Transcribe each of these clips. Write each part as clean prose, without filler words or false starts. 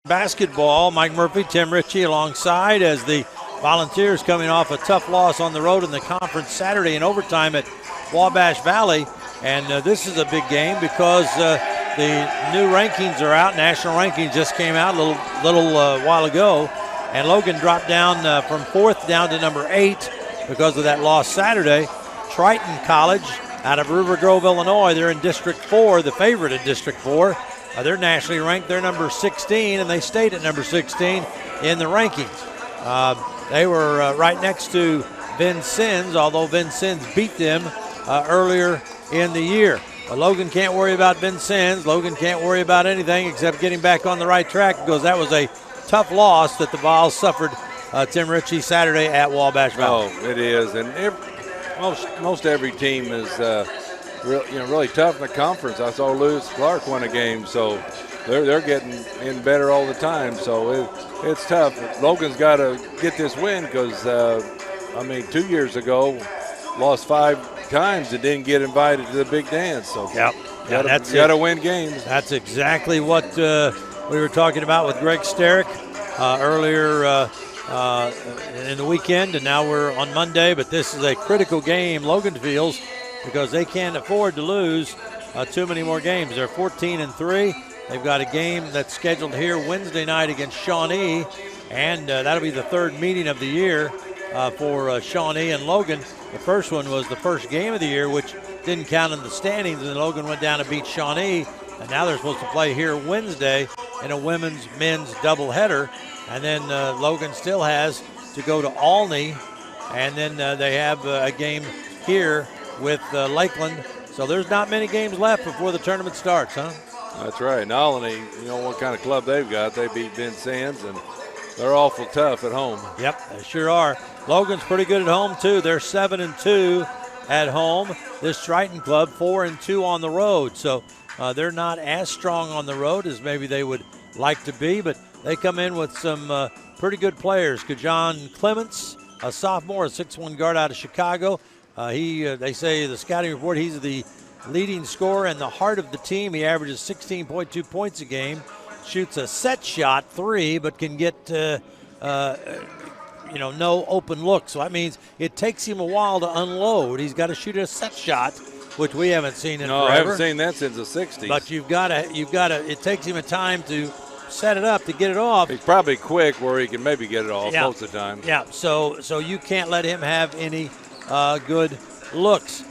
Basketball, Mike Murphy, Tim Ritchie alongside as the Volunteers coming off a tough loss on the road in the conference Saturday in overtime at Wabash Valley. And this is a big game because the new rankings are out. National rankings just came out a little while ago. And Logan dropped down from 4th down to number 8 because of that loss Saturday. Triton College out of River Grove, Illinois, they're in District 4, the favorite in District 4. They're nationally ranked. They're number 16, and they stayed at number 16 in the rankings. They were right next to Vincennes, although Vincennes beat them earlier in the year. But Logan can't worry about Vincennes. Logan can't worry about anything except getting back on the right track because that was a tough loss that the Vols suffered, Tim Ritchie, Saturday at Wabash Valley. Oh, it is. And most every team is really tough in the conference. I saw Lewis Clark win a game, so they're getting in better all the time. So it's tough. Logan's got to get this win because 2 years ago, lost 5 times and didn't get invited to the big dance. So yep, got to win games. That's exactly what we were talking about with Greg Sterick earlier in the weekend, and now we're on Monday. But this is a critical game, Logan feels, because they can't afford to lose too many more games. They're 14-3. They've got a game that's scheduled here Wednesday night against Shawnee, and that'll be the 3rd meeting of the year for Shawnee and Logan. The first one was the first game of the year, which didn't count in the standings, and then Logan went down to beat Shawnee, and now they're supposed to play here Wednesday in a women's-men's doubleheader, and then Logan still has to go to Olney, and then they have a game here with Lakeland. So there's not many games left before the tournament starts, huh? That's right. And Olney, you know what kind of club they've got. They beat Vincennes, and they're awful tough at home. Yep, they sure are. Logan's pretty good at home, too. They're 7-2 at home. This Triton club, 4-2 on the road. So they're not as strong on the road as maybe they would like to be, but they come in with some pretty good players. Kajan Clements, a sophomore, a 6'1" guard out of Chicago. They say the scouting report, he's the leading scorer and the heart of the team. He averages 16.2 points a game, shoots a set shot 3, but can get no open look. So that means it takes him a while to unload. He's got to shoot a set shot, which we haven't seen in forever. I haven't seen that since the 60s. But you've got to. It takes him a time to set it up to get it off. He's probably quick where he can maybe get it off most of the time. Yeah. So you can't let him have any good looks.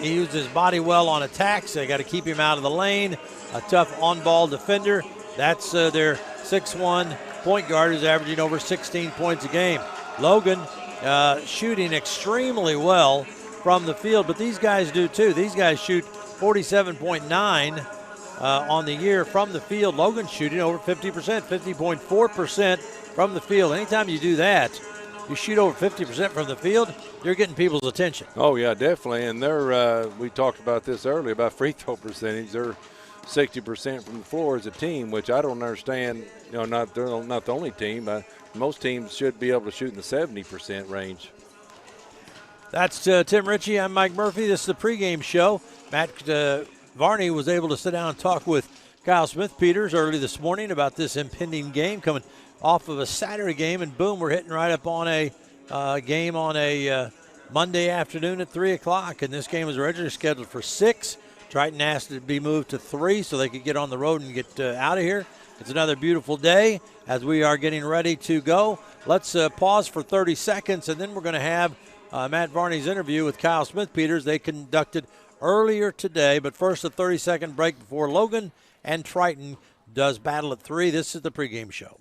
He uses his body well on attacks. They got to keep him out of the lane. A tough on-ball defender. That's their 6'1" point guard who's averaging over 16 points a game. Logan shooting extremely well from the field, but these guys do too. These guys shoot 47.9 on the year from the field. Logan's shooting over 50%, 50.4% from the field. Anytime you do that, you shoot over 50% from the field, you're getting people's attention. Oh, yeah, definitely. And they're we talked about this earlier about free throw percentage. They're 60% from the floor as a team, which I don't understand. They're not the only team. Most teams should be able to shoot in the 70% range. That's Tim Ritchie. I'm Mike Murphy. This is the pregame show. Matt Varney was able to sit down and talk with Kyle Smith-Peters early this morning about this impending game coming off of a Saturday game, and boom, we're hitting right up on a game on a Monday afternoon at 3 o'clock, and this game was originally scheduled for 6. Triton asked it to be moved to 3 so they could get on the road and get out of here. It's another beautiful day as we are getting ready to go. Let's pause for 30 seconds, and then we're going to have Matt Varney's interview with Kyle Smith-Peters. They conducted earlier today, but first a 30-second break before Logan and Triton does battle at 3. This is the pregame show.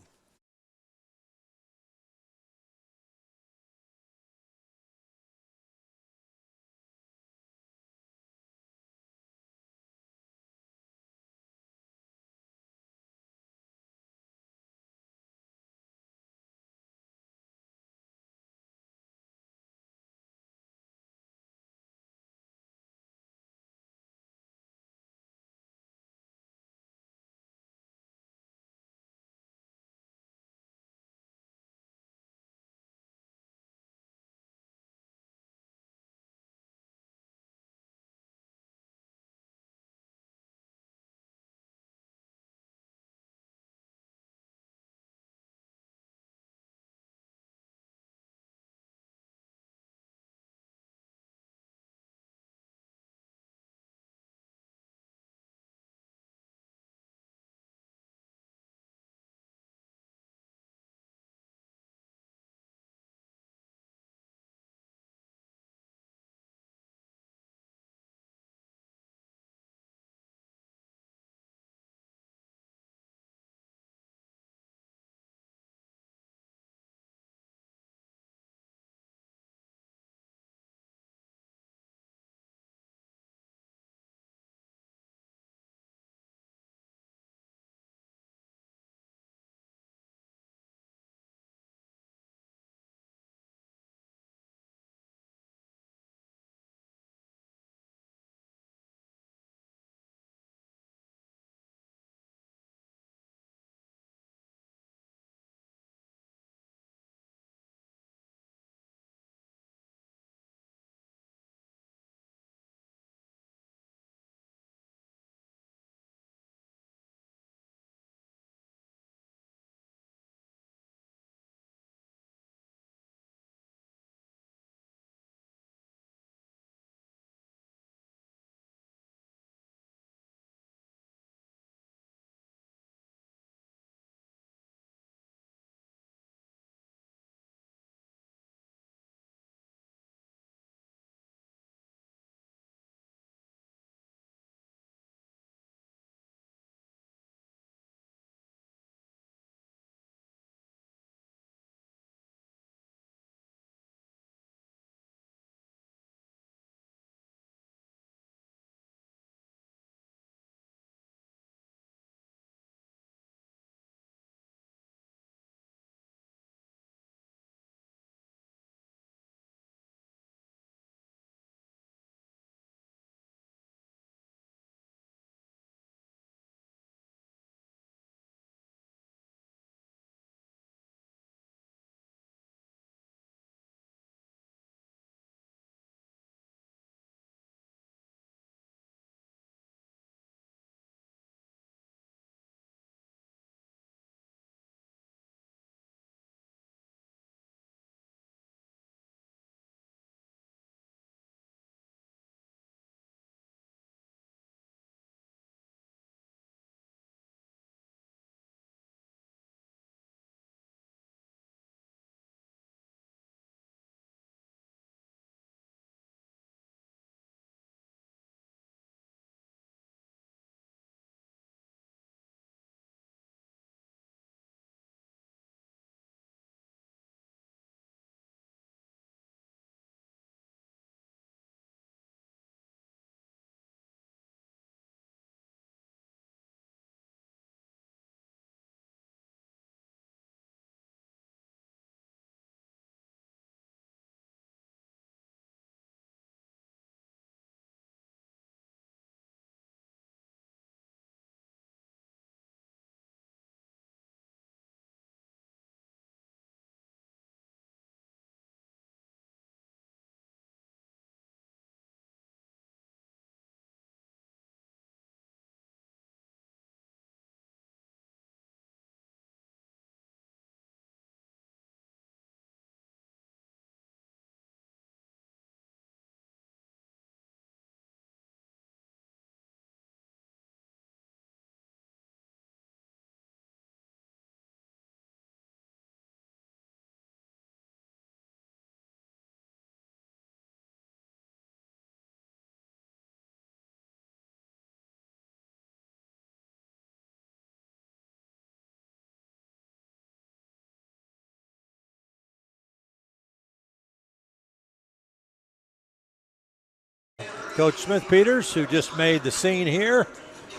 Coach Smith-Peters, who just made the scene here.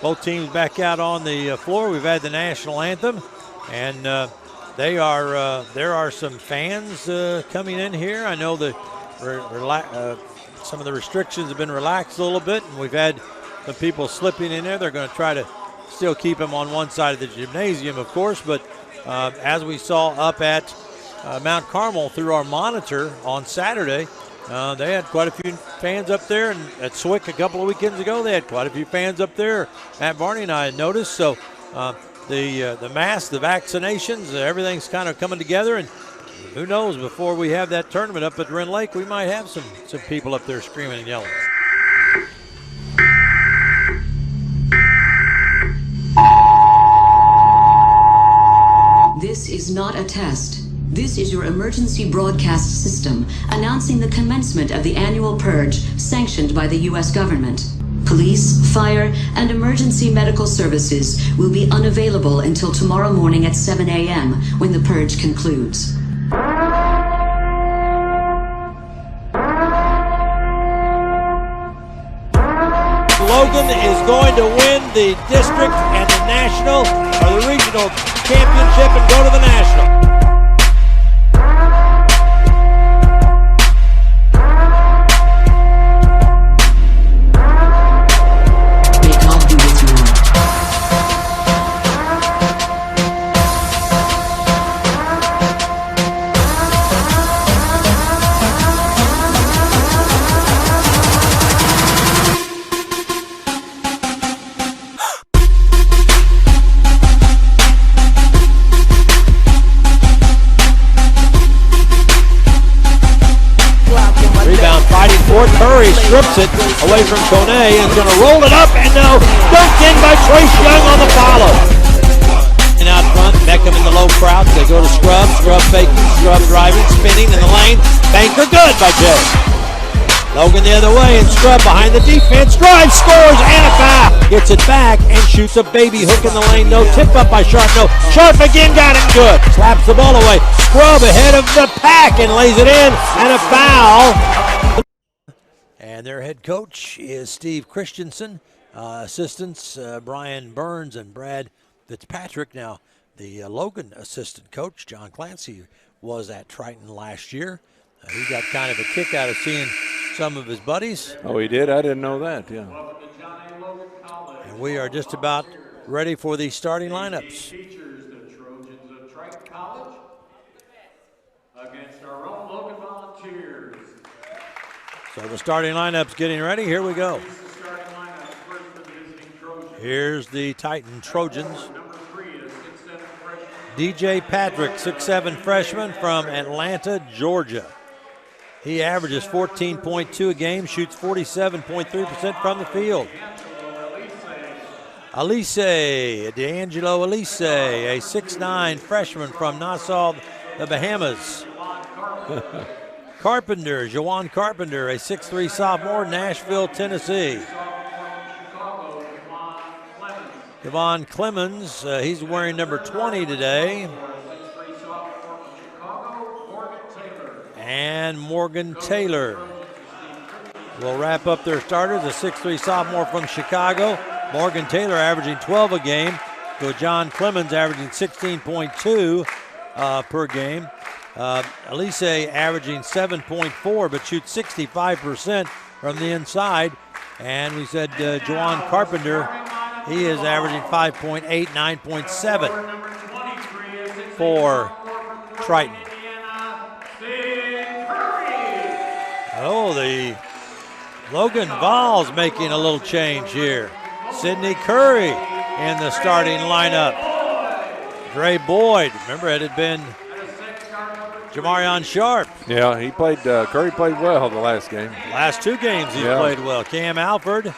Both teams back out on the floor. We've had the national anthem, and there are some fans coming in here. I know that some of the restrictions have been relaxed a little bit, and we've had some people slipping in there. They're going to try to still keep them on one side of the gymnasium, of course, but as we saw up at Mount Carmel through our monitor on Saturday, they had quite a few fans up there, and at Swick a couple of weekends ago, they had quite a few fans up there. Matt Barney and I had noticed. So the masks, the vaccinations, everything's kind of coming together, and who knows, before we have that tournament up at Wren Lake, we might have some people up there screaming and yelling. This is not a test. This is your emergency broadcast system announcing the commencement of the annual purge sanctioned by the U.S. government. Police, fire, and emergency medical services will be unavailable until tomorrow morning at 7 a.m. when the purge concludes. Logan is going to win the district and the national or the regional championship and go to the national. Curry strips it away from Kone and is going to roll it up and now dunked in by Trace Young on the follow. And out front, Beckham in the low crouch. They go to Scrub. Scrub faking, Scrub driving, spinning in the lane. Banker good by Jay. Logan the other way and Scrub behind the defense. Drives, scores, and a foul. Gets it back and shoots a baby hook in the lane. No tip up by Sharp. No. Sharp again got it good. Slaps the ball away. Scrub ahead of the pack and lays it in. And a foul. And their head coach is Steve Christensen. Assistants Brian Burns and Brad Fitzpatrick. Now, the Logan assistant coach, John Clancy, was at Triton last year. He got kind of a kick out of seeing some of his buddies. Oh, he did? I didn't know that, yeah. And we are just about ready for the starting lineups. Features the Trojans of Triton College against our own Logan Volunteers. So the starting lineup's getting ready. Here we go. Here's the Titan Trojans. DJ Patrick, 6'7" freshman from Atlanta, Georgia. He averages 14.2 a game, shoots 47.3% from the field. D'Angelo Elise, a 6'9" freshman from Nassau, the Bahamas. Carpenter, Jawan Carpenter, a 6'3" sophomore, Nashville, Tennessee. Devon Clemens, he's wearing number 20 today. And Morgan Taylor will wrap up their starters, a 6'3" sophomore from Chicago. Morgan Taylor averaging 12 a game, with John Clemens averaging 16.2 per game. Elise averaging 7.4, but shoots 65% from the inside. And we said Jawan Carpenter, he is averaging 5.8, 9.7 for Triton. Oh, the Logan Vols making a little change here. Sidney Curry in the starting lineup. Dre Boyd, remember it had been Jamarion Sharp. Yeah, he played. Curry played well the last game. Last two games he played well. Cam Alford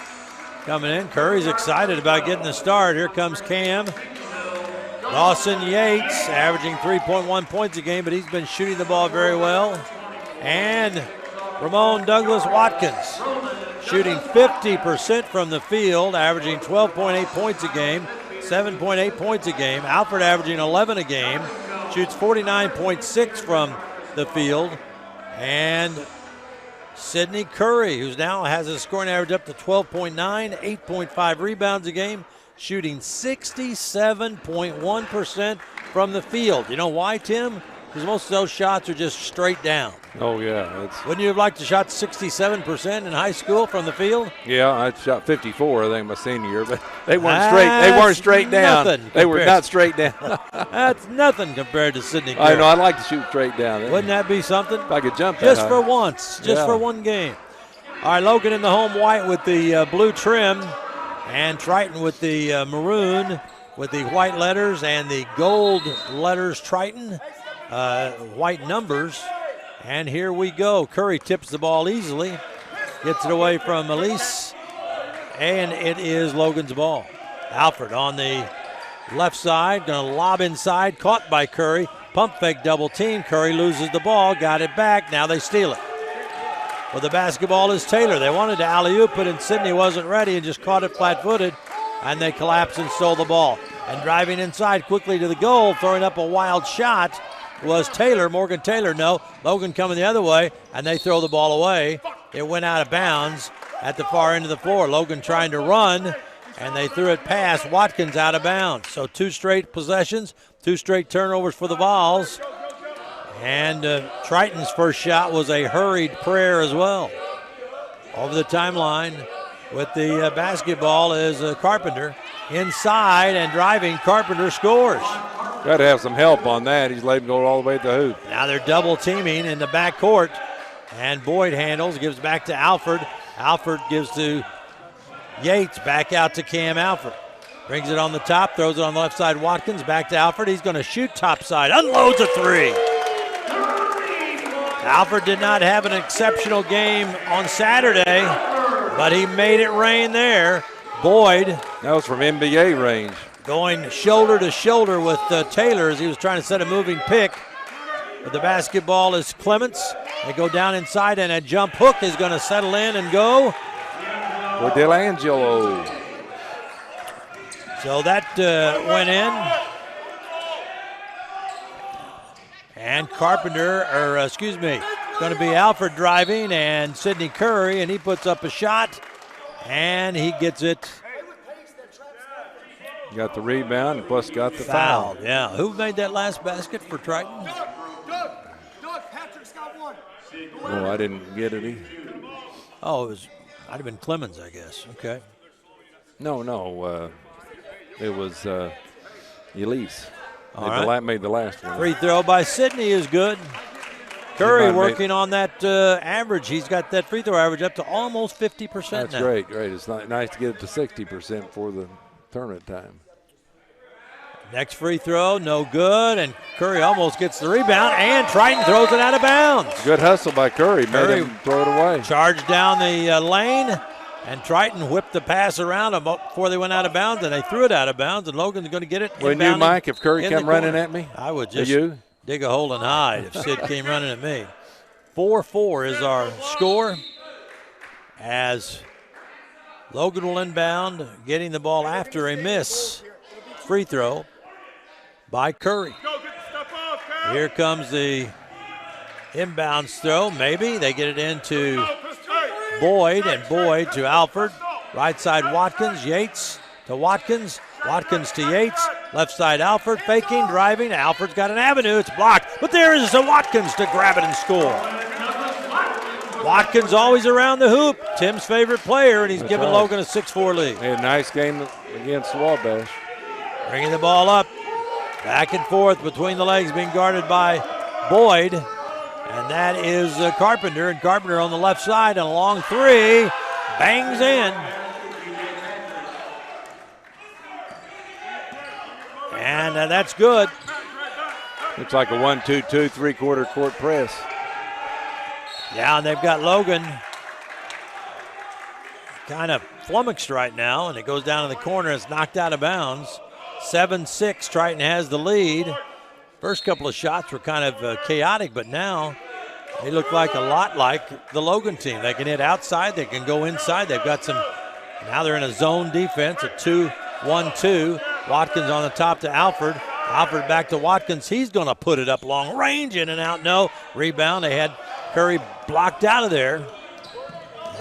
coming in. Curry's excited about getting the start. Here comes Cam. Dawson Yates averaging 3.1 points a game, but he's been shooting the ball very well. And Ramon Douglas Watkins shooting 50% from the field, averaging 12.8 points a game, 7.8 points a game. Alford averaging 11 a game, shoots 49.6 from the field. And Sydney Curry, who now has his scoring average up to 12.9, 8.5 rebounds a game, shooting 67.1% from the field. You know why, Tim? Because most of those shots are just straight down. Oh, yeah. Wouldn't you have liked to shot 67% in high school from the field? Yeah, I shot 54, I think, my senior year, but they weren't straight. They weren't straight down. They were not straight down. That's nothing compared to Sydney Curry. I know. I'd like to shoot straight down. Wouldn't that be something? If I could jump that just high. for once, just for one game. All right, Logan in the home white with the blue trim, and Triton with the maroon with the white letters and the gold letters Triton, white numbers. And here we go. Curry tips the ball easily, gets it away from Elise, and it is Logan's ball. Alfred on the left side, gonna lob inside, caught by Curry. Pump fake double team. Curry loses the ball, got it back. Now they steal it. Well, the basketball is Taylor. They wanted to alley-oop it, and Sydney wasn't ready and just caught it flat-footed, and they collapsed and stole the ball. And driving inside quickly to the goal, throwing up a wild shot, was Taylor, Morgan Taylor. No, Logan coming the other way, and they throw the ball away. It went out of bounds at the far end of the floor. Logan trying to run, and they threw it past Watkins out of bounds. So 2 straight possessions, 2 straight turnovers for the Vols. And Triton's first shot was a hurried prayer as well. Over the timeline with the basketball is Carpenter. Inside and driving, Carpenter scores. Got to have some help on that. He's let him go all the way to the hoop. Now they're double teaming in the backcourt. And Boyd handles, gives back to Alford. Alford gives to Yates, back out to Cam Alford. Brings it on the top, throws it on the left side. Watkins back to Alford. He's going to shoot top side. Unloads a 3. Alford did not have an exceptional game on Saturday, but he made it rain there. Boyd. That was from NBA range. Going shoulder to shoulder with Taylor as he was trying to set a moving pick. But the basketball is Clements. They go down inside, and a jump hook is going to settle in and go. For Delangelo. So that went in. And Carpenter, going to be Alfred driving, and Sydney Curry, and he puts up a shot, and he gets it. Got the rebound, and plus got the foul. Yeah. Who made that last basket for Triton? Oh, I didn't get it either. Oh, might have been Clemens, I guess. Okay. No. It was Elise. Made the last one. Free throw by Sydney is good. Curry working on that average. He's got that free throw average up to almost 50% That's now. great. It's nice to get it to 60% for the tournament time. Next free throw, no good, and Curry almost gets the rebound, and Triton throws it out of bounds. Good hustle by Curry. Made him throw it away. Charged down the lane, and Triton whipped the pass around them before they went out of bounds, and they threw it out of bounds, and Logan's going to get it. Wouldn't you, Mike, if Curry came running at me? I would just dig a hole and hide if Sid came running at me. 4-4 is our score as Logan will inbound, getting the ball after a miss free throw by Curry. Here comes the inbounds throw. Maybe they get it into Boyd, and Boyd to Alford. Right side Watkins, Yates to Watkins. Watkins to Yates. Left side Alford, faking, driving. Alford's got an avenue. It's blocked. But there is Watkins to grab it and score. Watkins always around the hoop. Tim's favorite player, and he's giving Logan a 6-4 lead. He had a nice game against Wabash. Bringing the ball up. Back and forth between the legs, being guarded by Boyd. And that is Carpenter. And Carpenter on the left side, and a long 3. Bangs in. And that's good. Looks like a 1-2-2 three-quarter court press. Yeah, and they've got Logan kind of flummoxed right now, and it goes down in the corner. It's knocked out of bounds. 7-6, Triton has the lead. First couple of shots were kind of chaotic, but now they look like a lot like the Logan team. They can hit outside, they can go inside. They've got some, now they're in a zone defense, a 2-1-2. Watkins on the top to Alford. Alford back to Watkins. He's going to put it up long range, in and out. No. Rebound. They had Curry blocked out of there.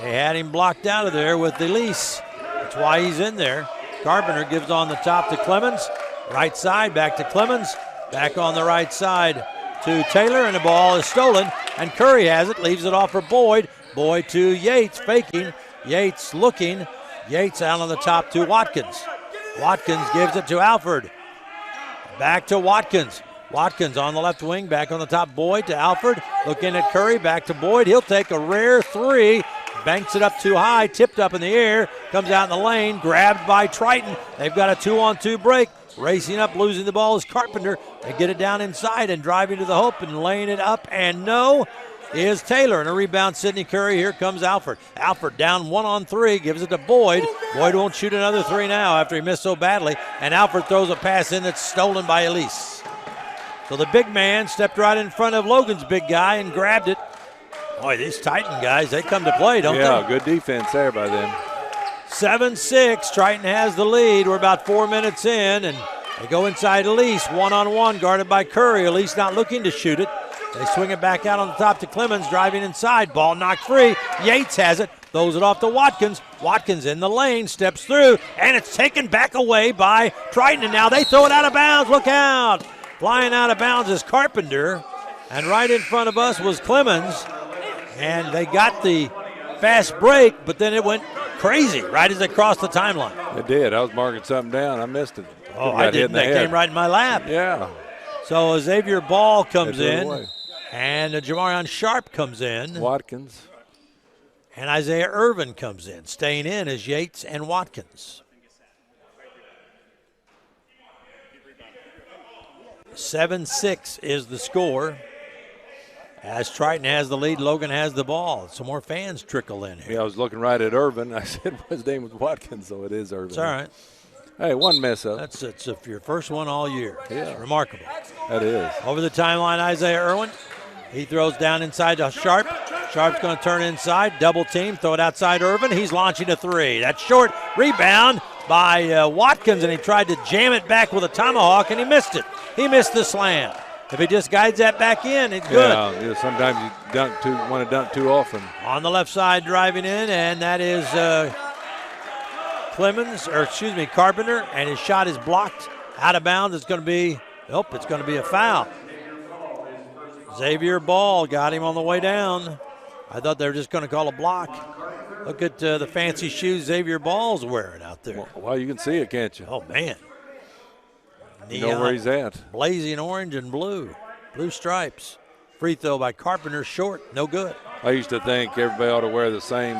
They had him blocked out of there with Elise. That's why he's in there. Carpenter gives on the top to Clemens. Right side, back to Clemens. Back on the right side to Taylor, and the ball is stolen. And Curry has it, leaves it off for Boyd. Boyd to Yates, faking. Yates looking. Yates out on the top to Watkins. Watkins gives it to Alford. Back to Watkins. Watkins on the left wing, back on the top. Boyd to Alford. Looking at Curry, back to Boyd. He'll take a rare three. Banks it up too high, tipped up in the air. Comes out in the lane, grabbed by Triton. They've got a 2-on-2 break. Racing up, losing the ball is Carpenter. They get it down inside and driving to the hoop and laying it up. And no, is Taylor. And a rebound, Sidney Curry. Here comes Alford. Alford down 1-on-3, gives it to Boyd. Boyd won't shoot another three now after he missed so badly. And Alford throws a pass in that's stolen by Elise. So the big man stepped right in front of Logan's big guy and grabbed it. Boy, these Titan guys, they come to play, don't they? Yeah, good defense there by them. 7-6, Triton has the lead. We're about 4 minutes in, and they go inside Elise, one-on-one, guarded by Curry. Elise not looking to shoot it. They swing it back out on the top to Clemens, driving inside. Ball knocked free. Yates has it, throws it off to Watkins. Watkins in the lane, steps through, and it's taken back away by Triton. And now they throw it out of bounds. Look out. Flying out of bounds is Carpenter, and right in front of us was Clemens. And they got the fast break, but then it went crazy right as they crossed the timeline. It did. I was marking something down. I missed it. Oh, I didn't. That came right in my lap. Yeah. So Xavier Ball comes in, away. and Jamarion Sharp comes in. Watkins. And Isaiah Irvin comes in. Staying in is Yates and Watkins. 7-6 is the score. As Triton has the lead, Logan has the ball. Some more fans trickle in here. Yeah, I was looking right at Irvin. I said his name was Watkins, so it is Irvin. It's all right. Hey, one mess up. It's your first one all year. Yeah. It's remarkable. That is. Over the timeline, Isaiah Irwin. He throws down inside to Sharp. Sharp's going to turn inside, double team, throw it outside Irvin. He's launching a three. That's short. Rebound by Watkins, and he tried to jam it back with a tomahawk, and he missed it. He missed the slam. If he just guides that back in, it's good. Yeah, sometimes you want to dunk too often. On the left side, driving in, and that is Carpenter, and his shot is blocked out of bounds. It's going to be a foul. Xavier Ball got him on the way down. I thought they were just going to call a block. Look at the fancy shoes Xavier Ball's wearing out there. Well, you can see it, can't you? Oh, man. You know where he's at. Blazing orange and blue stripes. Free throw by Carpenter, short, no good. I used to think everybody ought to wear the same,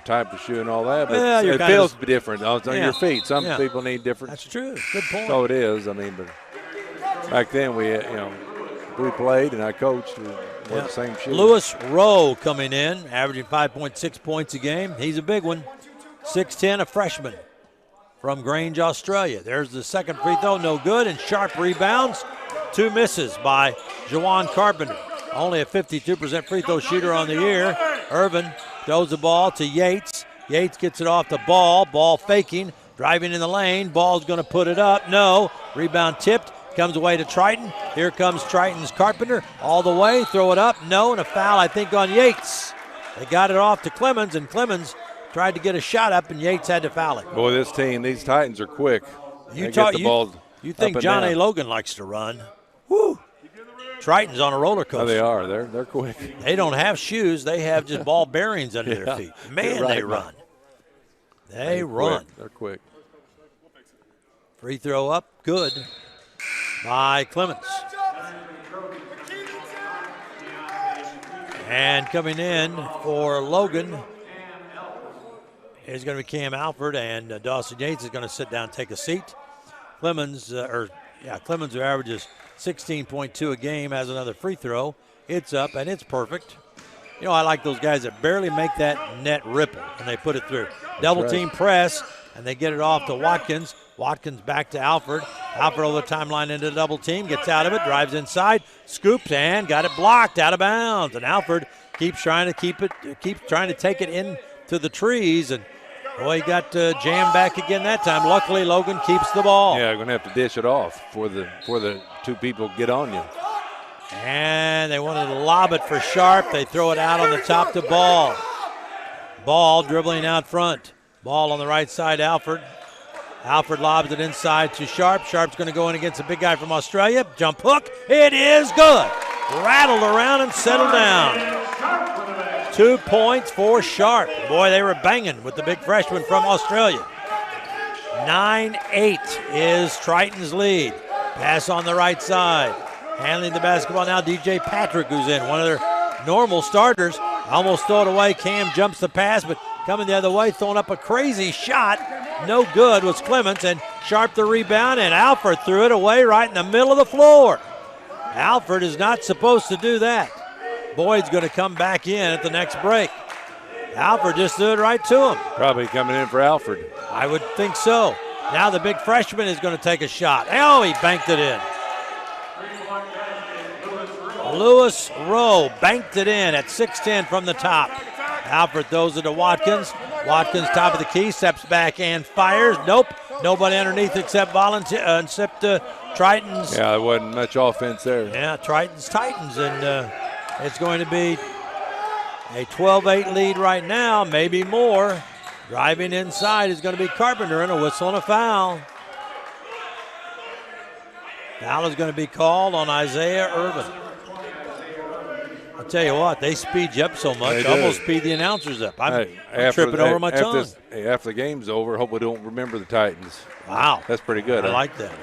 type of shoe and all that, but Yeah, it feels different on your feet. Some Yeah. people need different. That's true. Good point. So it is. I mean, but back then we played and I coached. We wore the same shoe. Lewis Rowe coming in, averaging 5.6 points a game. He's a big one. 6'10", a freshman from Grange, Australia. There's the second free throw, no good, and Sharp rebounds. Two misses by Jawan Carpenter. Only a 52% free throw shooter on the year. Irvin throws the ball to Yates. Yates gets it off the ball faking, driving in the lane. Ball's going to put it up. No. Rebound tipped. Comes away to Triton. Here comes Triton's Carpenter. All the way. Throw it up. No. And a foul, I think, on Yates. They got it off to Clemens, and Clemens tried to get a shot up, and Yates had to foul it. Boy, this team, these Titans are quick. You think John A. Logan likes to run. Woo. Triton's on a roller coaster. Oh, they are. They're quick. They don't have shoes. They have just ball bearings under their feet. Man, they run. They run. They're quick. Free throw up. Good by Clemens. And coming in for Logan is going to be Cam Alford, and Dawson Yates is going to sit down and take a seat. Clemens, who averages 16.2 a game, has another free throw. It's up, and it's perfect. I like those guys that barely make that net ripple, and they put it through. Double team press, and they get it off to Watkins. Watkins back to Alford. Alford over the timeline into the double team, gets out of it, drives inside, scoops, and got it blocked out of bounds. And Alford keeps trying to take it into the trees, and boy, he got jammed back again that time. Luckily, Logan keeps the ball. Yeah, going to have to dish it off before the two people get on you. And they wanted to lob it for Sharp. They throw it out on the top to Ball. Ball dribbling out front. Ball on the right side, Alford. Alford lobs it inside to Sharp. Sharp's going to go in against a big guy from Australia. Jump hook. It is good. Rattled around and settled down. 2 points for Sharp. Boy, they were banging with the big freshman from Australia. 9-8 is Triton's lead. Pass on the right side. Handling the basketball now, DJ Patrick, who's in. One of their normal starters. Almost throw it away. Cam jumps the pass, but coming the other way, throwing up a crazy shot. No good was Clements, and Sharp the rebound, and Alford threw it away right in the middle of the floor. Alford is not supposed to do that. Boyd's going to come back in at the next break. Alford just threw it right to him. Probably coming in for Alford. I would think so. Now the big freshman is going to take a shot. Oh, he banked it in. Lewis Rowe banked it in at 6'10 from the top. Alford throws it to Watkins. Watkins, top of the key, steps back and fires. Nope, nobody underneath except Triton's. Yeah, there wasn't much offense there. Yeah, Triton's Titans, and it's going to be a 12-8 lead right now, maybe more. Driving inside is going to be Carpenter, and a whistle and a foul. Foul is going to be called on Isaiah Irvin. I'll tell you what, they speed you up so much, almost speed the announcers up. I'm tripping over my tongue. After the game's over, hope we don't remember the Titans. Wow. That's pretty good. I like that.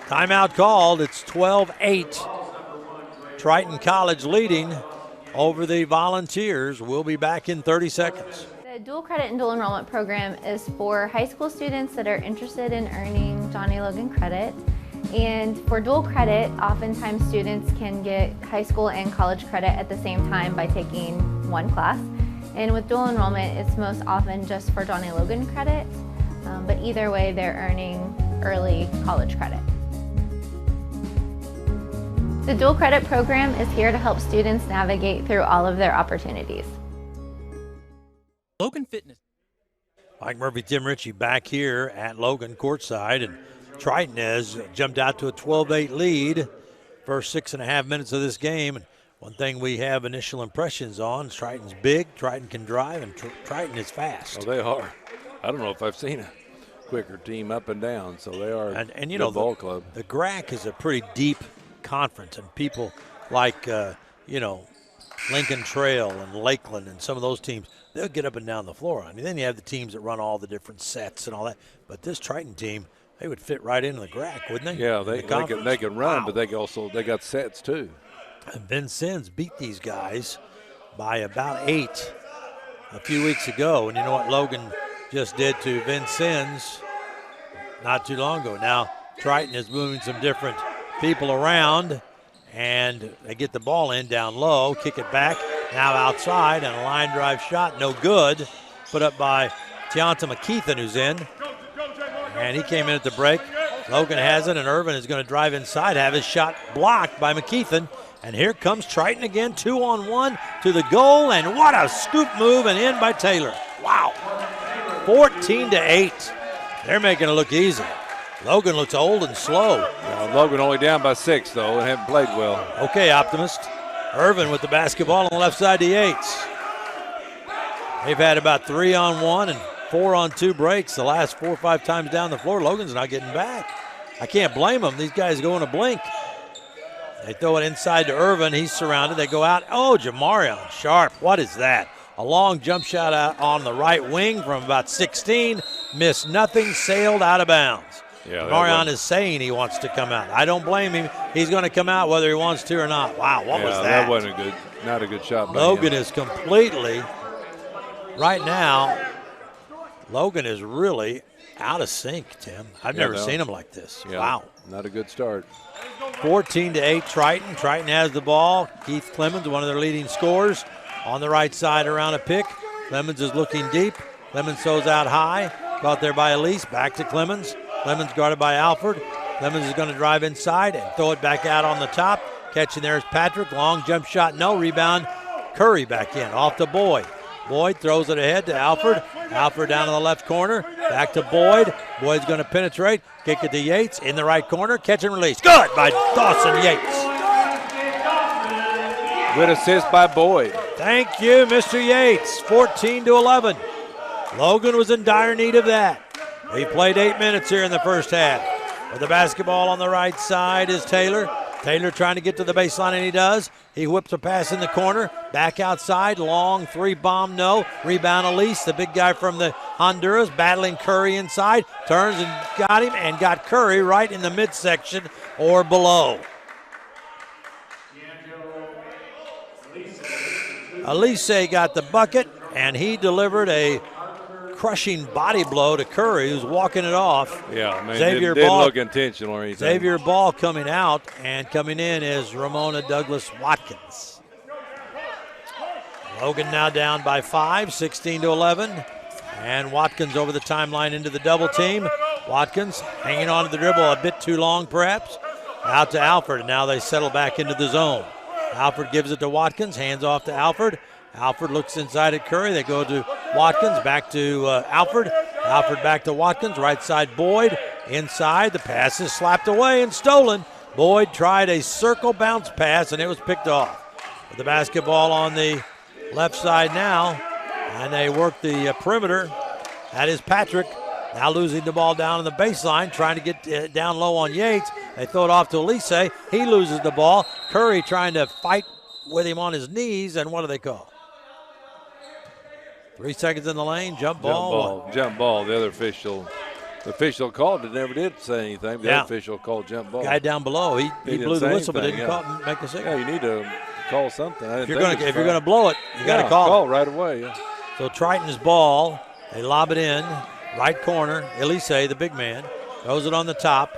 Timeout called. It's 12-8. Triton College leading over the Volunteers. We'll be back in 30 seconds. The dual credit and dual enrollment program is for high school students that are interested in earning Johnny Logan credit. And for dual credit, oftentimes students can get high school and college credit at the same time by taking one class. And with dual enrollment, it's most often just for Johnny Logan credit, but either way, they're earning early college credit. The dual credit program is here to help students navigate through all of their opportunities. Logan Fitness. Mike Murphy, Tim Ritchie back here at Logan courtside, and Triton has jumped out to a 12-8 lead. First 6.5 minutes of this game. And one thing we have initial impressions on is Triton's big, Triton can drive, and Triton is fast. Oh, they are. I don't know if I've seen a quicker team up and down, so they are and you good know, ball club. The GRAC is a pretty deep conference, and people like, Lincoln Trail and Lakeland and some of those teams, they'll get up and down the floor. I mean, then you have the teams that run all the different sets and all that. But this Triton team, they would fit right into the GRAC, wouldn't they? Yeah, they can run, wow. But they got sets too. And Vincennes beat these guys by about 8 a few weeks ago. And you know what Logan just did to Vincennes not too long ago. Now Triton is moving some different people around, and they get the ball in down low, kick it back, now outside, and a line drive shot, no good, put up by Tianta McKeithen, who's in. And he came in at the break. Logan has it, and Irvin is going to drive inside, have his shot blocked by McKeithen. And here comes Triton again, 2-on-1 to the goal, and what a scoop move, and in by Taylor. Wow. 14-8. They're making it look easy. Logan looks old and slow. Logan only down by 6, though, and haven't played well. Okay, Optimist. Irvin with the basketball on the left side to Yates. They've had about 3-on-1 and 4-on-2 breaks the last 4 or 5 times down the floor. Logan's not getting back. I can't blame them. These guys go in a blink. They throw it inside to Irvin. He's surrounded. They go out. Oh, Jamarion Sharp. What is that? A long jump shot out on the right wing from about 16. Missed nothing. Sailed out of bounds. Yeah, Jamarion is saying he wants to come out. I don't blame him. He's going to come out whether he wants to or not. Wow, what was that? That wasn't not a good shot. Logan is completely, right now, Logan is really out of sync, Tim. I've never seen him like this. Yeah, wow. Not a good start. 14-8 Triton. Triton has the ball. Keith Clemens, one of their leading scorers, on the right side around a pick. Clemens is looking deep. Clemens throws out high. Caught there by Elise. Back to Clemens. Clemens guarded by Alford. Clemens is going to drive inside and throw it back out on the top. Catching there is Patrick. Long jump shot, no. Rebound. Curry back in. Off to Boyd. Boyd throws it ahead to Alford. Alford down in the left corner. Back to Boyd. Boyd's going to penetrate. Kick it to Yates in the right corner. Catch and release. Good by Dawson Yates. Good assist by Boyd. Thank you, Mr. Yates. 14-11. Logan was in dire need of that. We played 8 minutes here in the first half. With the basketball on the right side is Taylor. Taylor trying to get to the baseline, and he does. He whips a pass in the corner. Back outside, long three bomb, no. Rebound Elise, the big guy from the Honduras, battling Curry inside. Turns and got him, and got Curry right in the midsection or below. Elise got the bucket, and he delivered a crushing body blow to Curry, who's walking it off. Yeah, I mean, Xavier didn't Ball, look intentional or anything. Xavier Ball coming out, and coming in is Ramona Douglas Watkins. Logan now down by 5, 16-11. And Watkins over the timeline into the double team. Watkins hanging on to the dribble a bit too long perhaps. Out to Alford, and now they settle back into the zone. Alford gives it to Watkins, hands off to Alford. Alford looks inside at Curry. They go to Watkins, back to Alford. Alford back to Watkins, right side Boyd. Inside, the pass is slapped away and stolen. Boyd tried a circle bounce pass, and it was picked off. With the basketball on the left side now, and they work the perimeter. That is Patrick. Now losing the ball down on the baseline, trying to get down low on Yates. They throw it off to Elise. He loses the ball. Curry trying to fight with him on his knees, and what do they call? 3 seconds in the lane, jump ball. Jump ball. The official called it, never did say anything. The other official called jump ball. Guy down below, he blew the whistle, but didn't make a signal. Yeah, you need to call something. If you're going to blow it, you got to call right away. Yeah. So Triton's ball, they lob it in, right corner. Elise, the big man, throws it on the top,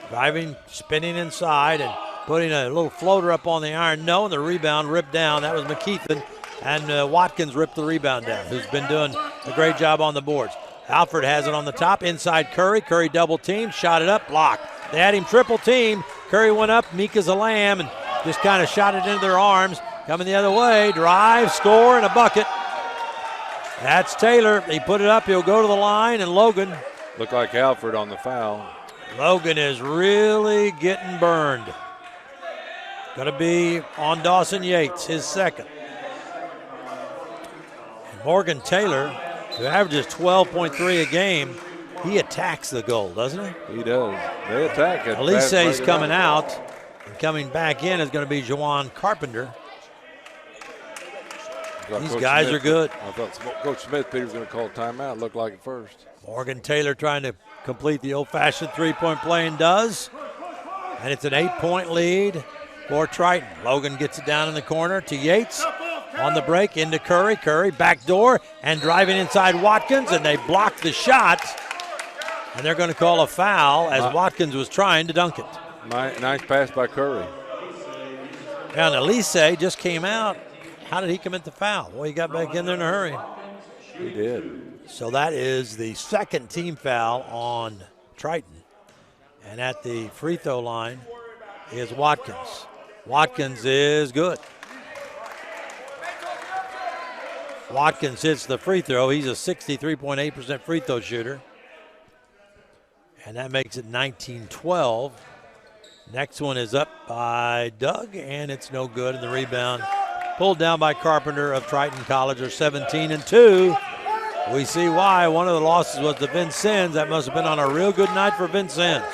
driving, spinning inside, and putting a little floater up on the iron. No, and the rebound ripped down. That was McKeithen. And Watkins ripped the rebound down, who's been doing a great job on the boards. Alford has it on the top, inside Curry. Curry double team, shot it up, blocked. They had him triple team. Curry went up, meek as a lamb, and just kind of shot it into their arms. Coming the other way, drive, score, and a bucket. That's Taylor. He put it up, he'll go to the line, and Logan. Looked like Alford on the foul. Logan is really getting burned. Going to be on Dawson Yates, his second. Morgan Taylor, who averages 12.3 a game, he attacks the goal, doesn't he? He does. They attack it. Elise's coming out, and coming back in is going to be Juwan Carpenter. These guys are good. I thought Coach Smith Peter was going to call timeout. Looked like it first. Morgan Taylor trying to complete the old-fashioned three-point play and does. And it's an 8-point lead for Triton. Logan gets it down in the corner to Yates. On the break, into Curry. Curry, back door, and driving inside Watkins, and they block the shot. And they're going to call a foul as Watkins was trying to dunk it. Nice pass by Curry. And Elise just came out. How did he commit the foul? Well, he got back in there in a hurry. He did. So that is the second team foul on Triton. And at the free throw line is Watkins. Watkins is good. Watkins hits the free throw. He's a 63.8% free throw shooter. And that makes it 19-12. Next one is up by Doug, and it's no good. And the rebound pulled down by Carpenter of Triton College. Are 17-2. We see why. One of the losses was to Vincennes. That must have been on a real good night for Vincennes.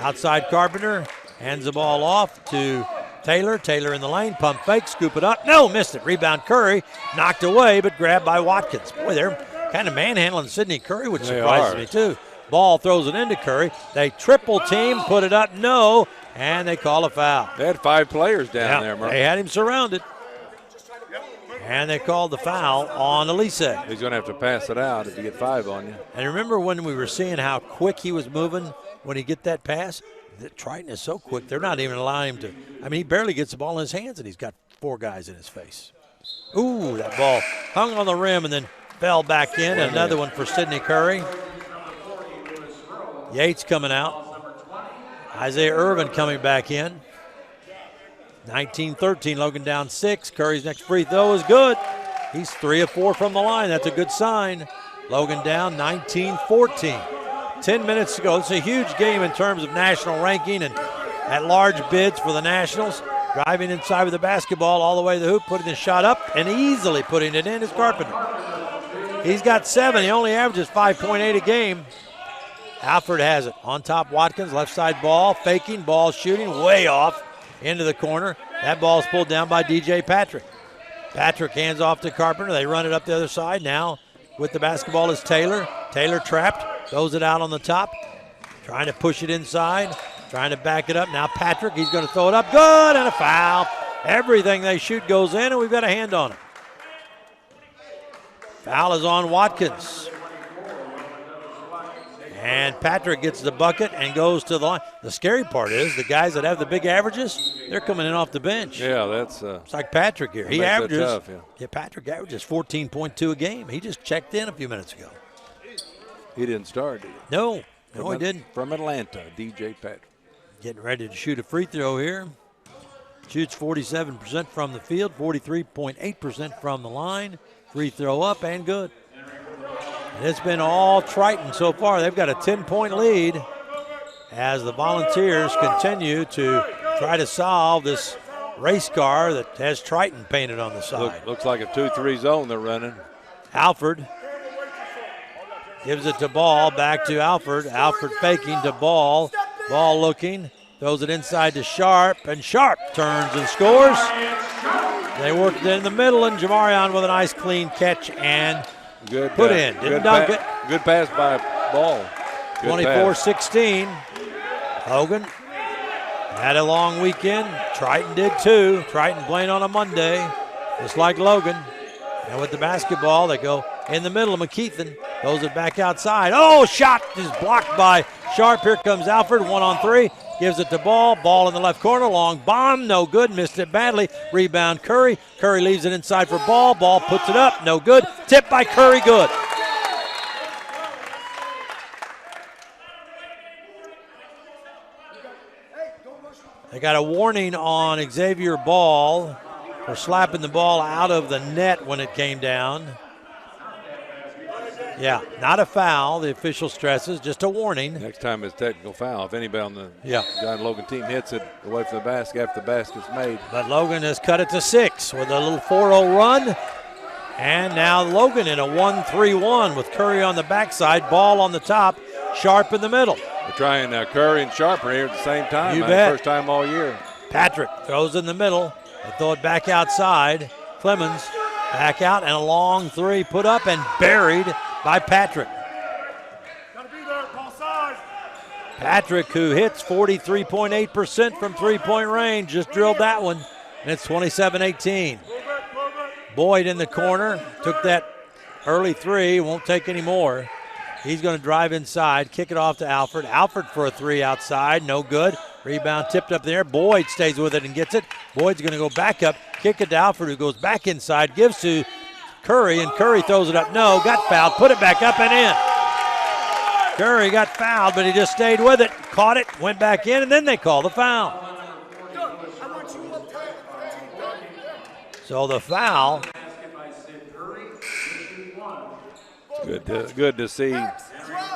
Outside Carpenter hands the ball off to Taylor. Taylor in the lane, pump fake, scoop it up. No, missed it. Rebound Curry, knocked away, but grabbed by Watkins. Boy, they're kind of manhandling Sidney Curry, which surprises me too. Ball throws it into Curry. They triple team, put it up, no, and they call a foul. They had 5 players down there, Murphy. They had him surrounded. And they called the foul on Elise. He's going to have to pass it out if you get 5 on you. And remember when we were seeing how quick he was moving when he get that pass? Triton is so quick, they're not even allowing him to. I mean, he barely gets the ball in his hands, and he's got 4 guys in his face. Ooh, that ball hung on the rim and then fell back in. Another one for Sidney Curry. Yates coming out. Isaiah Irvin coming back in. 19-13, Logan down 6. Curry's next free throw is good. He's 3 of 4 from the line. That's a good sign. Logan down 19-14. 10 minutes to go. It's a huge game in terms of national ranking and at-large bids for the Nationals. Driving inside with the basketball all the way to the hoop, putting the shot up and easily putting it in is Carpenter. He's got 7. He only averages 5.8 a game. Alford has it. On top, Watkins, left side ball, faking, ball shooting, way off into the corner. That ball's pulled down by DJ Patrick. Patrick hands off to Carpenter. They run it up the other side. Now with the basketball is Taylor. Taylor trapped, throws it out on the top, trying to push it inside, trying to back it up. Now Patrick, he's going to throw it up. Good, and a foul. Everything they shoot goes in, and we've got a hand on it. Foul is on Watkins. And Patrick gets the bucket and goes to the line. The scary part is the guys that have the big averages, they're coming in off the bench. Yeah, that's it's like Patrick here. He averages. Tough, yeah, Patrick averages 14.2 a game. He just checked in a few minutes ago. He didn't start, did he? No, he didn't. From Atlanta, DJ Patrick. Getting ready to shoot a free throw here. Shoots 47% from the field, 43.8% from the line. Free throw up and good. And it's been all Triton so far. They've got a 10-point lead as the Volunteers continue to try to solve this race car that has Triton painted on the side. Looks like a 2-3 zone they're running. Alford gives it to Ball, back to Alford. Alford faking to Ball. Ball looking, throws it inside to Sharp, and Sharp turns and scores. They worked in the middle, and Jamarion with a nice clean catch and good put in. Didn't dunk it. Good pass by Ball. 24-16. Logan had a long weekend. Triton did too. Triton playing on a Monday, just like Logan. And with the basketball, they go in the middle of McKeithen. Throws it back outside. Oh, shot is blocked by Sharp. Here comes Alford, 1-on-3. Gives it to Ball. Ball in the left corner. Long bomb. No good. Missed it badly. Rebound Curry. Curry leaves it inside for Ball. Ball puts it up. No good. Tipped by Curry. Good. They got a warning on Xavier Ball for slapping the ball out of the net when it came down. Yeah, not a foul, the official stresses, just a warning. Next time it's technical foul. If anybody on the John Logan team hits it away from the basket after the basket's made. But Logan has cut it to 6 with a little 4-0 run. And now Logan in a 1-3-1 with Curry on the backside, Ball on the top, Sharp in the middle. We're trying Curry and Sharp are here at the same time. You bet. First time all year. Patrick throws in the middle. They throw it back outside. Clemens back out and a long 3 put up and buried by Patrick. Patrick, who hits 43.8% from three-point range, just drilled that one, and it's 27-18. Boyd in the corner, took that early 3, won't take any more. He's going to drive inside, kick it off to Alford. Alford for a 3 outside, no good. Rebound tipped up there. Boyd stays with it and gets it. Boyd's going to go back up, kick it to Alford, who goes back inside, gives to Curry, and Curry throws it up. No, got fouled, put it back up and in. Curry got fouled, but he just stayed with it, caught it, went back in, and then they call the foul. So the foul. Good to see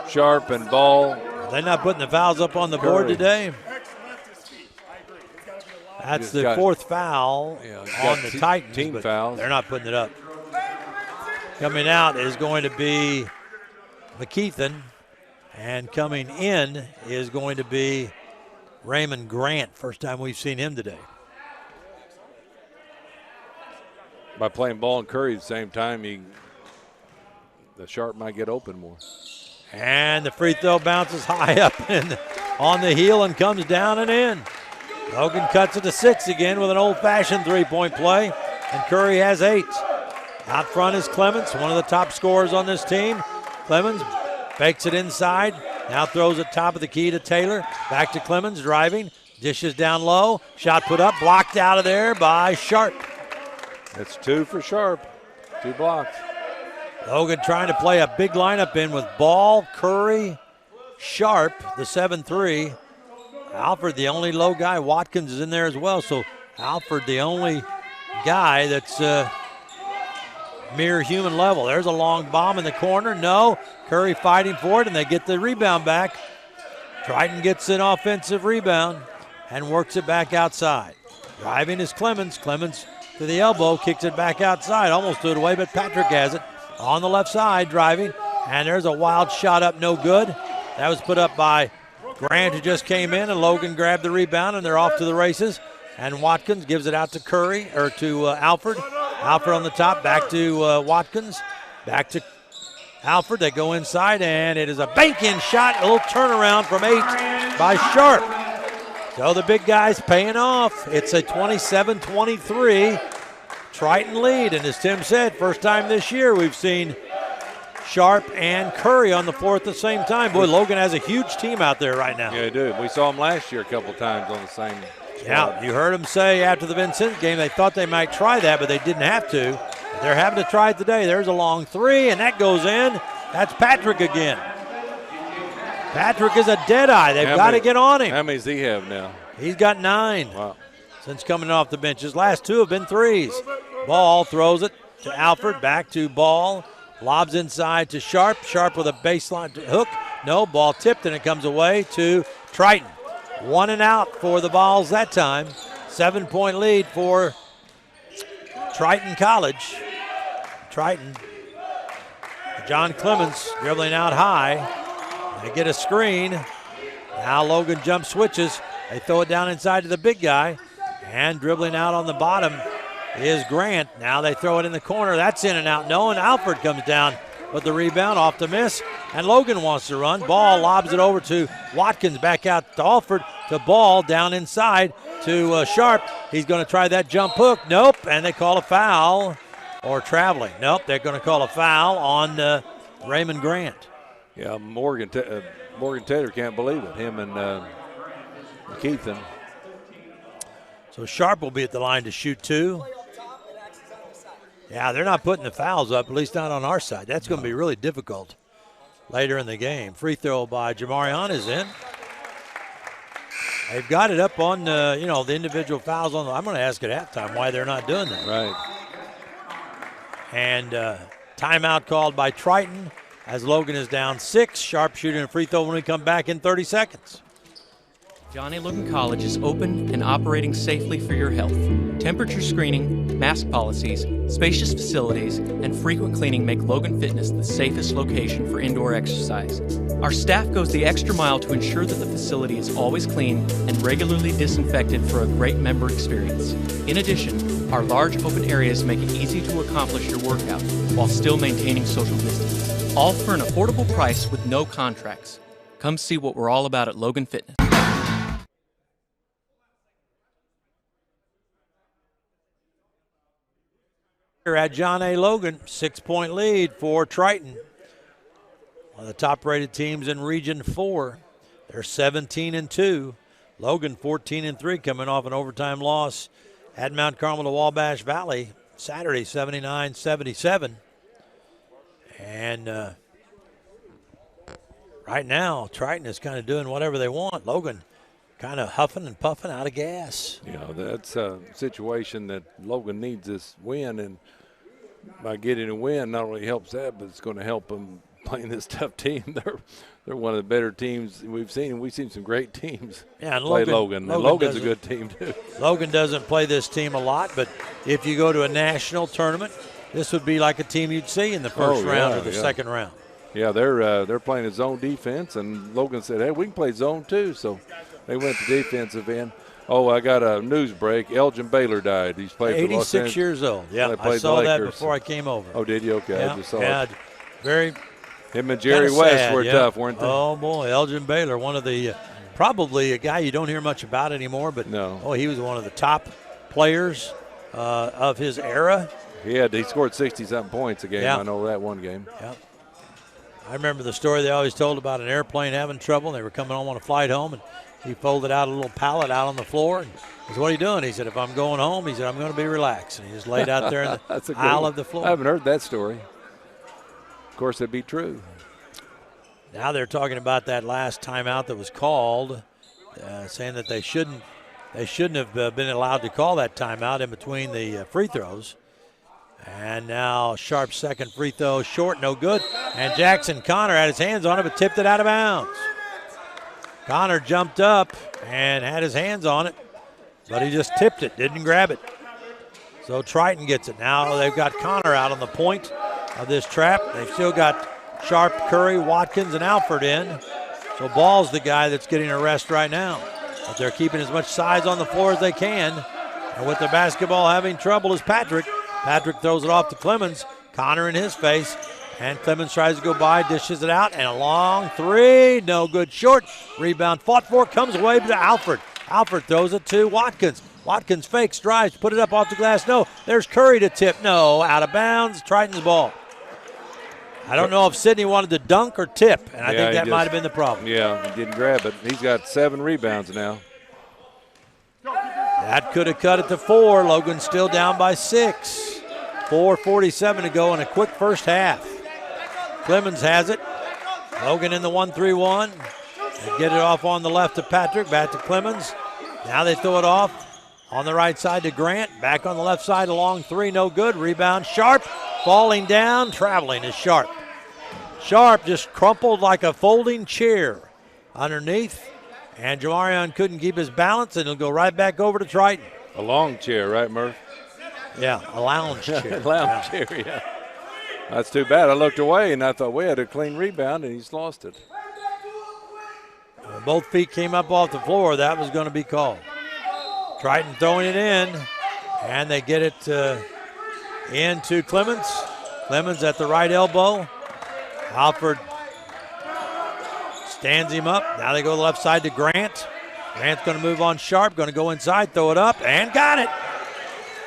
Sharp and Ball. They're not putting the fouls up on the board today. That's the 4th foul on the Titans. Team fouls. They're not putting it up. Coming out is going to be McKeithen, and coming in is going to be Raymond Grant. First time we've seen him today. By playing Ball and Curry at the same time, the Sharp might get open more. And the free throw bounces high up and on the heel and comes down and in. Logan cuts it to 6 again with an old-fashioned three-point play, and Curry has 8. Out front is Clemens, one of the top scorers on this team. Clemens fakes it inside, now throws it top of the key to Taylor. Back to Clemens, driving, dishes down low, shot put up, blocked out of there by Sharp. That's 2 for Sharp, 2 blocks. Logan trying to play a big lineup in with Ball, Curry, Sharp, the 7-3. Alford, the only low guy. Watkins is in there as well. So Alford, the only guy that's mere human level. There's a long bomb in the corner. No. Curry fighting for it, and they get the rebound back. Triton gets an offensive rebound and works it back outside. Driving is Clemens. Clemens to the elbow, kicks it back outside. Almost threw it away, but Patrick has it. On the left side, driving. And there's a wild shot up, no good. That was put up by Grant, who just came in, and Logan grabbed the rebound, and they're off to the races. And Watkins gives it out to to Alford. Alford on the top, back to Watkins. Back to Alford. They go inside, and it is a bank-in shot. A little turnaround from 8 by Sharp. So the big guy's paying off. It's a 27-23 Triton lead. And as Tim said, first time this year we've seen Sharp and Curry on the floor at the same time. Boy, Logan has a huge team out there right now. Yeah, they do. We saw them last year a couple times on the same squad. Yeah, you heard them say after the Vincent game they thought they might try that, but they didn't have to. They're having to try it today. There's a long three, and that goes in. That's Patrick again. Patrick is a dead-eye. They've got to get on him. How many does he have now? He's got 9 Wow. since coming off the bench. His last 2 have been threes. Ball throws it to Alford, back to Ball. Lobs inside to Sharp. Sharp with a baseline hook. No, ball tipped, and it comes away to Triton. 1 and out for the Vols that time. 7-point lead for Triton College. Triton. John Clemens dribbling out high. They get a screen. Now Logan jump switches. They throw it down inside to the big guy. And dribbling out on the bottom is Grant. Now they throw it in the corner. That's in and out. No, and Alford comes down with the rebound off the miss. And Logan wants to run. Ball lobs it over to Watkins. Back out to Alford. To Ball down inside to Sharp. He's going to try that jump hook. Nope. And they call a foul. Or traveling. Nope. They're going to call a foul on Raymond Grant. Yeah, Morgan Taylor can't believe it. Him and Keithan. So Sharp will be at the line to shoot 2. Yeah, they're not putting the fouls up, at least not on our side. That's going to be really difficult later in the game. Free throw by Jamarion is in. They've got it up on, the individual fouls on. I'm going to ask at halftime why they're not doing that. Right. And timeout called by Triton as Logan is down 6. Sharp shooting a free throw when we come back in 30 seconds. Johnny Logan College is open and operating safely for your health. Temperature screening, mask policies, spacious facilities, and frequent cleaning make Logan Fitness the safest location for indoor exercise. Our staff goes the extra mile to ensure that the facility is always clean and regularly disinfected for a great member experience. In addition, our large open areas make it easy to accomplish your workout while still maintaining social distance. All for an affordable price with no contracts. Come see what we're all about at Logan Fitness. Here at John A. Logan, 6-point lead for Triton. One of the top-rated teams in Region 4. They're 17-2. Logan 14-3, coming off an overtime loss at Mount Carmel to Wabash Valley Saturday, 79-77. And right now, Triton is kind of doing whatever they want. Logan kind of huffing and puffing out of gas. That's a situation that Logan needs this win, and by getting a win not only helps that, but it's going to help them playing this tough team. They're one of the better teams we've seen, and we've seen some great teams and play Logan. And Logan's a good team, too. Logan doesn't play this team a lot, but if you go to a national tournament, this would be like a team you'd see in the first round or the second round. Yeah, they're playing a zone defense, and Logan said, hey, we can play zone too, so they went to defensive end. Oh, I got a news break. Elgin Baylor died. He's played for Los Angeles. 86 years old. Yeah, I saw that before I came over. Oh, did you? Okay, yeah, I just saw it. Very Him and Jerry West were tough, weren't they? Oh, boy, Elgin Baylor, one of the probably a guy you don't hear much about anymore, but he was one of the top players of his era. He scored 60-something points a game. I know that one game. Yeah. I remember the story they always told about an airplane having trouble. They were coming home on a flight home, and he folded out a little pallet out on the floor. And he said, what are you doing? He said, if I'm going home, he said, I'm going to be relaxed. And he just laid out there in the aisle of the floor. I haven't heard that story. Of course, it'd be true. Now they're talking about that last timeout that was called, saying that they shouldn't have been allowed to call that timeout in between the free throws. And now Sharp's second free throw short, no good. And Jackson Connor had his hands on it but tipped it out of bounds. Connor jumped up and had his hands on it. but he just tipped it, didn't grab it. So Triton gets it. Now they've got Connor out on the point of this trap. They've still got Sharp, Curry, Watkins, and Alford in. So Ball's the guy that's getting a rest right now. But they're keeping as much size on the floor as they can. And with the basketball having trouble is Patrick. Patrick throws it off to Clemens. Connor in his face. And Clemens tries to go by, dishes it out, and a long three. No good, short. Rebound fought for, comes away to Alford. Alford throws it to Watkins. Watkins fakes, drives, put it up off the glass. No, there's Curry to tip. No, out of bounds. Triton's ball. I don't know if Sidney wanted to dunk or tip, and I think that might have been the problem. Yeah, he didn't grab it. He's got 7 rebounds now. That could have cut it to 4. Logan still down by 6. 4:47 to go in a quick first half. Clemens has it. Logan in the 1-3-1. They get it off on the left to Patrick, back to Clemens. Now they throw it off on the right side to Grant. Back on the left side, a long three, no good. Rebound, Sharp. Falling down, traveling is Sharp. Sharp just crumpled like a folding chair underneath. And Jamarion couldn't keep his balance, and he'll go right back over to Triton. A long chair, right, Murph? Yeah, a lounge chair. Lounge chair, yeah. That's too bad. I looked away, and I thought we had a clean rebound, and he's lost it. Both feet came up off the floor. That was going to be called. Triton throwing it in, and they get it into Clemens. Clemens at the right elbow. Alford stands him up. Now they go to the left side to Grant. Grant's going to move on Sharp, going to go inside, throw it up, and got it.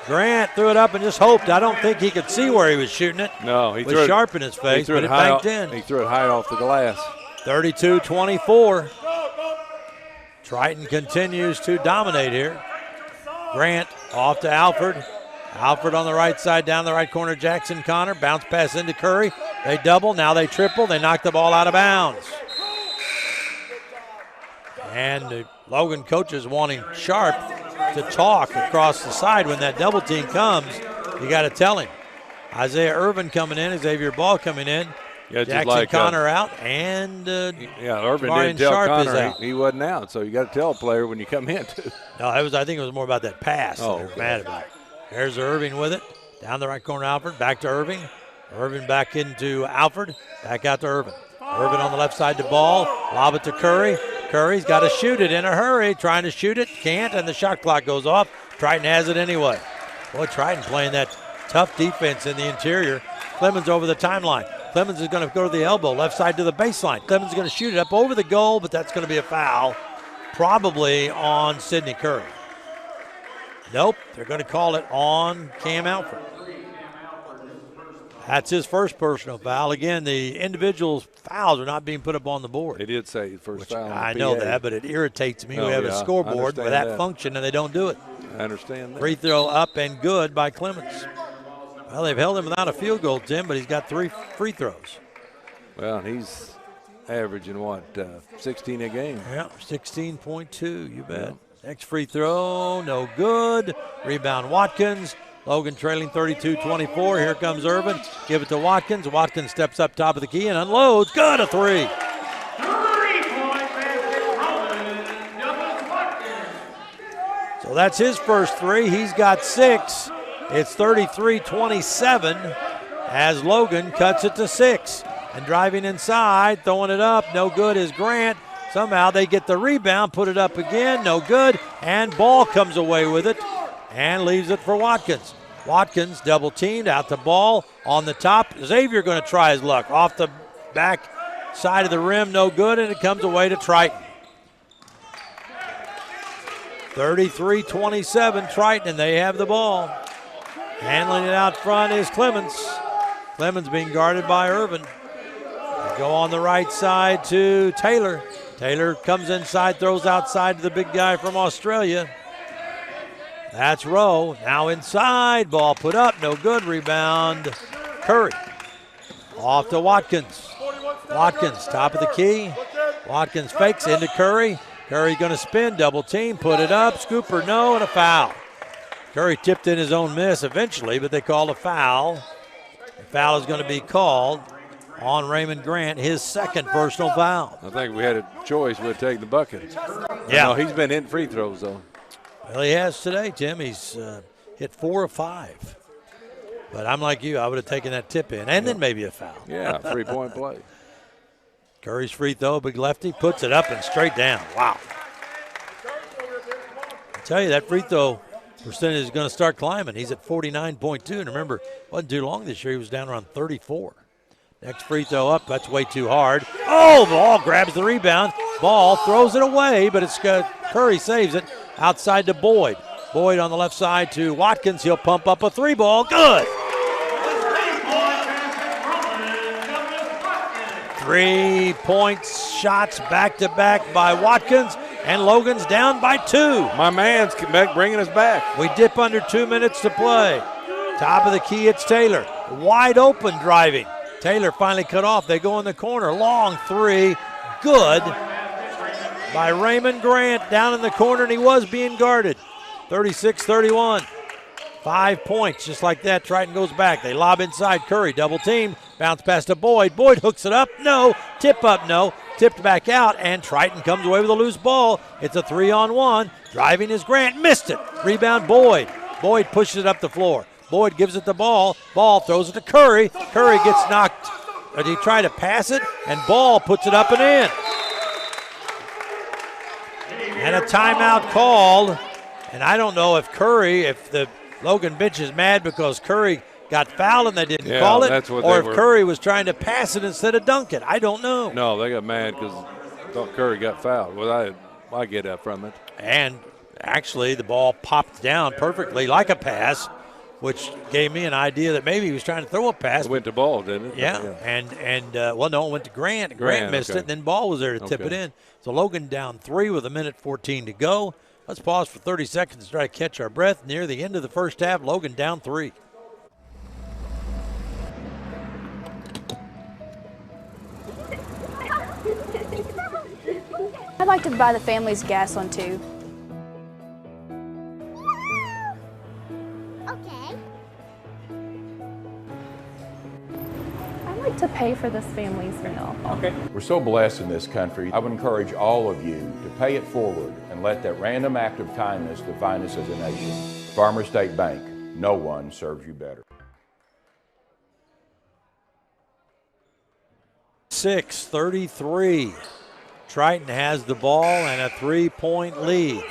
Grant threw it up and just hoped. I don't think he could see where he was shooting it. No, he threw it Sharp in his face, but it banked in. He threw it high off the glass. 32-24. Triton continues to dominate here. Grant off to Alford. Alford on the right side, down the right corner, Jackson Connor. Bounce pass into Curry. They double, now they triple. They knock the ball out of bounds. And the Logan coaches wanting Sharp to talk across the side when that double team comes. You got to tell him. Isaiah Irvin coming in, Xavier Ball coming in. Yeah, Jackson like, Connor out, and Irvin didn't tell Sharp Connor he wasn't out, so you got to tell a player when you come in, too. No, I think it was more about that pass. Oh, they're mad about it. There's Irving with it. Down the right corner, Alford. Back to Irving. Irving back into Alford. Back out to Irvin. Irvin on the left side to Ball. Lob it to Curry. Curry's got to shoot it in a hurry. Trying to shoot it. Can't, and the shot clock goes off. Triton has it anyway. Boy, Triton playing that tough defense in the interior. Clemens over the timeline. Clemens is going to go to the elbow. Left side to the baseline. Clemens is going to shoot it up over the goal, but that's going to be a foul. Probably on Sidney Curry. Nope, they're going to call it on Cam Alford. That's his first personal foul. Again, the individual fouls are not being put up on the board. They did say first foul. I know that, but it irritates me. We have a scoreboard with that function, and they don't do it. I understand that. Free throw up and good by Clemens. Well, they've held him without a field goal, Tim, but he's got 3 free throws. Well, he's averaging, 16 a game? Yeah, 16.2, you bet. Yeah. Next free throw, no good. Rebound Watkins. Logan trailing 32-24. Here comes Irvin. Give it to Watkins. Watkins steps up top of the key and unloads. Good, a 3. 3-point basket, Watkins. So that's his first 3. He's got 6. It's 33-27 as Logan cuts it to 6. And driving inside, throwing it up, no good is Grant. Somehow they get the rebound, put it up again, no good, and Ball comes away with it and leaves it for Watkins. Watkins double teamed, out the Ball on the top. Xavier going to try his luck. Off the back side of the rim, no good, and it comes away to Triton. 33-27 Triton, and they have the ball. Handling it out front is Clemens. Clemens being guarded by Irvin. They go on the right side to Taylor. Taylor comes inside, throws outside to the big guy from Australia. That's Rowe. Now inside, ball put up, no good. Rebound, Curry. Off to Watkins. Watkins, top of the key. Watkins fakes into Curry. Curry going to spin, double team, put it up. Scooper, no, and a foul. Curry tipped in his own miss eventually, but they called a foul. The foul is going to be called on Raymond Grant, his second personal foul. I think we had a choice. We'd take the bucket. Yeah. No, he's been hitting free throws, though. Well, he has today, Tim. He's hit 4 of 5. But I'm like you. I would have taken that tip in and then maybe a foul. Yeah, 3-point play. Curry's free throw, big lefty, puts it up and straight down. Wow. I tell you, that free throw percentage is going to start climbing. He's at 49.2. And remember, it wasn't too long this year. He was down around 34. Next free throw up. That's way too hard. Oh, Ball grabs the rebound. Ball throws it away, but it's Curry saves it outside to Boyd. Boyd on the left side to Watkins. He'll pump up a 3-ball. Good. 3 points, shots back-to-back by Watkins, and Logan's down by 2. My man's bringing us back. We dip under 2 minutes to play. Top of the key, it's Taylor. Wide open driving. Taylor finally cut off. They go in the corner. Long 3. Good by Raymond Grant down in the corner, and he was being guarded. 36-31. 5 points, just like that. Triton goes back. They lob inside. Curry, double team. Bounce pass to Boyd. Boyd hooks it up. No. Tip up. No. Tipped back out, and Triton comes away with a loose ball. It's a 3-on-1. Driving is Grant. Missed it. Rebound Boyd. Boyd pushes it up the floor. Boyd gives it the ball. Ball throws it to Curry. Curry gets knocked. He tried to pass it, and Ball puts it up and in. And a timeout called. And I don't know if the Logan bench is mad because Curry got fouled and they didn't call it, or if Curry was trying to pass it instead of dunk it. I don't know. No, they got mad because thought Curry got fouled. Well, I get that from it. And actually, the ball popped down perfectly like a pass, which gave me an idea that maybe he was trying to throw a pass. It went to Ball, didn't it? Yeah. Well, no, it went to Grant. Grant missed it, and then Ball was there to tip it in. So Logan down 3 with 1:14 to go. Let's pause for 30 seconds to try to catch our breath. Near the end of the first half, Logan down 3. I'd like to buy the family's gas on 2. Okay. I'd like to pay for this family's meal. Okay. We're so blessed in this country. I would encourage all of you to pay it forward and let that random act of kindness define us as a nation. Farmers State Bank, no one serves you better. 6:33. Triton has the ball and a 3-point lead.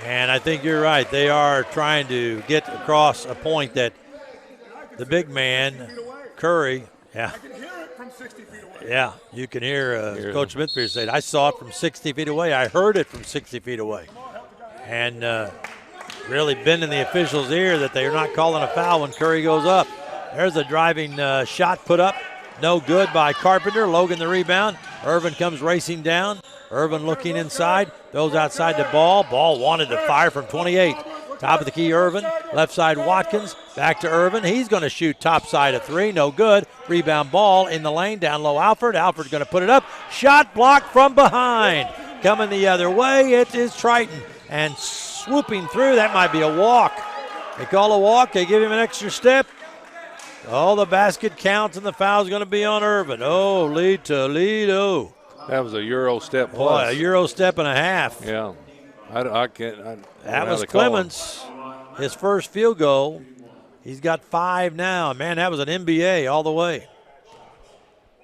And I think you're right. They are trying to get across a point that the big man, Curry, yeah, you can hear Coach Smithfield say, I saw it from 60 feet away. I heard it from 60 feet away. And really been in the official's ear that they're not calling a foul when Curry goes up. There's a driving shot put up. No good by Carpenter. Logan the rebound. Irvin comes racing down. Irvin looking inside. Throws outside the Ball. Ball wanted to fire from 28. Top of the key, Irvin. Left side, Watkins. Back to Irvin. He's going to shoot top side of 3. No good. Rebound Ball in the lane. Down low, Alford. Alford's going to put it up. Shot blocked from behind. Coming the other way, it is Triton. And swooping through, that might be a walk. They call a walk. They give him an extra step. Oh, the basket counts, and the foul's going to be on Irvin. Oh, lead Toledo. That was a Euro step plus. Boy, a Euro step and a half. Yeah. I can't. That was Clements, his first field goal. He's got 5 now. Man, that was an NBA all the way.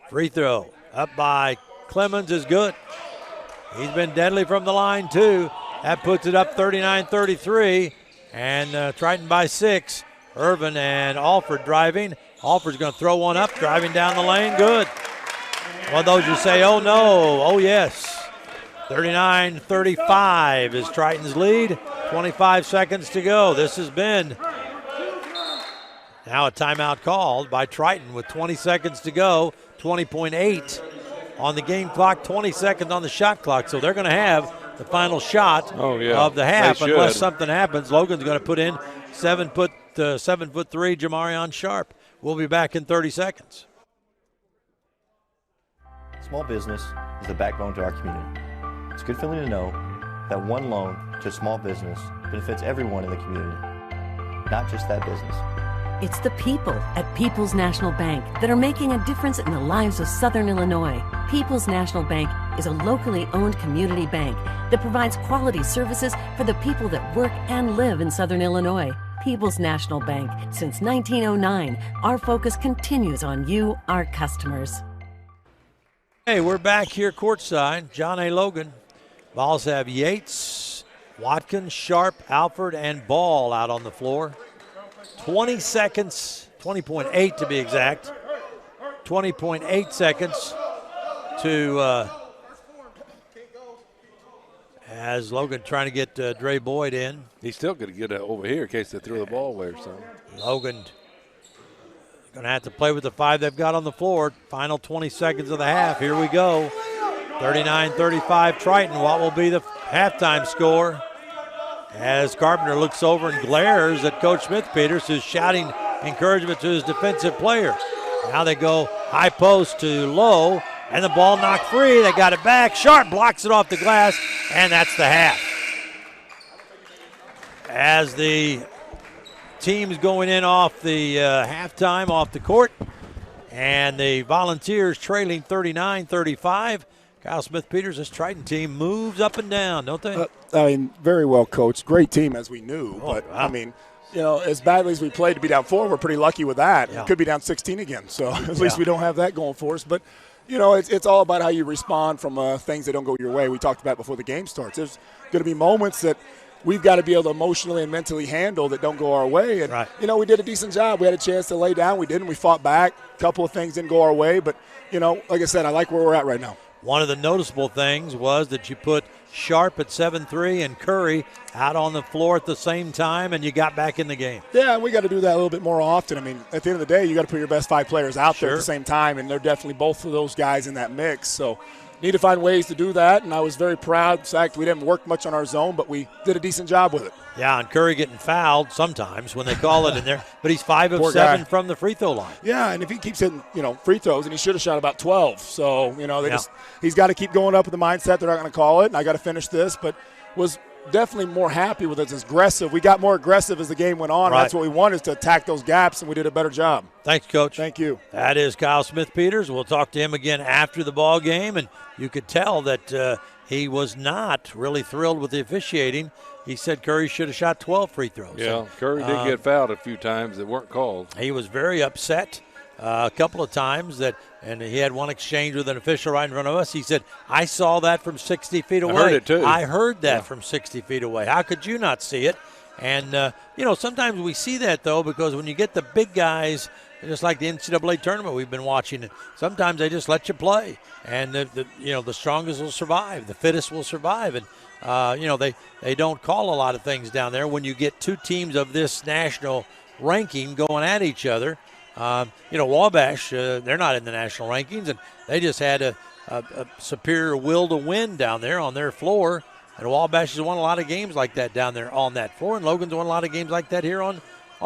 Free throw up by Clemens is good. He's been deadly from the line, too. That puts it up 39-33, and Triton by 6. Irvin and Alford driving. Alford's going to throw one up, driving down the lane. Good. One of those you say, oh, no. Oh, yes. 39-35 is Triton's lead. 25 seconds to go. This has been now a timeout called by Triton with 20 seconds to go. 20.8 on the game clock, 20 seconds on the shot clock. So they're going to have the final shot of the half unless something happens. Logan's going to put in 7'3" Jamarion Sharp. We'll be back in 30 seconds. Small business is the backbone to our community. It's a good feeling to know that one loan to a small business benefits everyone in the community, not just that business. It's the people at People's National Bank that are making a difference in the lives of Southern Illinois. People's National Bank is a locally owned community bank that provides quality services for the people that work and live in Southern Illinois. People's National Bank. Since 1909, our focus continues on you, our customers. Hey, we're back here courtside. John A. Logan. Vols have Yates, Watkins, Sharp, Alford, and Ball out on the floor. 20 seconds, 20.8 to be exact. 20.8 seconds to as Logan trying to get Dre Boyd in. He's still going to get it over here in case they throw the ball away or something. Logan going to have to play with the 5 they've got on the floor. Final 20 seconds of the half. Here we go. 39-35 Triton. What will be the halftime score? As Carpenter looks over and glares at Coach Smith-Peters, who's shouting encouragement to his defensive player. Now they go high post to Lowe, and the ball knocked free. They got it back. Sharp blocks it off the glass, and that's the half. As the team's going in off the halftime off the court, and the Volunteers trailing 39-35. Kyle Smith-Peters, this Triton team moves up and down, don't they? Very well coached. Great team, as we knew. But, wow. As badly as we played to be down 4, we're pretty lucky with that. Yeah. Could be down 16 again. So at least we don't have that going for us. But, it's all about how you respond from things that don't go your way. We talked about before the game starts. There's going to be moments that we've got to be able to emotionally and mentally handle that don't go our way. And, right. We did a decent job. We had a chance to lay down. We didn't. We fought back. A couple of things didn't go our way. But, like I said, I like where we're at right now. One of the noticeable things was that you put Sharp at 7-3 and Curry out on the floor at the same time, and you got back in the game. Yeah, and we got to do that a little bit more often. At the end of the day, you got to put your best 5 players out there at the same time, and they're definitely both of those guys in that mix. So need to find ways to do that, and I was very proud. In fact, we didn't work much on our zone, but we did a decent job with it. Yeah, and Curry getting fouled sometimes when they call it in there, but he's 5 of 7 from the free throw line. Yeah, and if he keeps hitting, free throws, and he should have shot about 12. So, he's got to keep going up with the mindset they're not going to call it, and I got to finish this, but was definitely more happy with it. It's aggressive. We got more aggressive as the game went on. Right. And that's what we wanted, is to attack those gaps, and we did a better job. Thanks, Coach. Thank you. That is Kyle Smith-Peters. We'll talk to him again after the ball game, and you could tell that he was not really thrilled with the officiating. He said Curry should have shot 12 free throws. Yeah, Curry did get fouled a few times that weren't called. He was very upset a couple of times, and he had one exchange with an official right in front of us. He said, I saw that from 60 feet away. I heard it too. I heard that from 60 feet away. How could you not see it? And, sometimes we see that, though, because when you get the big guys, just like the NCAA tournament we've been watching, sometimes they just let you play. And, the strongest will survive. The fittest will survive. And, they don't call a lot of things down there when you get 2 teams of this national ranking going at each other. Wabash, they're not in the national rankings, and they just had a superior will to win down there on their floor. And Wabash has won a lot of games like that down there on that floor, and Logan's won a lot of games like that here on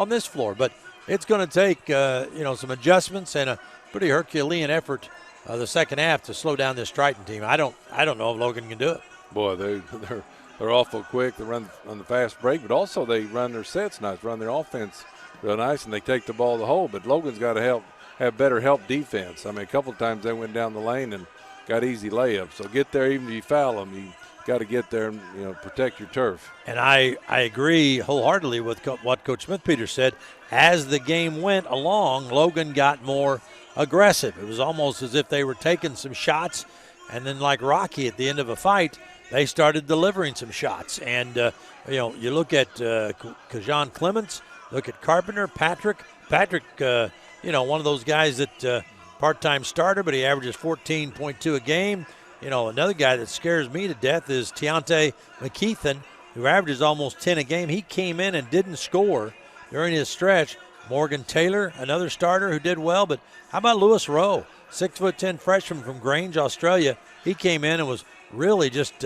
this floor. But it's going to take, some adjustments and a pretty Herculean effort the second half to slow down this Triton team. I don't know if Logan can do it. Boy, they're awful quick. They run on the fast break, but also they run their sets nice, run their offense real nice, and they take the ball to the hole. But Logan's got to have better help defense. A couple of times they went down the lane and got easy layups. So get there, even if you foul them, you got to get there and protect your turf. And I agree wholeheartedly with what Coach Smith-Peters said. As the game went along, Logan got more aggressive. It was almost as if they were taking some shots, and then like Rocky at the end of a fight, they started delivering some shots. And, you look at Kajan Clements, look at Carpenter, Patrick, one of those guys that part-time starter, but he averages 14.2 a game. Another guy that scares me to death is Tiante McKeithen, who averages almost 10 a game. He came in and didn't score during his stretch. Morgan Taylor, another starter who did well, but how about Lewis Rowe, 6'10" freshman from Grange, Australia. He came in and was really just,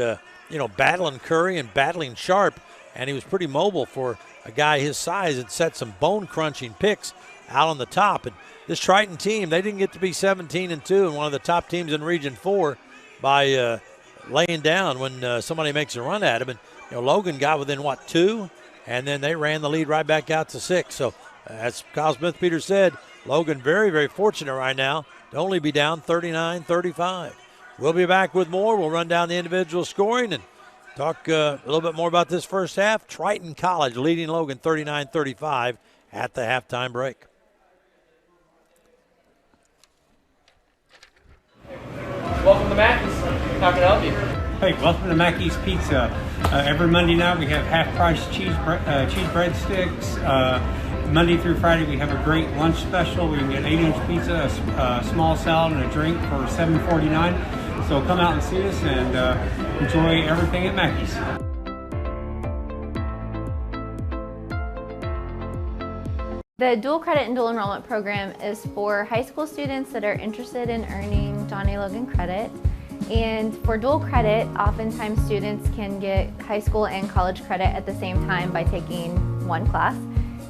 battling Curry and battling Sharp, and he was pretty mobile for a guy his size. And set some bone-crunching picks out on the top. And this Triton team, they didn't get to be 17-2 and one of the top teams in Region 4 by laying down when somebody makes a run at him. And Logan got within 2, and then they ran the lead right back out to 6. So as Kyle Smith-Peters said, Logan very, very fortunate right now to only be down 39-35. We'll be back with more. We'll run down the individual scoring and talk a little bit more about this first half. Triton College leading Logan 39-35 at the halftime break. Welcome to Mackey's. How can I help you? Hey, welcome to Mackey's Pizza. Every Monday night we have half-price cheese breadsticks. Monday through Friday we have a great lunch special. We can get 8-inch pizza, a small salad, and a drink for $7.49. So come out and see us and enjoy everything at Mackey's. The dual credit and dual enrollment program is for high school students that are interested in earning Johnny Logan credit. And for dual credit, oftentimes students can get high school and college credit at the same time by taking one class.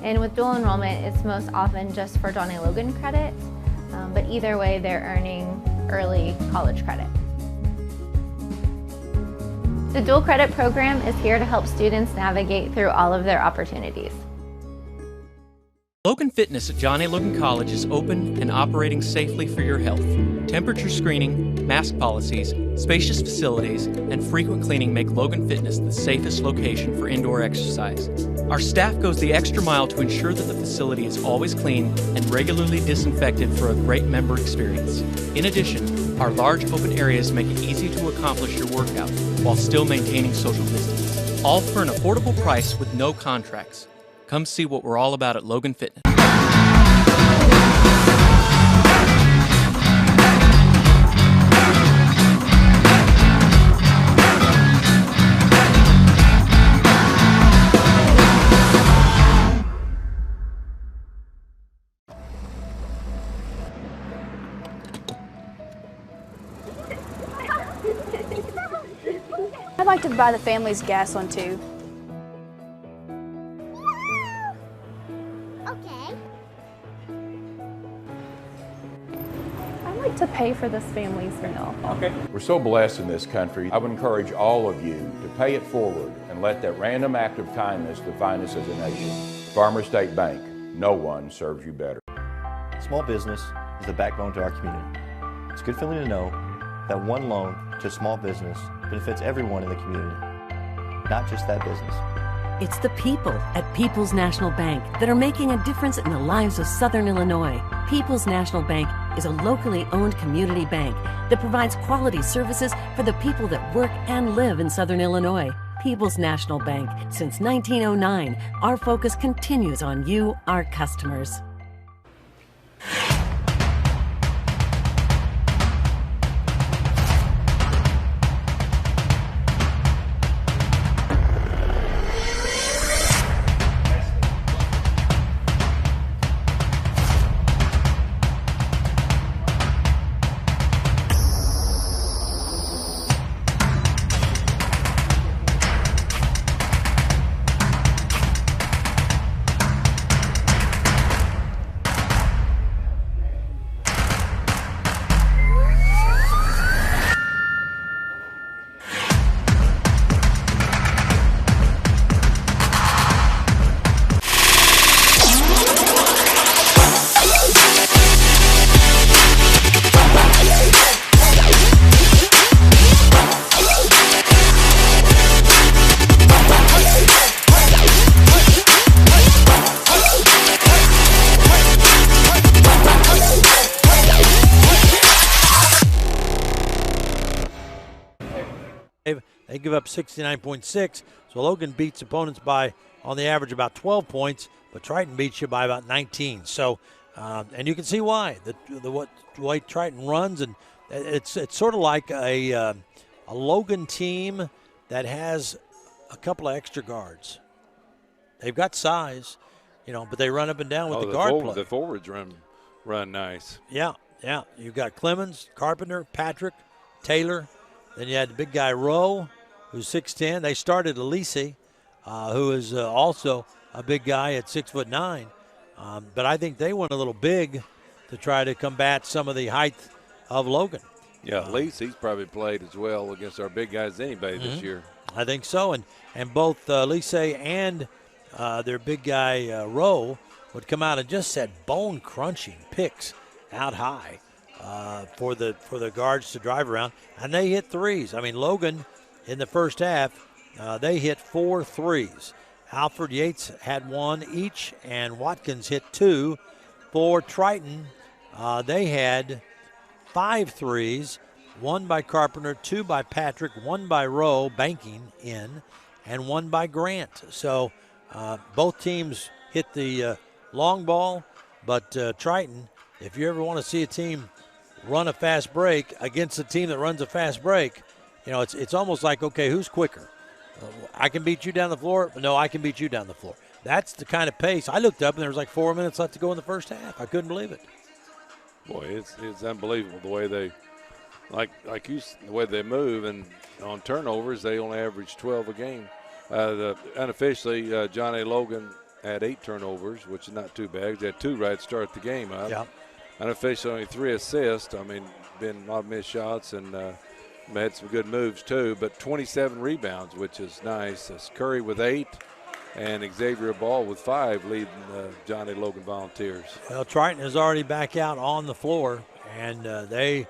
And with dual enrollment, it's most often just for Johnny Logan credit, but either way, they're earning early college credit. The dual credit program is here to help students navigate through all of their opportunities. Logan Fitness at Johnny Logan College is open and operating safely for your health. Temperature screening, mask policies, spacious facilities, and frequent cleaning make Logan Fitness the safest location for indoor exercise. Our staff goes the extra mile to ensure that the facility is always clean and regularly disinfected for a great member experience. In addition, our large open areas make it easy to accomplish your workout while still maintaining social distance. All for an affordable price with no contracts. Come see what we're all about at Logan Fitness. I'd like to buy the family's gas one too. To pay for this family's meal. Okay. We're so blessed in this country. I would encourage all of you to pay it forward and let that random act of kindness define us as a nation. Farmer State Bank, no one serves you better. Small business is the backbone to our community. It's a good feeling to know that one loan to a small business benefits everyone in the community, not just that business. It's the people at People's National Bank that are making a difference in the lives of Southern Illinois. People's National Bank is a locally owned community bank that provides quality services for the people that work and live in Southern Illinois. People's National Bank. Since 1909, our focus continues on you, our customers. They give up 69.6, so Logan beats opponents by, on the average, about 12 points, but Triton beats you by about 19. So, and you can see why. The way Triton runs, and it's sort of like a Logan team that has a couple of extra guards. They've got size, but they run up and down with the guard play. The forwards run nice. Yeah. You've got Clemens, Carpenter, Patrick, Taylor. Then you had the big guy Rowe, who's 6'10". They started Elise, who is also a big guy at 6'9". But I think they went a little big to try to combat some of the height of Logan. Yeah, Elise, he's probably played as well against our big guys as anybody this year. I think so. And both Elise and their big guy Rowe would come out and just said bone-crunching picks out high for the guards to drive around, and they hit threes. I mean, Logan in the first half, they hit 4 threes. Alfred Yates had 1 each, and Watkins hit 2. For Triton, they had 5 threes, 1 by Carpenter, 2 by Patrick, 1 by Rowe, banking in, and 1 by Grant. So both teams hit the long ball, but Triton, if you ever want to see a team run a fast break against a team that runs a fast break, you know, it's almost like, okay, who's quicker? I can beat you down the floor. No, I can beat you down the floor. That's the kind of pace. I looked up and there was like 4 minutes left to go in the first half. I couldn't believe it. Boy, it's unbelievable the way they, like the way they move, and on turnovers they only average 12 a game. Unofficially, John A. Logan had 8 turnovers, which is not too bad. They had 2 right to start the game up. Yeah. Unofficially, only 3 assists. I mean, been a lot of missed shots and had some good moves too. But 27 rebounds, which is nice. It's Curry with 8. And Xavier Ball with 5 leading John A. Logan Volunteers. Well, Triton is already back out on the floor, and they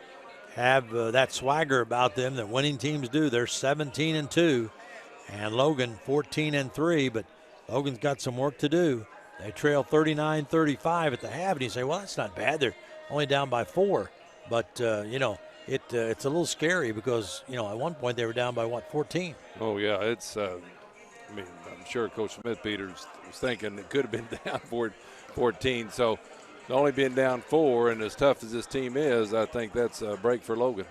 have that swagger about them that winning teams do. They're 17-2, and Logan 14-3, but Logan's got some work to do. They trail 39-35 at the half, and you say, well, that's not bad. They're only down by 4. But, you know, it's a little scary because, you know, at one point they were down by, 14? Oh, yeah, it's I mean, I'm sure Coach Smith-Peters was thinking it could have been down 14. So only being down 4, and as tough as this team is, I think that's a break for Logan.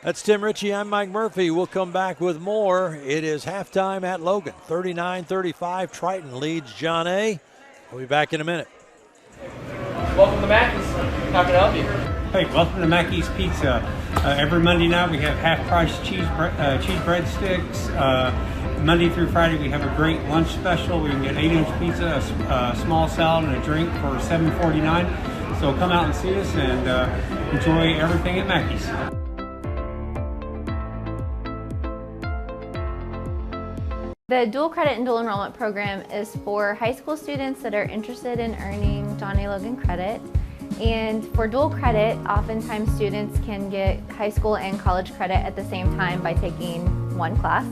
That's Tim Ritchie. I'm Mike Murphy. We'll come back with more. It is halftime at Logan. 39-35. Triton leads John A. We'll be back in a minute. Welcome to Mackey's. How can I help you? Hey, welcome to Mackey's Pizza. Every Monday night we have half-price cheese breadsticks. Monday through Friday we have a great lunch special. We can get 8-inch pizza, a small salad, and a drink for $7.49. So come out and see us and enjoy everything at Mackey's. The dual credit and dual enrollment program is for high school students that are interested in earning John A. Logan credit. And for dual credit, oftentimes students can get high school and college credit at the same time by taking one class.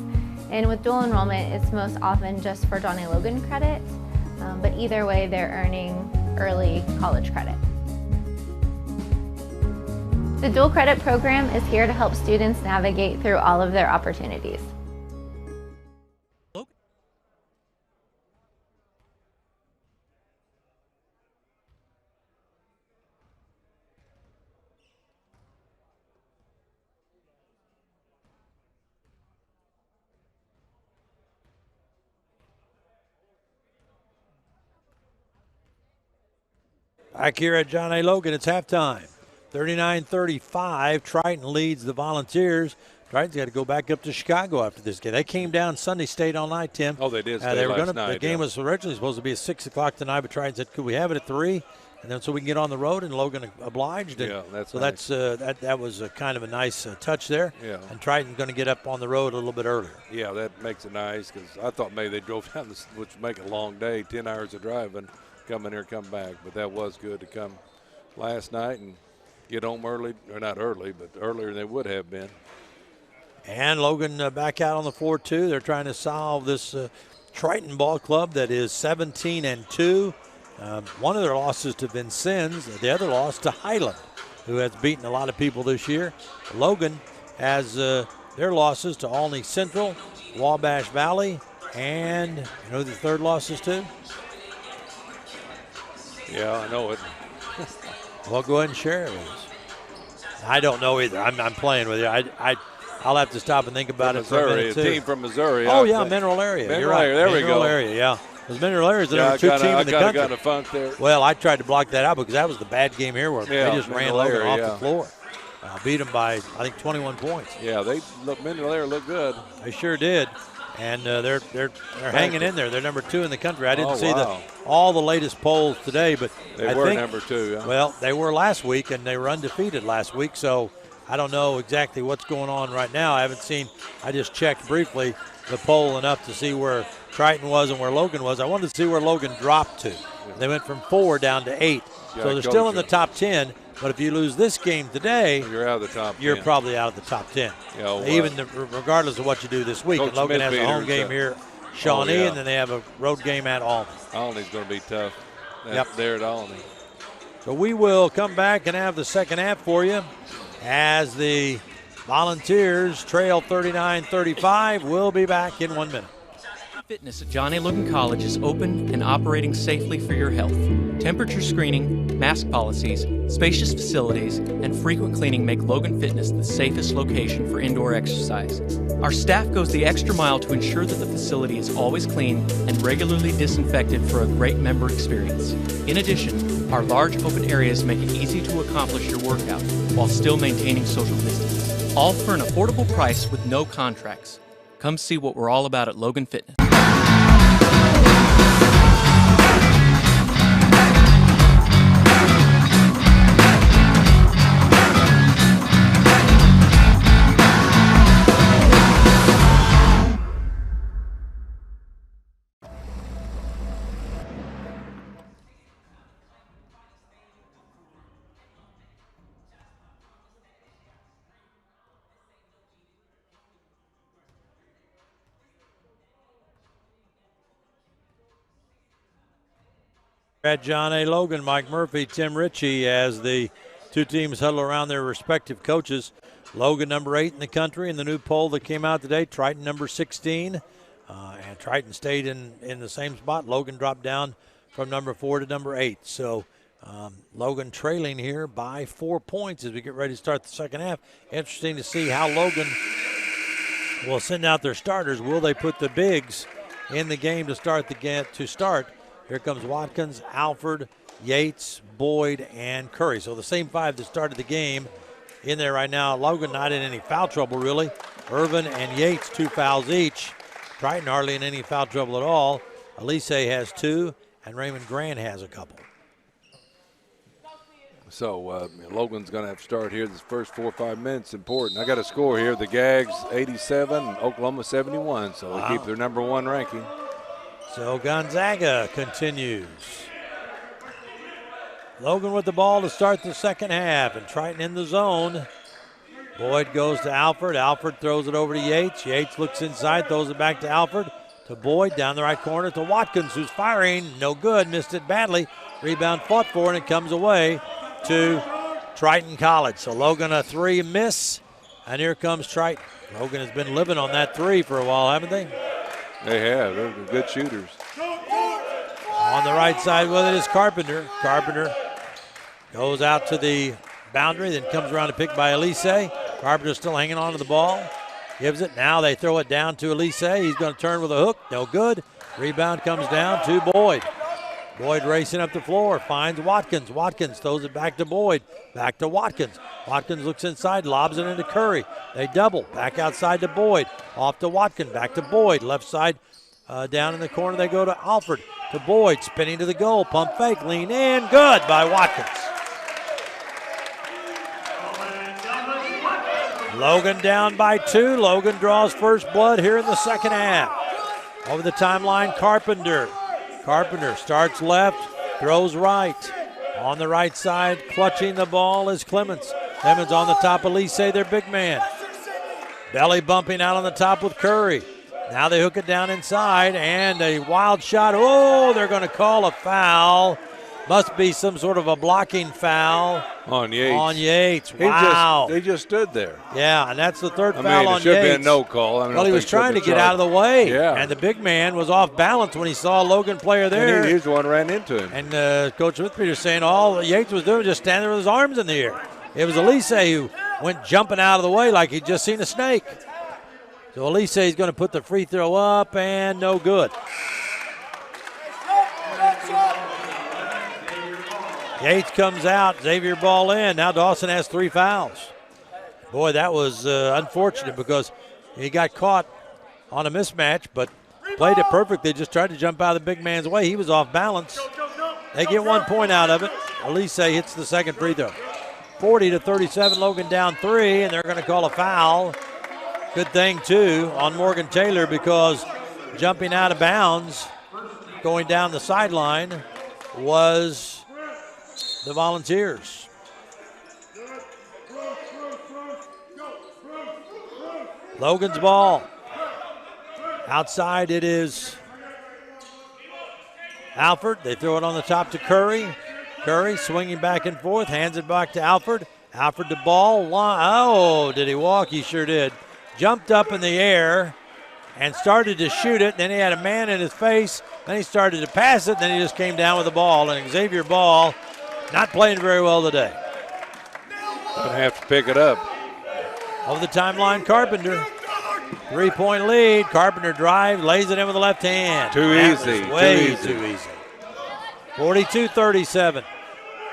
And with dual enrollment, it's most often just for John A. Logan credit, but either way, they're earning early college credit. The dual credit program is here to help students navigate through all of their opportunities. Back here at John A. Logan, it's halftime. 39-35, Triton leads the Volunteers. Triton's got to go back up to Chicago after this game. They came down Sunday State all night, Tim. Oh, they did. They were last night, the game was originally supposed to be at 6 o'clock tonight, but Triton said, could we have it at 3? And then so we can get on the road, and Logan obliged. And yeah, that's so nice. that was a kind of a nice touch there. Yeah. And Triton's going to get up on the road a little bit earlier. Yeah, that makes it nice because I thought maybe they drove down, which would make it a long day, 10 hours of driving, come in here, come back. But that was good to come last night and get home early, or not early, but earlier than they would have been. And Logan back out on the floor, too. They're trying to solve this Triton ball club that is 17-2. One of their losses to Vincennes, the other loss to Highland, who has beaten a lot of people this year. Logan has their losses to Olney Central, Wabash Valley, and you know who the third loss is to? Yeah, I know it. Well, go ahead and share it with us. I don't know either. I'm playing with you. I'll have to stop and think about it for a minute, too. A team from Missouri. Oh, yeah, Mineral Area. You're right. There we go. Mineral Area, yeah. Because Mineral Area is the number 2 team in the country. I got a funk there. Well, I tried to block that out because that was the bad game here where they just ran Logan off the floor. Beat them by, I think, 21 points. Yeah, Mineral Area looked good. They sure did. And they're hanging in there. They're number 2 in the country. I didn't see all the latest polls today, but I think number 2. Yeah. Well, they were last week, and they were undefeated last week. So I don't know exactly what's going on right now. I just checked briefly the poll enough to see where Triton was and where Logan was. I wanted to see where Logan dropped to. They went from 4 down to 8. So they're still in the top 10. But if you lose this game today, you're out of the top 10. You're probably out of the top 10. Yeah, even regardless of what you do this week. And Logan has a home game here, Shawnee, and then they have a road game at Albany. Albany's going to be tough. Yep. There at Albany. So we will come back and have the second half for you as the Volunteers trail 39-35. We'll be back in 1 minute. Fitness at John A. Logan College is open and operating safely for your health. Temperature screening, mask policies, spacious facilities, and frequent cleaning make Logan Fitness the safest location for indoor exercise. Our staff goes the extra mile to ensure that the facility is always clean and regularly disinfected for a great member experience. In addition, our large open areas make it easy to accomplish your workout while still maintaining social distance. All for an affordable price with no contracts. Come see what we're all about at Logan Fitness. At John A. Logan, Mike Murphy, Tim Ritchie, as the two teams huddle around their respective coaches. Logan, number 8 in the country in the new poll that came out today. Triton, number 16. And Triton stayed in the same spot. Logan dropped down from number 4 to number 8. So Logan trailing here by 4 points as we get ready to start the second half. Interesting to see how Logan will send out their starters. Will they put the bigs in the game to start Here comes Watkins, Alford, Yates, Boyd, and Curry. So the same 5 that started the game in there right now. Logan not in any foul trouble, really. Irvin and Yates, 2 fouls each. Triton hardly in any foul trouble at all. Elise has 2, and Raymond Grant has a couple. So Logan's going to have to start here this first 4 or 5 minutes. Important. I got a score here. The Gags 87, Oklahoma 71. So they keep their number 1 ranking. So Gonzaga continues. Logan with the ball to start the second half, and Triton in the zone. Boyd goes to Alford. Alford throws it over to Yates. Yates looks inside, throws it back to Alford. To Boyd, down the right corner to Watkins, who's firing. No good, missed it badly. Rebound fought for, and it comes away to Triton College. So Logan a 3 miss, and here comes Triton. Logan has been living on that 3 for a while, haven't they? They have. They're good shooters. On the right side with it is Carpenter. Carpenter goes out to the boundary, then comes around to pick by Elise. Carpenter still hanging on to the ball. Gives it. Now they throw it down to Elise. He's going to turn with a hook. No good. Rebound comes down to Boyd. Boyd racing up the floor. Finds Watkins. Watkins throws it back to Boyd. Back to Watkins. Watkins looks inside, lobs it into Curry. They double. Back outside to Boyd. Off to Watkins. Back to Boyd. Left side down in the corner they go to Alford. To Boyd. Spinning to the goal. Pump fake. Lean in. Good by Watkins. Logan down by 2. Logan draws first blood here in the second half. Over the timeline, Carpenter. Carpenter starts left, throws right. On the right side, clutching the ball is Clemens. Clemens on the top of Elise, their big man. Belly bumping out on the top with Curry. Now they hook it down inside, and a wild shot. Oh, they're going to call a foul. Must be some sort of a blocking foul. On Yates. On Yates. Wow. They just stood there. Yeah, and that's the third foul on Yates. It should have been no call. Well, he was trying to get out of the way. Yeah. And the big man was off balance when he saw a Logan player there. And he was the one who ran into him. And Coach Smithpeter saying all Yates was doing was just standing there with his arms in the air. It was Elise who went jumping out of the way like he'd just seen a snake. So Elise is going to put the free throw up, and no good. Yates comes out, Xavier ball in. Now Dawson has 3 fouls. Boy, that was unfortunate because he got caught on a mismatch, but played it perfect. They just tried to jump out of the big man's way. He was off balance. They get 1 point out of it. Elise hits the second free throw. 40-37, Logan down 3, and they're going to call a foul. Good thing, too, on Morgan Taylor because jumping out of bounds, going down the sideline, was the Volunteers. Logan's ball. Outside it is Alford. They throw it on the top to Curry. Curry swinging back and forth, hands it back to Alford. Alford to ball. Oh, did he walk? He sure did. Jumped up in the air and started to shoot it. Then he had a man in his face. Then he started to pass it. Then he just came down with the ball. And Xavier Ball not playing very well today. Gonna have to pick it up. Over the timeline, Carpenter. 3-point lead. Carpenter drive, lays it in with the left hand. Too easy. Way too easy. 42-37.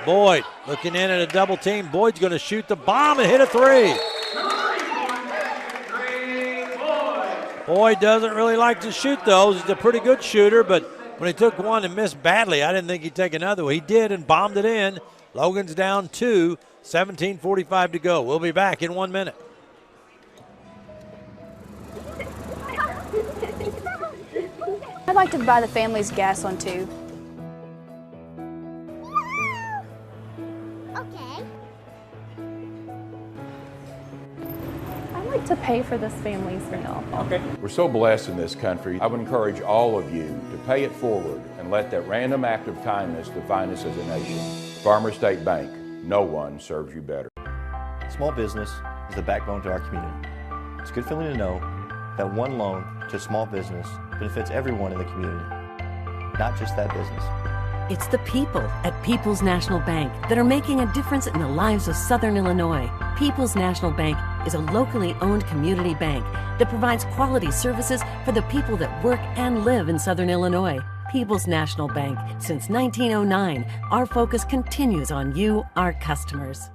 Boyd looking in at a double team. Boyd's going to shoot the bomb and hit a three. Boyd doesn't really like to shoot those. He's a pretty good shooter, but when he took one and missed badly, I didn't think he'd take another. Well, he did and bombed it in. Logan's down 2, 17:45 to go. We'll be back in 1 minute. I'd like to buy the family's gas on 2. Okay. I'd like to pay for this family's meal. Okay. We're so blessed in this country. I would encourage all of you to pay it forward and let that random act of kindness define us as a nation. Farmer State Bank, no one serves you better. Small business is the backbone to our community. It's a good feeling to know that one loan to a small business benefits everyone in the community, not just that business. It's the people at People's National Bank that are making a difference in the lives of Southern Illinois. People's National Bank is a locally owned community bank that provides quality services for the people that work and live in Southern Illinois. People's National Bank. Since 1909, our focus continues on you, our customers.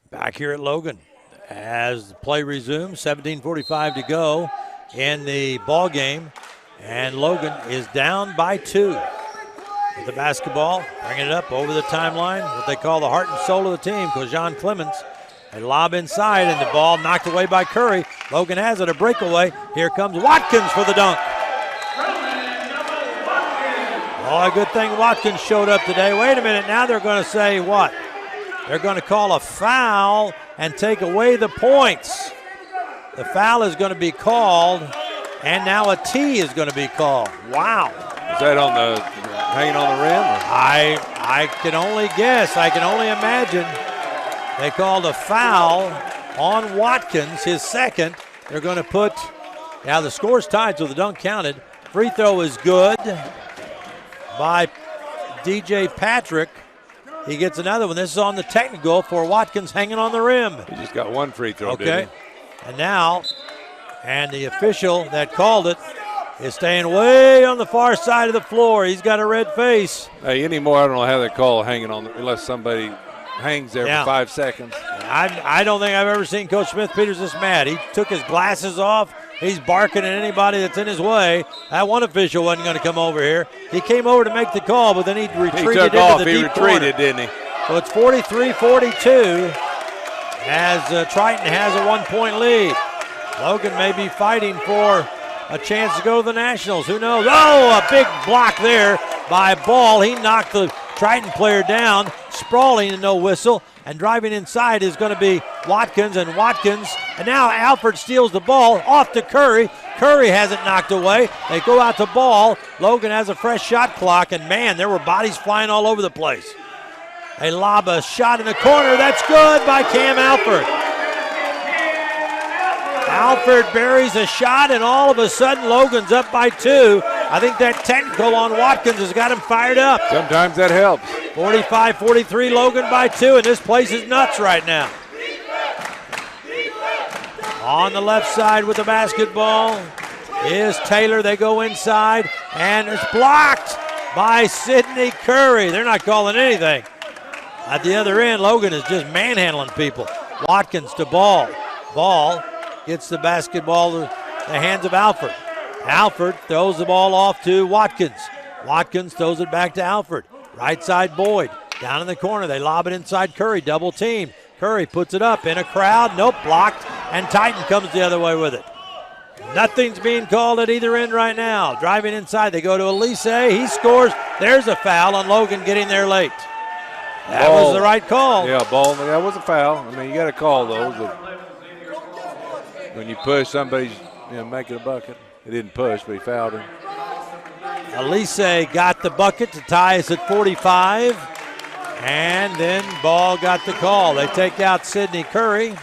Back here at Logan as the play resumes, 17:45 to go in the ball game, and Logan is down by 2. With the basketball, bringing it up over the timeline, what they call the heart and soul of the team, Kojan Clemens. A lob inside, and the ball knocked away by Curry. Logan has it, a breakaway. Here comes Watkins for the dunk. Oh, a good thing Watkins showed up today. Wait a minute, now they're going to say what? They're going to call a foul and take away the points. The foul is going to be called, and now a T is going to be called. Wow. Is that on the hanging on the rim? I can only guess. I can only imagine. They called a foul on Watkins, his second. They're going to put, now the score's tied, so the dunk counted. Free throw is good by DJ Patrick. He gets another one. This is on the technical for Watkins hanging on the rim. He just got one free throw, okay. Didn't he? And now, and the official that called it is staying way on the far side of the floor. He's got a red face. Hey, anymore, I don't know how they call hanging on, unless somebody hangs there for 5 seconds. I don't think I've ever seen Coach Smith-Peters this mad. He took his glasses off. He's barking at anybody that's in his way. That one official wasn't going to come over here. He came over to make the call, but then he retreated took into off. the He deep retreated, corner. didn't he? So it's 43-42 as Triton has a 1-point lead. Logan may be fighting for a chance to go to the Nationals. Who knows? Oh, a big block there by Ball. He knocked the Triton player down, sprawling and no whistle. And driving inside is going to be Watkins, and now Alford steals the ball off to Curry. Curry has it knocked away. They go out to Ball. Logan has a fresh shot clock, and man, there were bodies flying all over the place. They lob a shot in the corner. That's good by Cam Alford. Alford buries a shot, and all of a sudden Logan's up by 2. I think that technical on Watkins has got him fired up. Sometimes that helps. 45-43, Logan by 2, and this place is nuts right now. On the left side with the basketball is Taylor. They go inside, and it's blocked by Sidney Curry. They're not calling anything. At the other end, Logan is just manhandling people. Watkins to Ball. Ball gets the basketball to the hands of Alford. Alford throws the ball off to Watkins. Watkins throws it back to Alford. Right side Boyd. Down in the corner. They lob it inside Curry. Double team. Curry puts it up in a crowd. Nope, blocked. And Triton comes the other way with it. Nothing's being called at either end right now. Driving inside, they go to Elise. He scores. There's a foul on Logan getting there late. That was the right call. Yeah, ball. That was a foul. I mean, you got to call those. When you push, somebody's making a bucket. He didn't push, but he fouled him. Elise got the bucket to tie us at 45. And then Ball got the call. They take out Sidney Curry.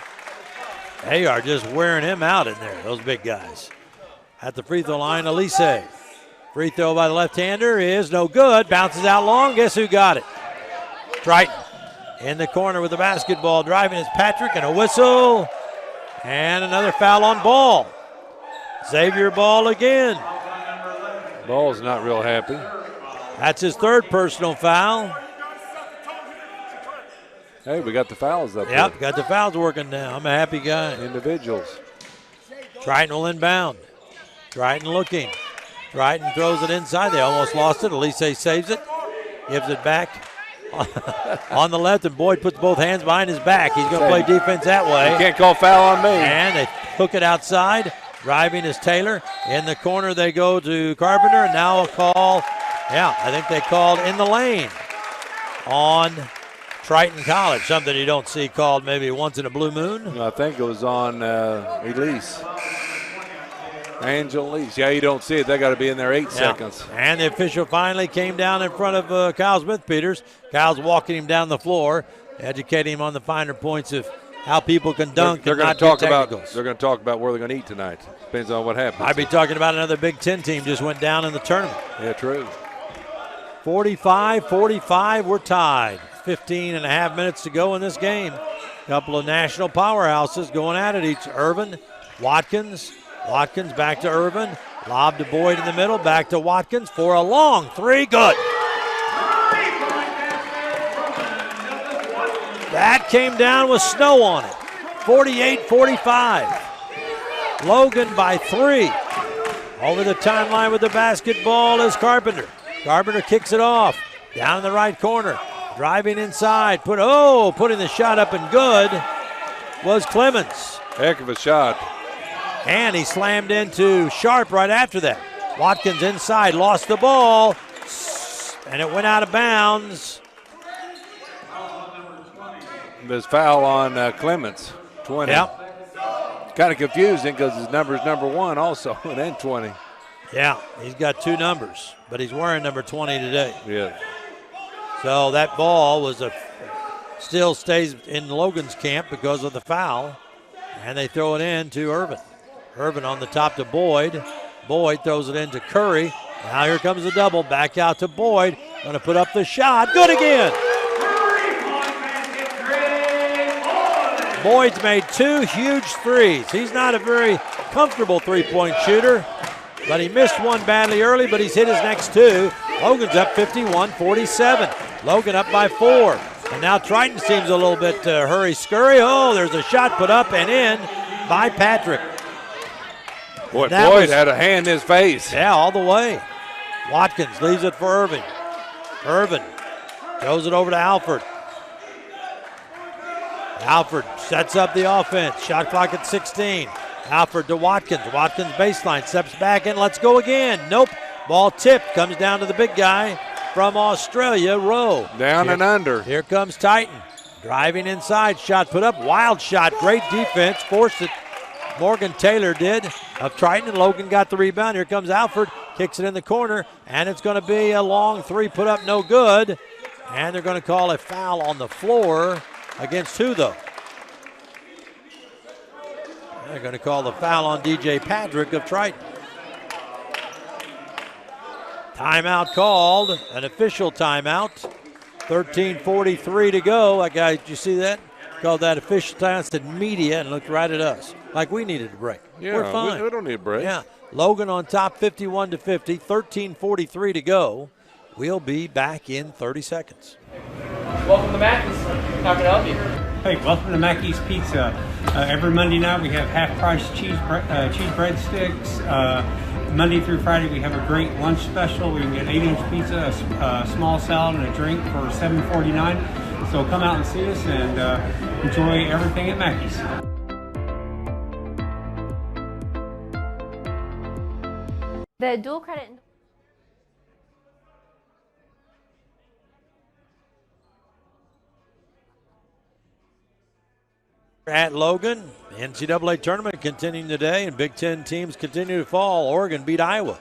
They are just wearing him out in there, those big guys. At the free throw line, Elise. Free throw by the left-hander is no good. Bounces out long. Guess who got it? Triton in the corner with the basketball. Driving is Patrick, and a whistle. And another foul on Ball. Xavier Ball again. Ball's not real happy. That's his third personal foul. Hey, we got the fouls up Yep, there. got the fouls working now. I'm a happy guy. Individuals. Triton will inbound. Triton looking. Triton throws it inside. They almost lost it. Elise saves it. Gives it back on the left, and Boyd puts both hands behind his back. He's going to play defense that way. You can't call foul on me. And they hook it outside. Driving is Taylor. In the corner they go to Carpenter. And now a call. Yeah, I think they called in the lane on Triton College. Something you don't see called maybe once in a blue moon. I think it was on Elise. Angel Elise. Yeah, you don't see it. They got to be in there 8 seconds. And the official finally came down in front of Kyle Smith-Peters. Kyle's walking him down the floor, educating him on the finer points of how people can dunk They're and going not to talk do about. technicals. They're going to talk about where they're going to eat tonight. Depends on what happens. I'd be talking about another Big Ten team just went down in the tournament. Yeah, true. 45-45, we're tied. 15 and a half minutes to go in this game. Couple of national powerhouses going at it each. Irvin, Watkins. Watkins back to Irvin. Lob to Boyd in the middle. Back to Watkins for a long three. Good. That came down with snow on it. 48-45. Logan by 3. Over the timeline with the basketball is Carpenter. Carpenter kicks it off. Down in the right corner. Driving inside. Putting the shot up and good was Clemens. Heck of a shot. And he slammed into Sharp right after that. Watkins inside, lost the ball, and it went out of bounds. There's foul on Clemens, 20. Yep. Kind of confusing because his number is number 1 also, and then 20. Yeah, he's got 2 numbers, but he's wearing number 20 today. Yeah. So that ball still stays in Logan's camp because of the foul, and they throw it in to Irvin. Irvin on the top to Boyd. Boyd throws it into Curry. Now here comes the double. Back out to Boyd. Going to put up the shot. Good again. Boyd's made 2 huge threes. He's not a very comfortable three-point shooter, but he missed one badly early, but he's hit his next 2. Logan's up 51-47. Logan up by 4. And now Triton seems a little bit hurry-scurry. Oh, there's a shot put up and in by Patrick. Boy, Boyd had a hand in his face. Yeah, all the way. Watkins leaves it for Irvin. Irvin throws it over to Alford. Alford sets up the offense. Shot clock at 16. Alford to Watkins. Watkins baseline, steps back in. Let's go again. Nope. Ball tipped. Comes down to the big guy from Australia, Rowe. Down and under. Here comes Triton. Driving inside. Shot put up. Wild shot. Great defense. Forced it. Morgan Taylor did of Triton, and Logan got the rebound. Here comes Alford, kicks it in the corner, and it's going to be a long 3 put up, no good. And they're going to call a foul on the floor against who, though? They're going to call the foul on DJ Patrick of Triton. Timeout called, an official timeout. 13:43 to go. That guy, did you see that? Called that official timeout, said media, and looked right at us like we needed a break. Yeah, we're fine. We don't need a break. Yeah, Logan on top, 51-50, 13:43 to go. We'll be back in 30 seconds. Welcome to Mackey's. How can I help you? Hey, welcome to Mackey's Pizza. Every Monday night we have half-price cheese breadsticks. Monday through Friday we have a great lunch special. We can get 8-inch pizza, a small salad, and a drink for $7.49. So come out and see us and enjoy everything at Mackey's. The dual credit. At Logan, the NCAA tournament continuing today, and Big Ten teams continue to fall. Oregon beat Iowa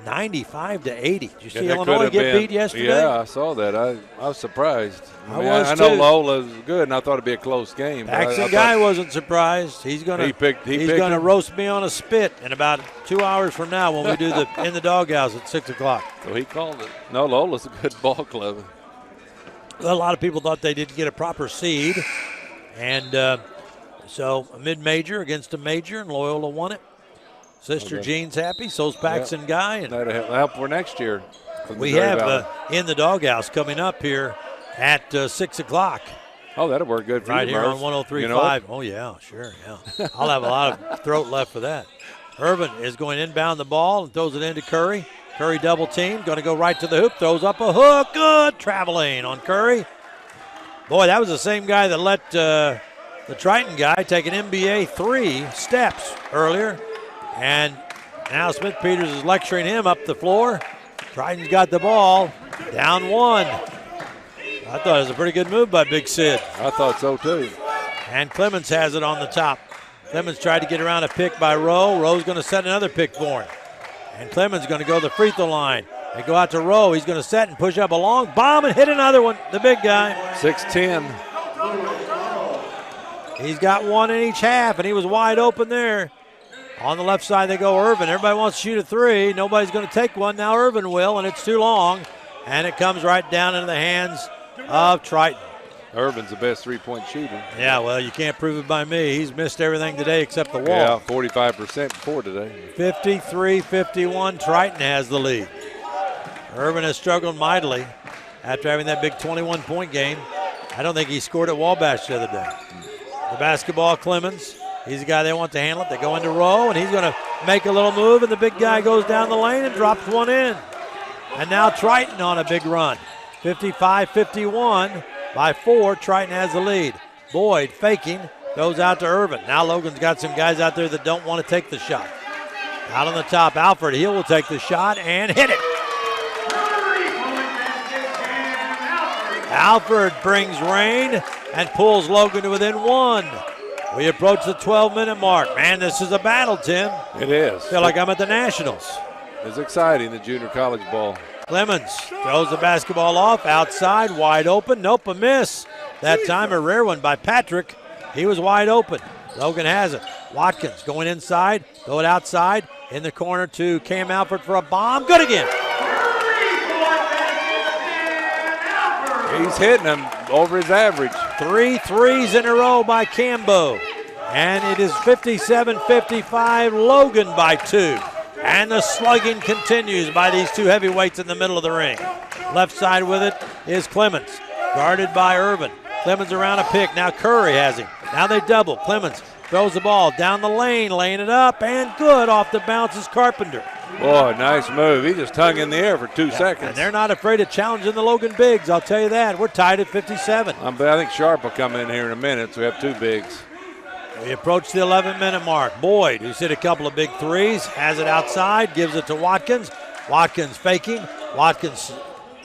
95-80. Did you see Illinois get beat yesterday? Yeah, I saw that. I was surprised. I know Lola was good, and I thought it'd be a close game. Paxton Guy wasn't surprised. He's gonna roast me on a spit in about 2 hours from now when we do the in the doghouse at 6 o'clock. So he called it. No, Lola's a good ball club. A lot of people thought they didn't get a proper seed, and so a mid-major against a major, and Loyola won it. Sister Jean's happy, so's Paxton Guy. And that'll help for next year. We have in the doghouse coming up here at 6 o'clock. Oh, that'll work good for right you, here Murph. on 103.5. Oh, yeah, sure, yeah. I'll have a lot of throat left for that. Irvin is going inbound the ball and throws it into Curry. Curry double team, going to go right to the hoop, throws up a hook. Good traveling on Curry. Boy, that was the same guy that let the Triton guy take an MBA 3 steps earlier. And now Smith Peters is lecturing him up the floor. Triton's got the ball, down 1. I thought it was a pretty good move by Big Sid. I thought so too. And Clemens has it on the top. Clemens tried to get around a pick by Rowe. Rowe's going to set another pick for him. And Clemens going to go to the free throw line. They go out to Rowe. He's going to set and push up a long bomb and hit another one. The big guy. 6'10". He's got one in each half, and he was wide open there. On the left side, they go Irvin. Everybody wants to shoot a 3. Nobody's going to take one. Now Irvin will, and it's too long. And it comes right down into the hands of Triton. Irvin's the best three-point shooter. Yeah, well, you can't prove it by me. He's missed everything today except the wall. Yeah, 45% before today. 53-51, Triton has the lead. Irvin has struggled mightily after having that big 21-point game. I don't think he scored at Wabash the other day. The basketball, Clemens. He's the guy they want to handle it. They go into Rowe, and he's going to make a little move, and the big guy goes down the lane and drops one in. And now Triton on a big run. 55-51 by 4. Triton has the lead. Boyd faking, goes out to Irvin. Now Logan's got some guys out there that don't want to take the shot. Out on the top, Alfred Hill will take the shot and hit it. Alfred brings rain and pulls Logan to within 1. We approach the 12-minute mark. Man, this is a battle, Tim. It is. Feel like I'm at the Nationals. It's exciting, the junior college ball. Clemens throws the basketball off, outside, wide open. Nope, a miss. That time a rare one by Patrick. He was wide open. Logan has it. Watkins going inside, throw it outside, in the corner to Cam Alford for a bomb. Good again. He's hitting them over his average. 3 threes in a row by Cambo. And it is 57-55, Logan by 2. And the slugging continues by these two heavyweights in the middle of the ring. Left side with it is Clemens, guarded by Irvin. Clemens around a pick. Now Curry has him. Now they double. Clemens throws the ball down the lane, laying it up, and good. Off the bounce is Carpenter. Boy, nice move. He just hung in the air for 2 seconds. And they're not afraid of challenging the Logan bigs, I'll tell you that. We're tied at 57. I think Sharp will come in here in a minute, so we have 2 bigs. We approach the 11-minute mark. Boyd, who's hit a couple of big threes, has it outside, gives it to Watkins. Watkins faking. Watkins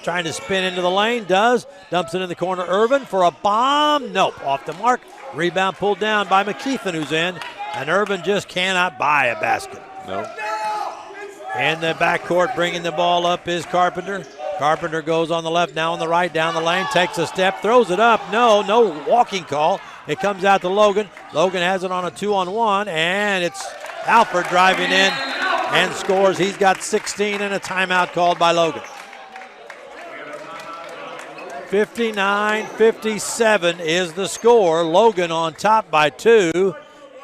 trying to spin into the lane, does. Dumps it in the corner. Irvin for a bomb. Nope, off the mark. Rebound pulled down by McKeithen, who's in. And Irvin just cannot buy a basket. No. In the backcourt, bringing the ball up is Carpenter. Carpenter goes on the left, now on the right, down the lane, takes a step, throws it up. No walking call. It comes out to Logan. Logan has it on a 2-on-1, and it's Alford driving in and scores. He's got 16 and a timeout called by Logan. 59-57 is the score. Logan on top by 2,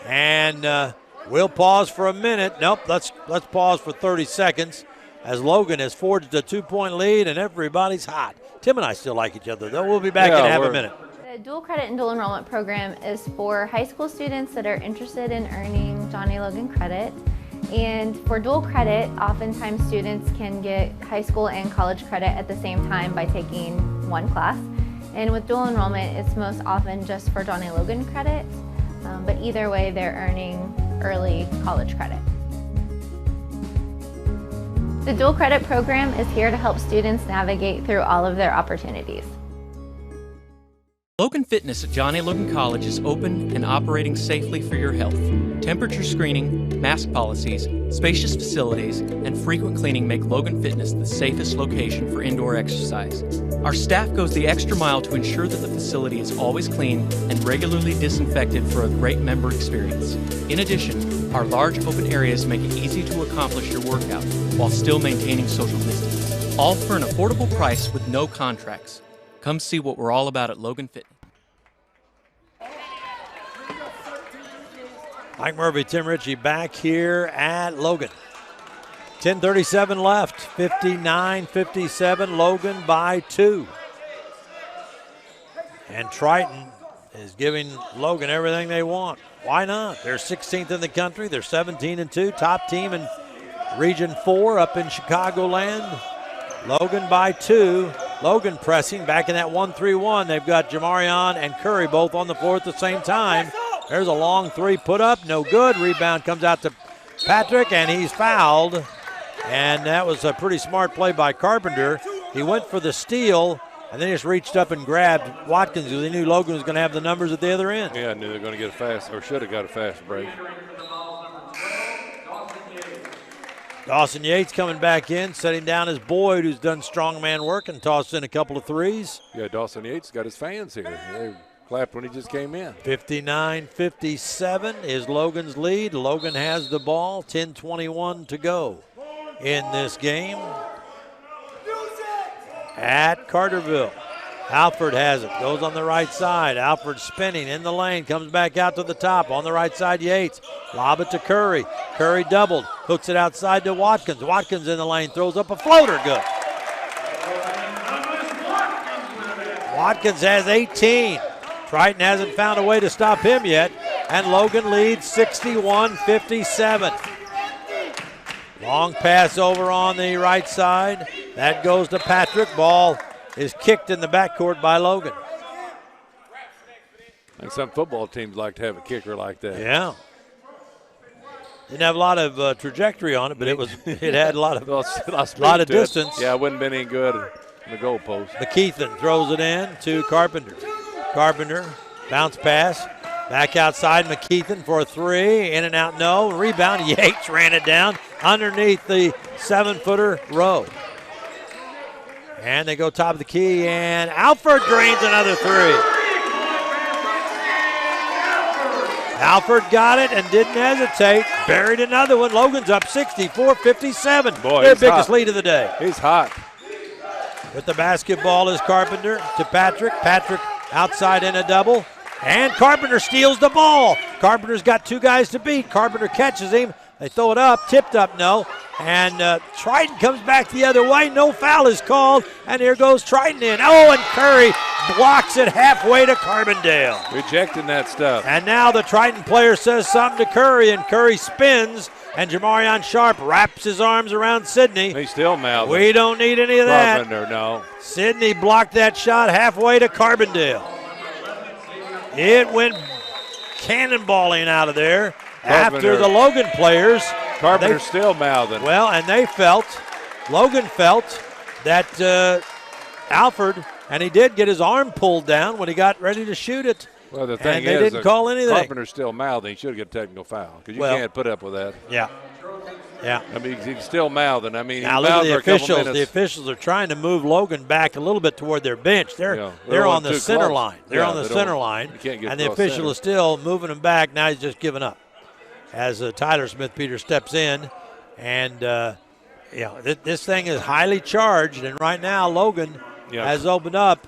and we'll pause for a minute. Nope, let's pause for 30 seconds as Logan has forged a 2-point lead, and everybody's hot. Tim and I still like each other, though. We'll be back in half a minute. The dual credit and dual enrollment program is for high school students that are interested in earning Johnny Logan credit. And for dual credit, oftentimes students can get high school and college credit at the same time by taking one class. And with dual enrollment, it's most often just for Johnny Logan credit, but either way, they're earning early college credit. The dual credit program is here to help students navigate through all of their opportunities. Logan Fitness at Johnny Logan College is open and operating safely for your health. Temperature screening, mask policies, spacious facilities, and frequent cleaning make Logan Fitness the safest location for indoor exercise. Our staff goes the extra mile to ensure that the facility is always clean and regularly disinfected for a great member experience. In addition, our large open areas make it easy to accomplish your workout while still maintaining social distance. All for an affordable price with no contracts. Come see what we're all about at Logan Fitness. Mike Murphy, Tim Ritchie back here at Logan. 10:37 left, 59-57, Logan by 2. And Triton is giving Logan everything they want. Why not? They're 16th in the country. They're 17-2, top team in Region 4 up in Chicagoland. Logan by 2. Logan pressing back in that 1-3-1. They've got Jamarion and Curry both on the floor at the same time. There's a long three put up, no good. Rebound comes out to Patrick, and he's fouled. And that was a pretty smart play by Carpenter. He went for the steal, and then just reached up and grabbed Watkins because he knew Logan was going to have the numbers at the other end. Yeah, I knew they were going to get a fast, or should have got a fast break. Dawson Yates coming back in, setting down his Boyd, who's done strongman work and tossed in a couple of threes. Yeah, Dawson Yates got his fans here. They clapped when he just came in. 59-57 is Logan's lead. Logan has the ball, 10:21 to go in this game at Carterville. Alford has it, goes on the right side. Alford spinning in the lane, comes back out to the top. On the right side, Yates. Lob it to Curry. Curry doubled, hooks it outside to Watkins. Watkins in the lane, throws up a floater, good. Watkins has 18. Triton hasn't found a way to stop him yet, and Logan leads 61-57. Long pass over on the right side. That goes to Patrick. Ball is kicked in the backcourt by Logan. I think some football teams like to have a kicker like that. Yeah. Didn't have a lot of trajectory on it, but it had a lot of distance. Yeah, it wouldn't have been any good in the goalpost. McKeithen throws it in to Carpenter. Carpenter, bounce pass, back outside McKeithen for a three, in and out, no. Rebound, Yates ran it down underneath the 7-footer row. And they go top of the key, and Alford drains another three. Alford got it and didn't hesitate. Buried another one. Logan's up 64-57. Boy, their biggest lead of the day. He's hot. With the basketball is Carpenter to Patrick. Patrick outside in a double. And Carpenter steals the ball. Carpenter's got two guys to beat. Carpenter catches him. They throw it up, tipped up, no. And Triton comes back the other way. No foul is called. And here goes Triton in. Oh, and Curry blocks it halfway to Carbondale. Rejecting that stuff. And now the Triton player says something to Curry, and Curry spins. And Jamarion Sharp wraps his arms around Sidney. He's still mouthing. We don't need any of that. Carpenter, no. Sidney blocked that shot halfway to Carbondale. It went cannonballing out of there. After the Logan players. Carpenter's still mouthing. Well, and Logan felt that Alford, and he did get his arm pulled down when he got ready to shoot it. Well, the thing and they didn't call anything. Carpenter's still mouthing. He should get a technical foul because you can't put up with that. Yeah. Yeah. I mean, he's still mouthing. I mean, now look at the officials. The officials are trying to move Logan back a little bit toward their bench. They're on the center line. They're on the center line, and the official is still moving him back. Now he's just giving up as Tyler Smith-Peters steps in. And, this thing is highly charged, and right now Logan has opened up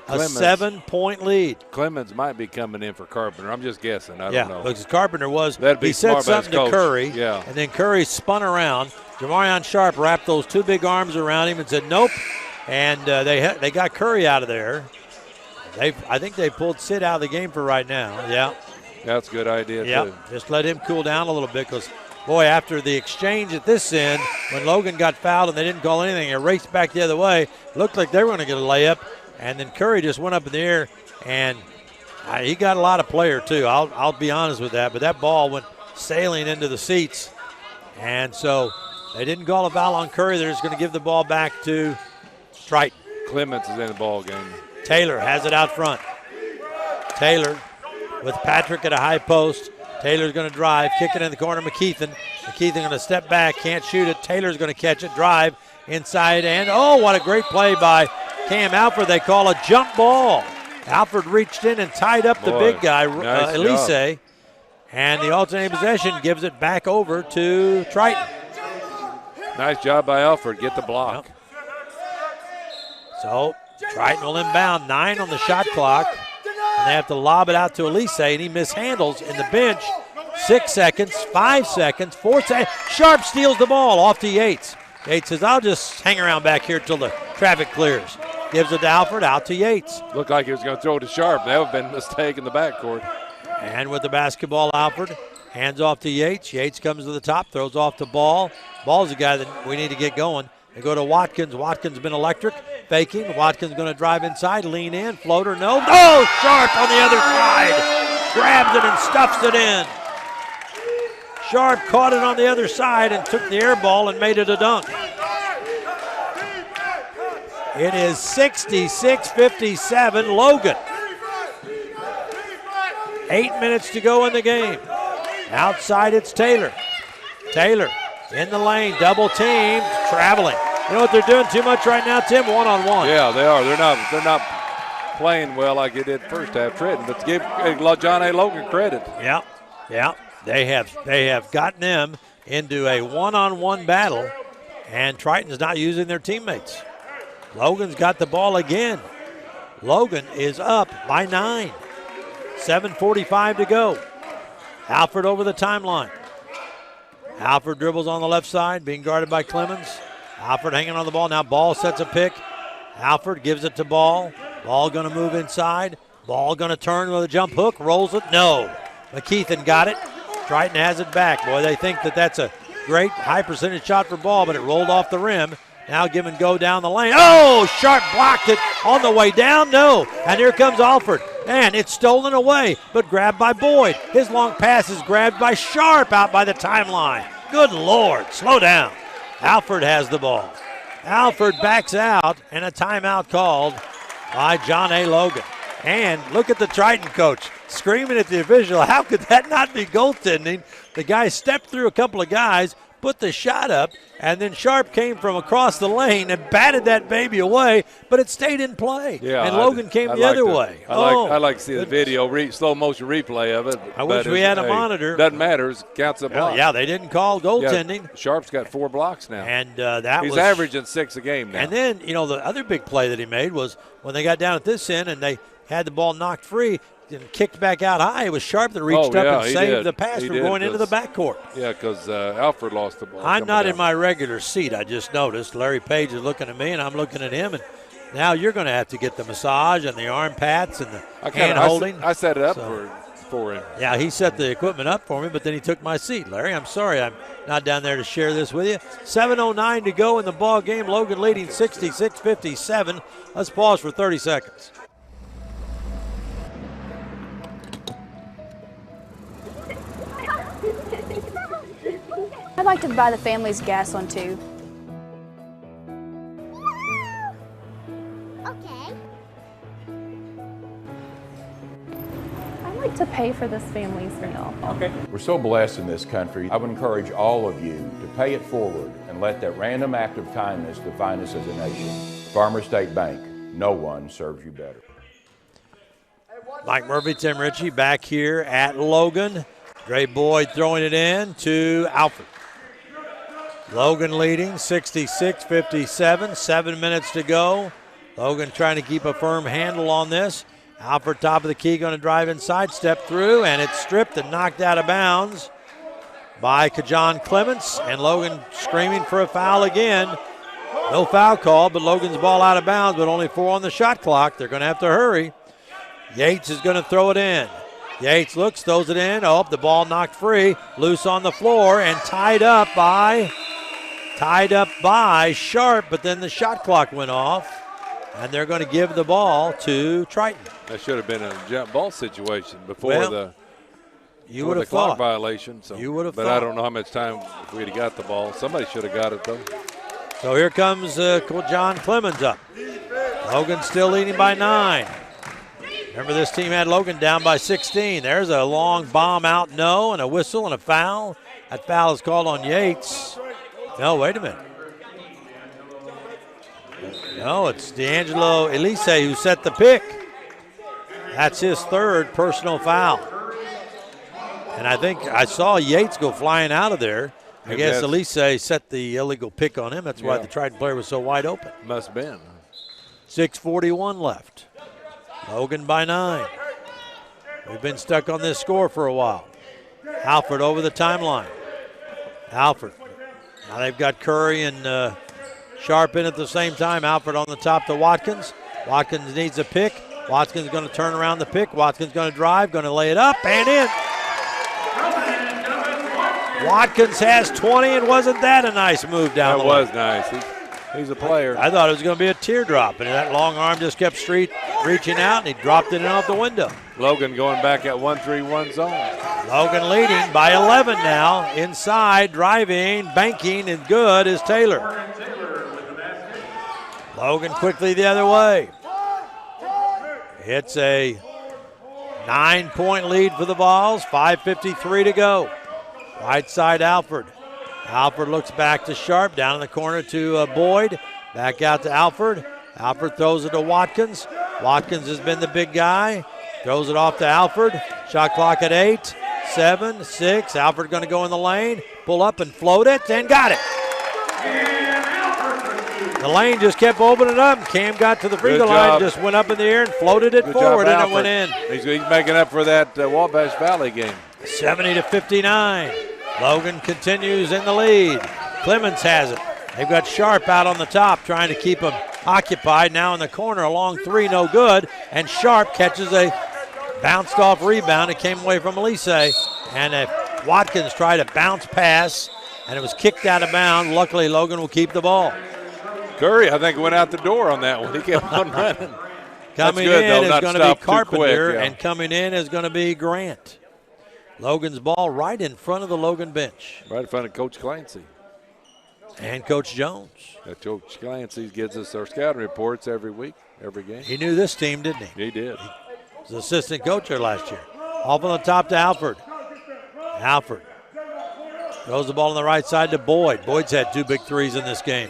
a 7-point lead. Clemens might be coming in for Carpenter. I'm just guessing. I don't know. Because Carpenter he said something to Curry, and then Curry spun around. Jamarion Sharp wrapped those two big arms around him and said, nope. And they got Curry out of there. I think they pulled Sid out of the game for right now. Yeah. That's a good idea, too. Just let him cool down a little bit because, boy, after the exchange at this end, when Logan got fouled and they didn't call anything, it raced back the other way. Looked like they were going to get a layup. And then Curry just went up in the air, and he got a lot of player too. I'll be honest with that. But that ball went sailing into the seats. And so they didn't call a foul on Curry. They're just going to give the ball back to Triton. Clements is in the ball game. Taylor has it out front. Taylor with Patrick at a high post. Taylor's going to drive, kick it in the corner. McKeithen going to step back, can't shoot it. Taylor's going to catch it, drive inside, and oh, what a great play by Cam Alford. They call a jump ball. Alford reached in and tied up the big guy, nice Elise, and the alternating possession gives it back over to Triton. Nice job by Alford. Get the block. Yep. So Triton will inbound, 9 on the shot clock. And they have to lob it out to Elise, and he mishandles in the bench. 6 seconds, 5 seconds, 4 seconds. Sharp steals the ball off to Yates. Yates says, I'll just hang around back here till the traffic clears. Gives it to Alford, out to Yates. Looked like he was going to throw it to Sharp. That would have been a mistake in the backcourt. And with the basketball, Alford hands off to Yates. Yates comes to the top, throws off to Ball. Ball's the guy that we need to get going. They go to Watkins. Watkins been electric. Faking. Watkins going to drive inside, lean in, floater, no. Oh, Sharp on the other side. Grabs it and stuffs it in. Sharp caught it on the other side and took the air ball and made it a dunk. It is 66-57 Logan. 8 minutes to go in the game. Outside it's Taylor. Taylor in the lane, double teamed, traveling. You know what they're doing too much right now, Tim? One-on-one. Yeah, they are. They're not playing well like they did first half, Triton. But give John A. Logan credit. Yeah. They have gotten them into a one-on-one battle, and Triton's not using their teammates. Logan's got the ball again. Logan is up by 9. 7:45 to go. Alford over the timeline. Alford dribbles on the left side, being guarded by Clemens. Alford hanging on the ball. Now Ball sets a pick. Alford gives it to Ball. Ball going to move inside. Ball going to turn with a jump hook. Rolls it. No. McKeithen got it. Triton has it back. Boy, they think that that's a great high percentage shot for Ball, but it rolled off the rim. Now give and go down the lane. Oh, Sharp blocked it on the way down. No. And here comes Alford. And it's stolen away, but grabbed by Boyd. His long pass is grabbed by Sharp out by the timeline. Good Lord. Slow down. Alford has the ball. Alford backs out, and a timeout called by John A. Logan. And look at the Triton coach screaming at the official. How could that not be goaltending? The guy stepped through a couple of guys, put the shot up, and then Sharp came from across the lane and batted that baby away, but it stayed in play. Yeah, and Logan came the other way. I like to see the video, slow motion replay of it. I wish we had a monitor. Doesn't matter. It counts a block. Yeah, they didn't call goaltending. Yeah, Sharp's got 4 blocks now. And he's averaging 6 a game now. And then, the other big play that he made was when they got down at this end and they had the ball knocked free and kicked back out high. It was Sharp that reached up and saved the pass from going into the backcourt. Yeah, because Alford lost the ball. I'm not in my regular seat, I just noticed. Larry Page is looking at me, and I'm looking at him. And now you're going to have to get the massage and the arm pats and the hand holding. I set it up for him. Yeah, he set the equipment up for me, but then he took my seat. Larry, I'm sorry I'm not down there to share this with you. 7:09 to go in the ball game. Logan leading 66-57. Let's pause for 30 seconds. I'd like to buy the family's gas on 2. Okay. I'd like to pay for this family's meal. Okay. We're so blessed in this country. I would encourage all of you to pay it forward and let that random act of kindness define us as a nation. Farmers State Bank, no one serves you better. Mike Murphy, Tim Ritchie back here at Logan. Dre Boyd throwing it in to Alford. Logan leading 66-57, 7 minutes to go. Logan trying to keep a firm handle on this. Alford top of the key, going to drive inside, step through, and it's stripped and knocked out of bounds by Kajon Clements. And Logan screaming for a foul again. No foul call, but Logan's ball out of bounds, but only 4 on the shot clock. They're going to have to hurry. Yates is going to throw it in. Yates looks, throws it in. Oh, the ball knocked free. Loose on the floor and tied up by Sharp, but then the shot clock went off. and they're going to give the ball to Triton. That should have been a jump ball situation before Well, you would have clock thought. violation. So, You would have but thought. I don't know how much time if we'd have got the ball. Somebody should have got it though. So here comes John Clemens up. Logan still leading by 9. Remember, this team had Logan down by 16. There's a long bomb out, no, and a whistle and a foul. That foul is called on Yates. No, wait a minute. No, it's D'Angelo Elise who set the pick. That's his 3rd personal foul. And I think I saw Yates go flying out of there. I guess Elise set the illegal pick on him. That's why the Triton player was so wide open. Must have been. 6:41 left. Logan by 9. We've been stuck on this score for a while. Alford over the timeline. Alford. Now they've got Curry and Sharp in at the same time. Alford on the top to Watkins. Watkins needs a pick. Watkins going to turn around the pick. Watkins going to drive, going to lay it up and in. Watkins has 20, and wasn't that a nice move down the lane? That was nice. He's a player. I thought it was going to be a teardrop, and that long arm just kept reaching out, and he dropped it in off the window. Logan going back at 1-3-1 zone. Logan leading by 11 now. Inside, driving, banking, and good is Taylor. Logan quickly the other way. It's a 9-point lead for the Vols. 5:53 to go. Right side, Alford. Alford looks back to Sharp, down in the corner to Boyd. Back out to Alford. Alford throws it to Watkins. Watkins has been the big guy. Throws it off to Alford. Shot clock at 8, 7, 6. Alford going to go in the lane, pull up and float it, and got it. The lane just kept opening up. Cam got to the free throw line, just went up in the air and floated it forward, and it went in. He's making up for that Wabash Valley game. 70-59. Logan continues in the lead. Clemens has it. They've got Sharp out on the top trying to keep him occupied. Now in the corner, a long 3, no good. And Sharp catches a bounced off rebound. It came away from Elise. And Watkins tried a bounce pass, and it was kicked out of bounds. Luckily, Logan will keep the ball. Curry, I think, went out the door on that one. He kept on running. Coming in is going to be Carpenter, and coming in is going to be Grant. Logan's ball right in front of the Logan bench. Right in front of Coach Clancy. And Coach Jones. Coach Clancy gives us our scouting reports every week, every game. He knew this team, didn't he? He did. He was assistant coach there last year. Off on the top to Alford. Alford throws the ball on the right side to Boyd. Boyd's had 2 big threes in this game.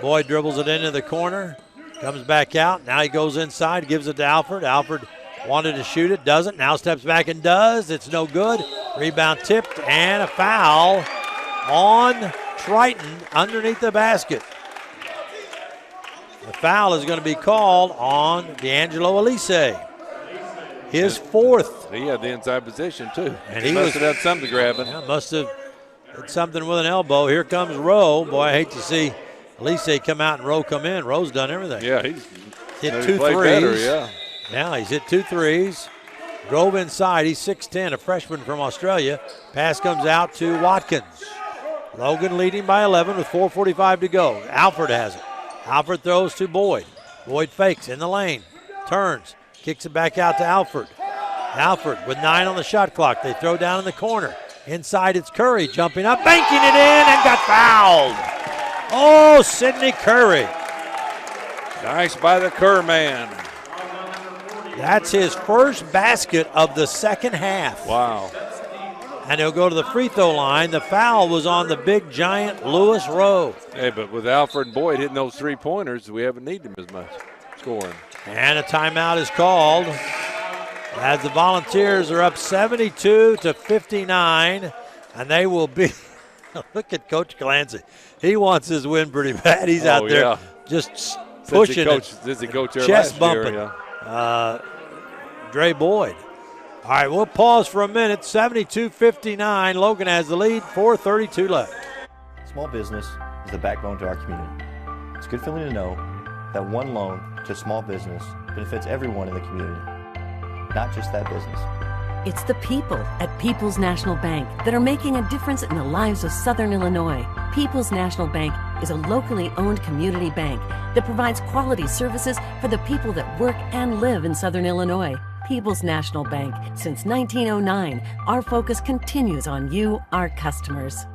Boyd dribbles it into the corner, comes back out. Now he goes inside, gives it to Alford. Alford wanted to shoot it, doesn't. Now steps back and does. It's no good. Rebound tipped, and a foul on Triton underneath the basket. The foul is going to be called on D'Angelo Elise. His 4th. He had the inside position, too. And he must have had something to grab it. Yeah, must have did something with an elbow. Here comes Rowe. Boy, I hate to see Elise come out and Rowe come in. Rowe's done everything. Yeah, he's hit 2 threes. Better, yeah. Yeah, he's hit 2 threes. Drove inside. He's 6'10", a freshman from Australia. Pass comes out to Watkins. Logan leading by 11 with 4:45 to go. Alford has it. Alford throws to Boyd. Boyd fakes in the lane. Turns. Kicks it back out to Alford. Alford with 9 on the shot clock. They throw down in the corner. Inside it's Curry jumping up, banking it in, and got fouled. Oh, Sidney Curry. Nice by the Kerr man. That's his first basket of the second half. Wow. And he'll go to the free throw line. The foul was on the big giant Lewis Rowe. Hey, but with Alfred and Boyd hitting those 3-pointers, we haven't needed him as much scoring. And a timeout is called as the Volunteers are up 72-59, and they will be. Look at Coach Clancy. He wants his win pretty bad. He's out there just pushing chest bumping. Dre Boyd. All right, we'll pause for a minute. 72-59. Logan has the lead. 4:32 left. Small business is the backbone to our community. It's a good feeling to know that one loan to a small business benefits everyone in the community, not just that business. It's the people at People's National Bank that are making a difference in the lives of Southern Illinois. People's National Bank is a locally owned community bank that provides quality services for the people that work and live in Southern Illinois. People's National Bank. Since 1909, our focus continues on you, our customers.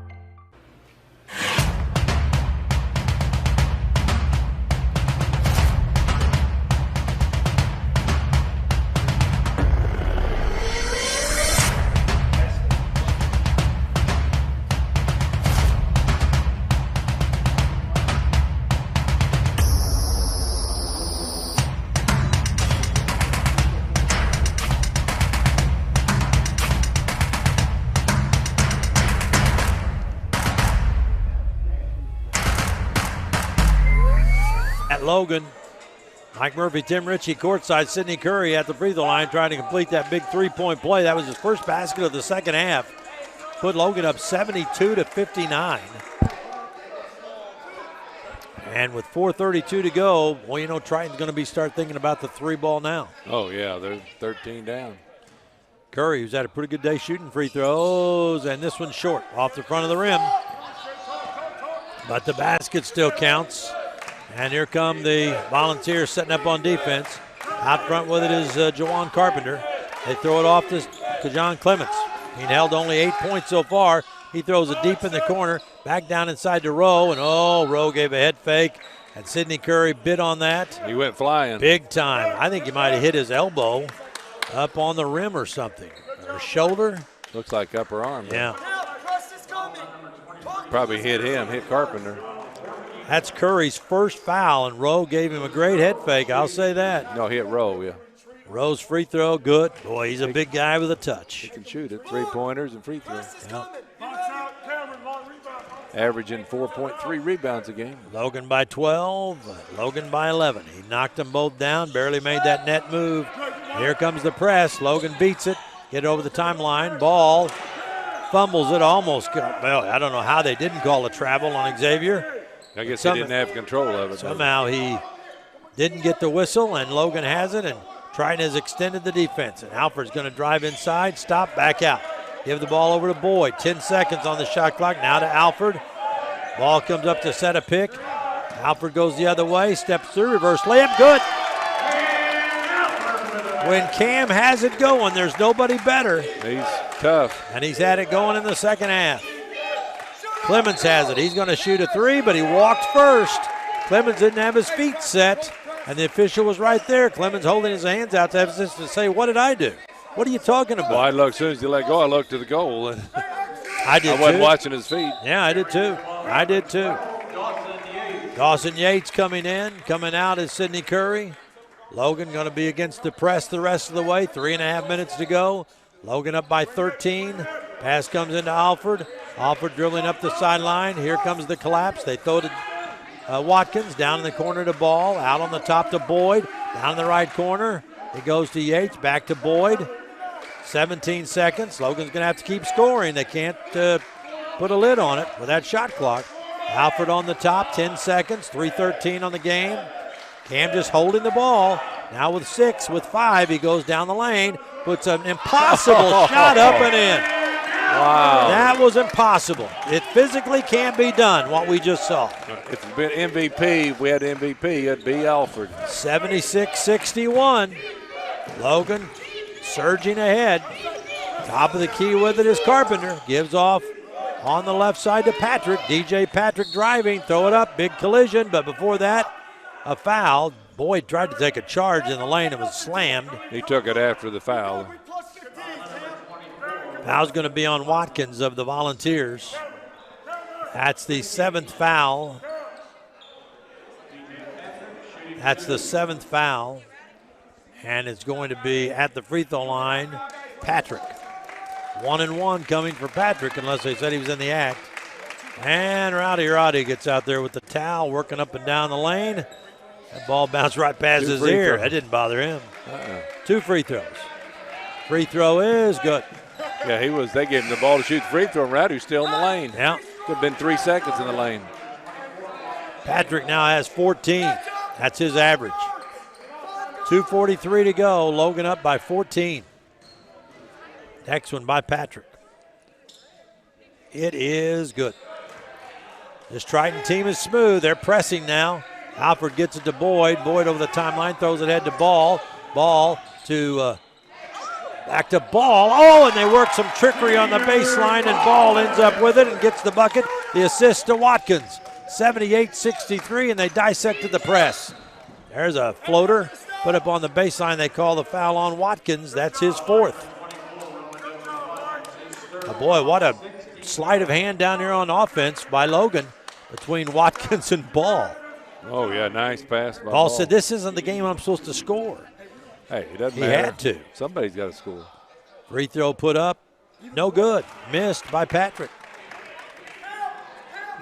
Logan, Mike Murphy, Tim Ritchie courtside, Sidney Curry at the free throw line trying to complete that big three-point play. That was his first basket of the second half. Put Logan up 72-59. And with 4:32 to go, well, you know, Triton's going to start thinking about the three ball now. Oh, yeah, they're 13 down. Curry, who's had a pretty good day shooting free throws, and this one's short, off the front of the rim. But the basket still counts. And here come the Volunteers setting up on defense. Out front with it is Jawan Carpenter. They throw it off to Kajon Clements. He held only 8 points so far. He throws it deep in the corner, back down inside to Rowe, and Rowe gave a head fake, and Sidney Curry bit on that. He went flying. Big time. I think he might have hit his elbow up on the rim or something. Or shoulder. Looks like upper arm. Yeah. Probably hit Carpenter. That's Curry's first foul, and Rowe gave him a great head fake. I'll say that. No, he hit Rowe, yeah. Rowe's free throw, good. Boy, he's a big guy with a touch. He can shoot it. 3-pointers and free throws. Yep. Averaging 4.3 rebounds a game. Logan by 12, Logan by 11. He knocked them both down, barely made that net move. Here comes the press. Logan beats it, get over the timeline. Ball, fumbles it, almost. Well, I don't know how they didn't call a travel on Xavier. I guess he didn't have control of it. Somehow he didn't get the whistle, and Logan has it, and Triton has extended the defense. And Alfred's going to drive inside, stop, back out. Give the ball over to Boyd. 10 seconds on the shot clock. Now to Alfred. Ball comes up to set a pick. Alfred goes the other way, steps through, reverse layup, good. When Cam has it going, there's nobody better. He's tough. And he's had it going in the second half. Clemens has it. He's going to shoot a three, but he walked first. Clemens didn't have his feet set, and the official was right there. Clemens holding his hands out to say, what did I do? What are you talking about? Well, I looked, as soon as he let go, I looked to the goal. I did I wasn't watching his feet. Yeah, I did too. Dawson Yates coming in. Coming out is Sidney Curry. Logan going to be against the press the rest of the way. 3.5 minutes to go. Logan up by 13. Pass comes into Alfred. Alfred dribbling up the sideline. Here comes the collapse. They throw to Watkins. Down in the corner to Ball. Out on the top to Boyd. Down in the right corner. It goes to Yates. Back to Boyd. 17 seconds. Logan's going to have to keep scoring. They can't put a lid on it with that shot clock. Alfred on the top. 10 seconds. 3:13 on the game. Cam just holding the ball. Now with 6, with 5, he goes down the lane. Puts an impossible shot up and in. Wow. That was impossible. It physically can't be done, what we just saw. If it's been MVP, if we had MVP, it'd be Alfred. 76-61. Logan surging ahead. Top of the key with it is Carpenter. Gives off on the left side to Patrick. DJ Patrick driving. Throw it up. Big collision. But before that, a foul. Boyd tried to take a charge in the lane and was slammed. He took it after the foul. Foul's going to be on Watkins of the Volunteers. That's the 7th foul. That's the 7th foul. And it's going to be at the free throw line, Patrick. 1-1 coming for Patrick, unless they said he was in the act. And Roddy gets out there with the towel, working up and down the lane. That ball bounced right past his ear. That didn't bother him. 2 free throws. Free throw is good. Yeah, they gave him the ball to shoot the free throw, and Radu's still in the lane. Yeah. Could have been 3 seconds in the lane. Patrick now has 14. That's his average. 2:43 to go. Logan up by 14. Next one by Patrick. It is good. This Triton team is smooth. They're pressing now. Alford gets it to Boyd. Boyd over the timeline, throws it ahead to Ball. Ball to back to Ball. Oh, and they work some trickery on the baseline, and Ball ends up with it and gets the bucket. The assist to Watkins. 78-63, and they dissected the press. There's a floater put up on the baseline. They call the foul on Watkins. That's his fourth. Oh boy, what a sleight of hand down here on offense by Logan between Watkins and Ball. Oh, yeah, nice pass by Ball said, this isn't the game I'm supposed to score. Hey, it doesn't He matter. had to. Somebody's got to score. Free throw put up, no good. Missed by Patrick.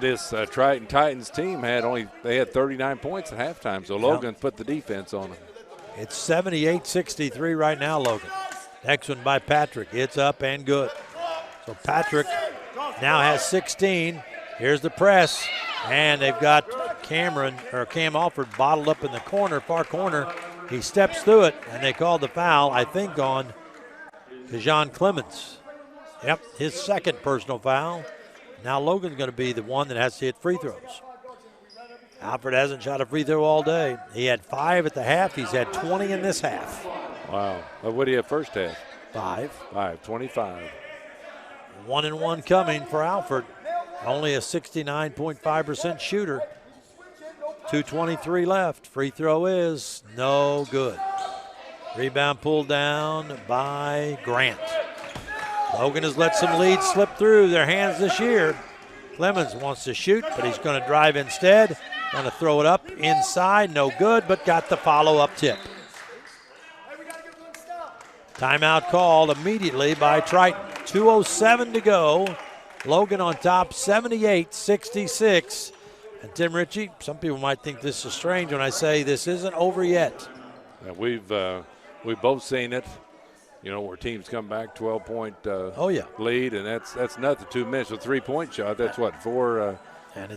This Triton Titans team had 39 points at halftime, so Logan put the defense on them. It's 78-63 right now, Logan. Next one by Patrick. It's up and good. So Patrick now has 16. Here's the press, and they've got Cam Alford bottled up in the corner, far corner. He steps through it, and they called the foul, I think, on Dejon Clemens. Yep, his second personal foul. Now Logan's going to be the one that has to hit free throws. Alford hasn't shot a free throw all day. He had 5 at the half. He's had 20 in this half. Wow. What do you have first half? 5. 25. 1-and-1 coming for Alford. Only a 69.5% shooter. 2:23 left. Free throw is no good. Rebound pulled down by Grant. Logan has let some leads slip through their hands this year. Clemens wants to shoot, but he's going to drive instead. Going to throw it up inside. No good, but got the follow-up tip. Timeout called immediately by Triton. 2:07 to go. Logan on top, 78-66. And Tim Ritchie, some people might think this is strange when I say this isn't over yet. Yeah, we've both seen it, where teams come back 12-point lead, and that's nothing. 2 minutes, a 3-point shot. That's what, four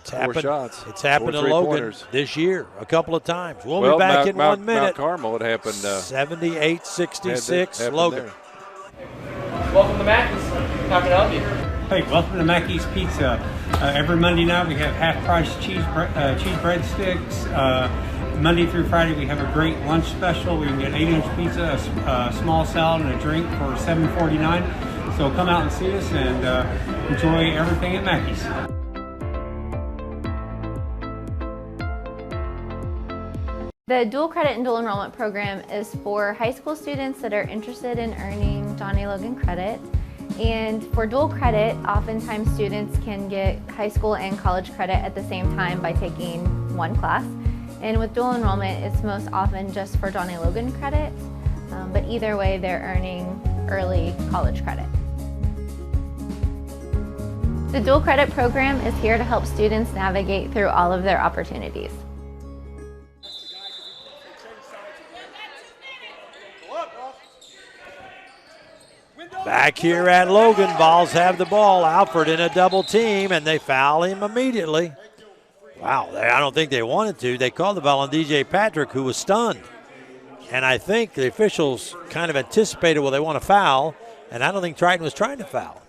shots. It's happened to Logan this year a couple of times. We'll be back in 1 minute. Mount Carmel, it happened. 78-66, Logan. There. Welcome to Mackey's. How can I help you? Hey, welcome to Mackey's Pizza. Every Monday night we have half-price cheese breadsticks. Monday through Friday we have a great lunch special. We can get 8-inch pizza, a small salad, and a drink for $7.49. So come out and see us and enjoy everything at Mackey's. The dual credit and dual enrollment program is for high school students that are interested in earning Johnny Logan credit. And for dual credit, oftentimes students can get high school and college credit at the same time by taking one class. And with dual enrollment, it's most often just for Johnny Logan credit, but either way, they're earning early college credit. The dual credit program is here to help students navigate through all of their opportunities. Back here at Logan, Vols have the ball. Alford in a double team, and they foul him immediately. Wow, I don't think they wanted to. They called the foul on DJ Patrick, who was stunned. And I think the officials kind of anticipated, well, they want to foul, and I don't think Triton was trying to foul.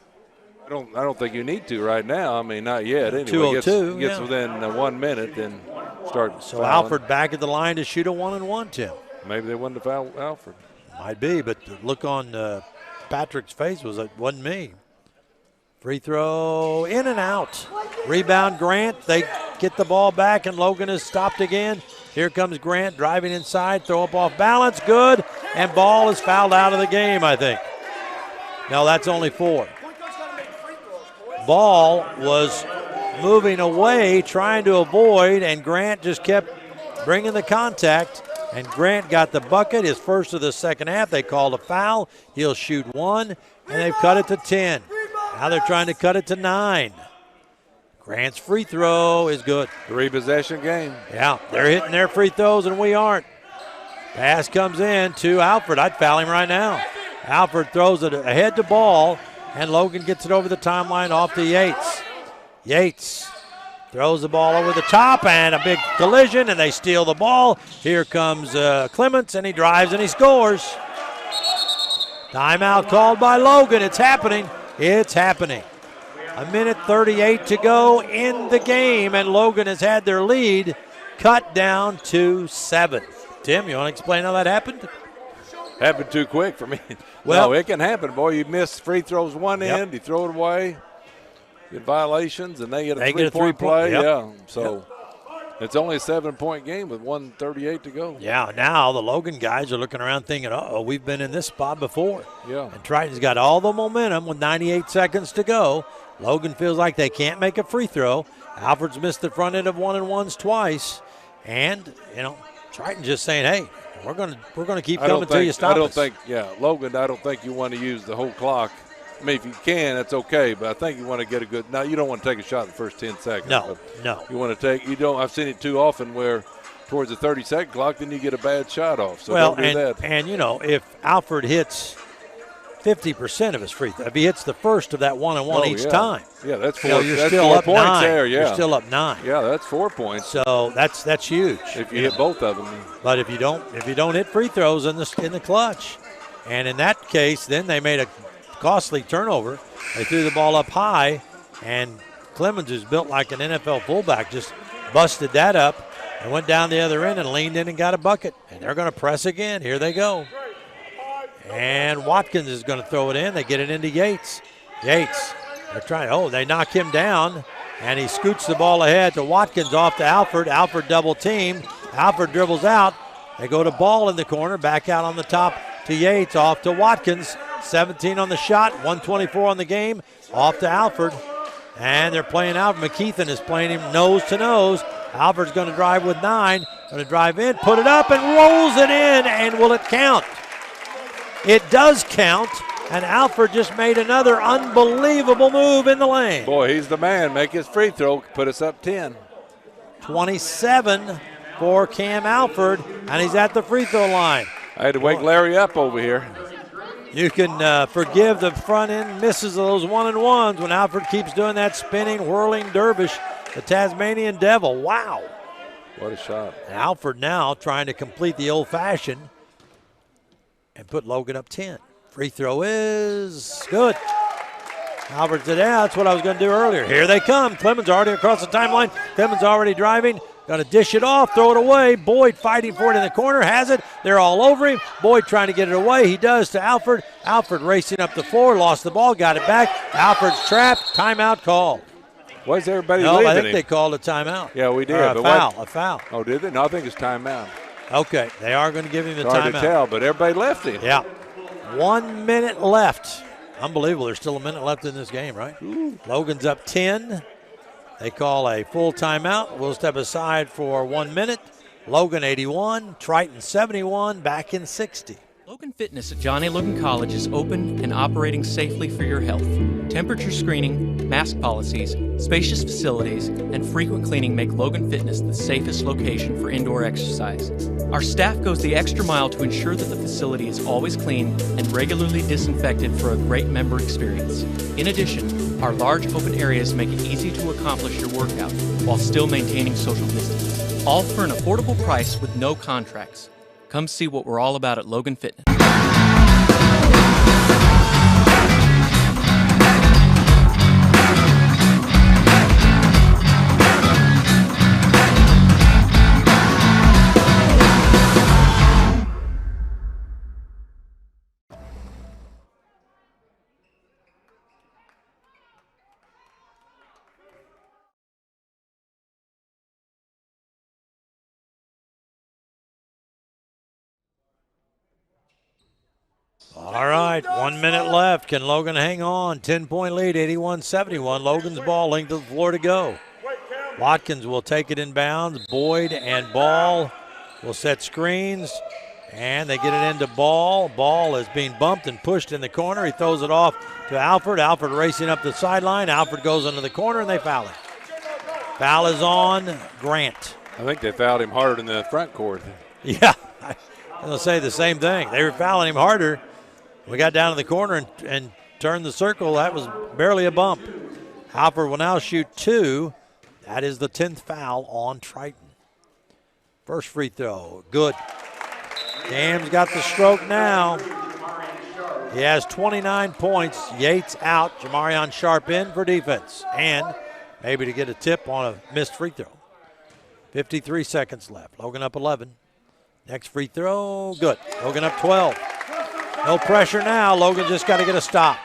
I don't think you need to right now. I mean, not yet. Anyway, 2:02, gets within 1 minute, then start. So fouling. Alford back at the line to shoot a 1-and-1, Tim. Maybe they wanted to foul Alford. Might be, but the look on Patrick's face was, it wasn't me. Free throw in and out. Rebound Grant. They get the ball back, and Logan is stopped again. Here comes Grant driving inside. Throw up off balance. Good. And ball is fouled out of the game, I think. No, that's only 4. Ball was moving away, trying to avoid, and Grant just kept bringing the contact. And Grant got the bucket, his first of the second half. They called a foul. He'll shoot 1, and they've cut it to 10. Now they're trying to cut it to 9. Grant's free throw is good. 3-possession game. Yeah, they're hitting their free throws, and we aren't. Pass comes in to Alford. I'd foul him right now. Alford throws it ahead to Ball, and Logan gets it over the timeline off to Yates. Yates throws the ball over the top, and a big collision, and they steal the ball. Here comes Clements, and he drives and he scores. Timeout called by Logan. It's happening. It's happening. 1:38 to go in the game, and Logan has had their lead cut down to 7. Tim, you want to explain how that happened? Happened too quick for me. Well, no, it can happen, boy. You miss free throws one end, you throw it away, get violations, and they get a three-point play. Yeah, so it's only a 7-point game with 1:38 to go. Yeah, now the Logan guys are looking around thinking, uh-oh, we've been in this spot before. Yeah. And Triton's got all the momentum with 98 seconds to go. Logan feels like they can't make a free throw. Alfred's missed the front end of 1-and-1s twice. And, Triton's just saying, hey, we're gonna keep coming until you stop us. Logan, I don't think you want to use the whole clock. I mean, if you can, that's okay, but I think you want to get a good – now, you don't want to take a shot in the first 10 seconds. No. You want to take – I've seen it too often where towards the 30-second clock, then you get a bad shot off. So don't do that. And, if Alfred hits 50% of his free throw, if he hits the first of that 1-and-1 each time. Yeah, that's 4, you're that's still 4 up points 9. there, yeah. You're still up 9. Yeah, that's 4 points. So that's huge. If you hit both of them. But if you don't hit free throws in the clutch, and in that case, then they made a costly turnover. They threw the ball up high, and Clemens, who's built like an NFL fullback, just busted that up and went down the other end and leaned in and got a bucket. And they're going to press again. Here they go. And Watkins is going to throw it in. They get it into Yates. They're trying. They knock him down, and he scoots the ball ahead to Watkins off to Alfred. Alfred double team. Alfred dribbles out. They go to Ball in the corner, back out on the top to Yates, off to Watkins. 17 on the shot, 124 on the game, off to Alfred. And they're playing out. McKeithen is playing him nose to nose. Alfred's going to drive with 9. Going to drive in, put it up, and rolls it in. And will it count? It does count. And Alfred just made another unbelievable move in the lane. Boy, he's the man. Make his free throw, put us up 10. 27 for Cam Alfred, and he's at the free throw line. I had to wake Larry up over here. You can forgive the front end misses of those 1-and-1s when Alfred keeps doing that spinning, whirling dervish, the Tasmanian Devil. Wow. What a shot. And Alfred now trying to complete the old-fashioned and put Logan up 10. Free throw is good. Alfred said, that's what I was going to do earlier. Here they come. Clemens already across the timeline. Clemens already driving. Going to dish it off, throw it away. Boyd fighting for it in the corner, has it. They're all over him. Boyd trying to get it away. He does to Alfred. Alfred racing up the floor, lost the ball, got it back. Alfred's trapped. Timeout called. Why is everybody leaving I think him? they called a timeout. Yeah, we did. A foul. Oh, did they? No, I think it's timeout. Okay, they are going to give him the timeout. Hard to tell, but everybody left him. Yeah. 1 minute left. Unbelievable. There's still a minute left in this game, right? Ooh. Logan's up 10. They call a full timeout. We'll step aside for 1 minute. Logan 81, Triton 71, back in 60. Logan Fitness at John A. Logan College is open and operating safely for your health. Temperature screening, mask policies, spacious facilities, and frequent cleaning make Logan Fitness the safest location for indoor exercise. Our staff goes the extra mile to ensure that the facility is always clean and regularly disinfected for a great member experience. In addition, our large open areas make it easy to accomplish your workout while still maintaining social distance. All for an affordable price with no contracts. Come see what we're all about at Logan Fitness. All right, 1 minute left. Can Logan hang on? 10-point lead, 81-71. Logan's ball, length of the floor to go. Watkins will take it inbounds. Boyd and Ball will set screens, and they get it into Ball. Ball is being bumped and pushed in the corner. He throws it off to Alfred. Alfred racing up the sideline. Alfred goes into the corner, and they foul him. Foul is on Grant. I think they fouled him harder in the front court. Yeah, I was going to say the same thing. They were fouling him harder. We got down to the corner and turned the circle. That was barely a bump. Alfred will now shoot 2. That is the 10th foul on Triton. First free throw, good. Cam's got the stroke now. He has 29 points. Yates out. Jamarion Sharp in for defense. And maybe to get a tip on a missed free throw. 53 seconds left. Logan up 11. Next free throw, good. Logan up 12. No pressure now. Logan just got to get a stop.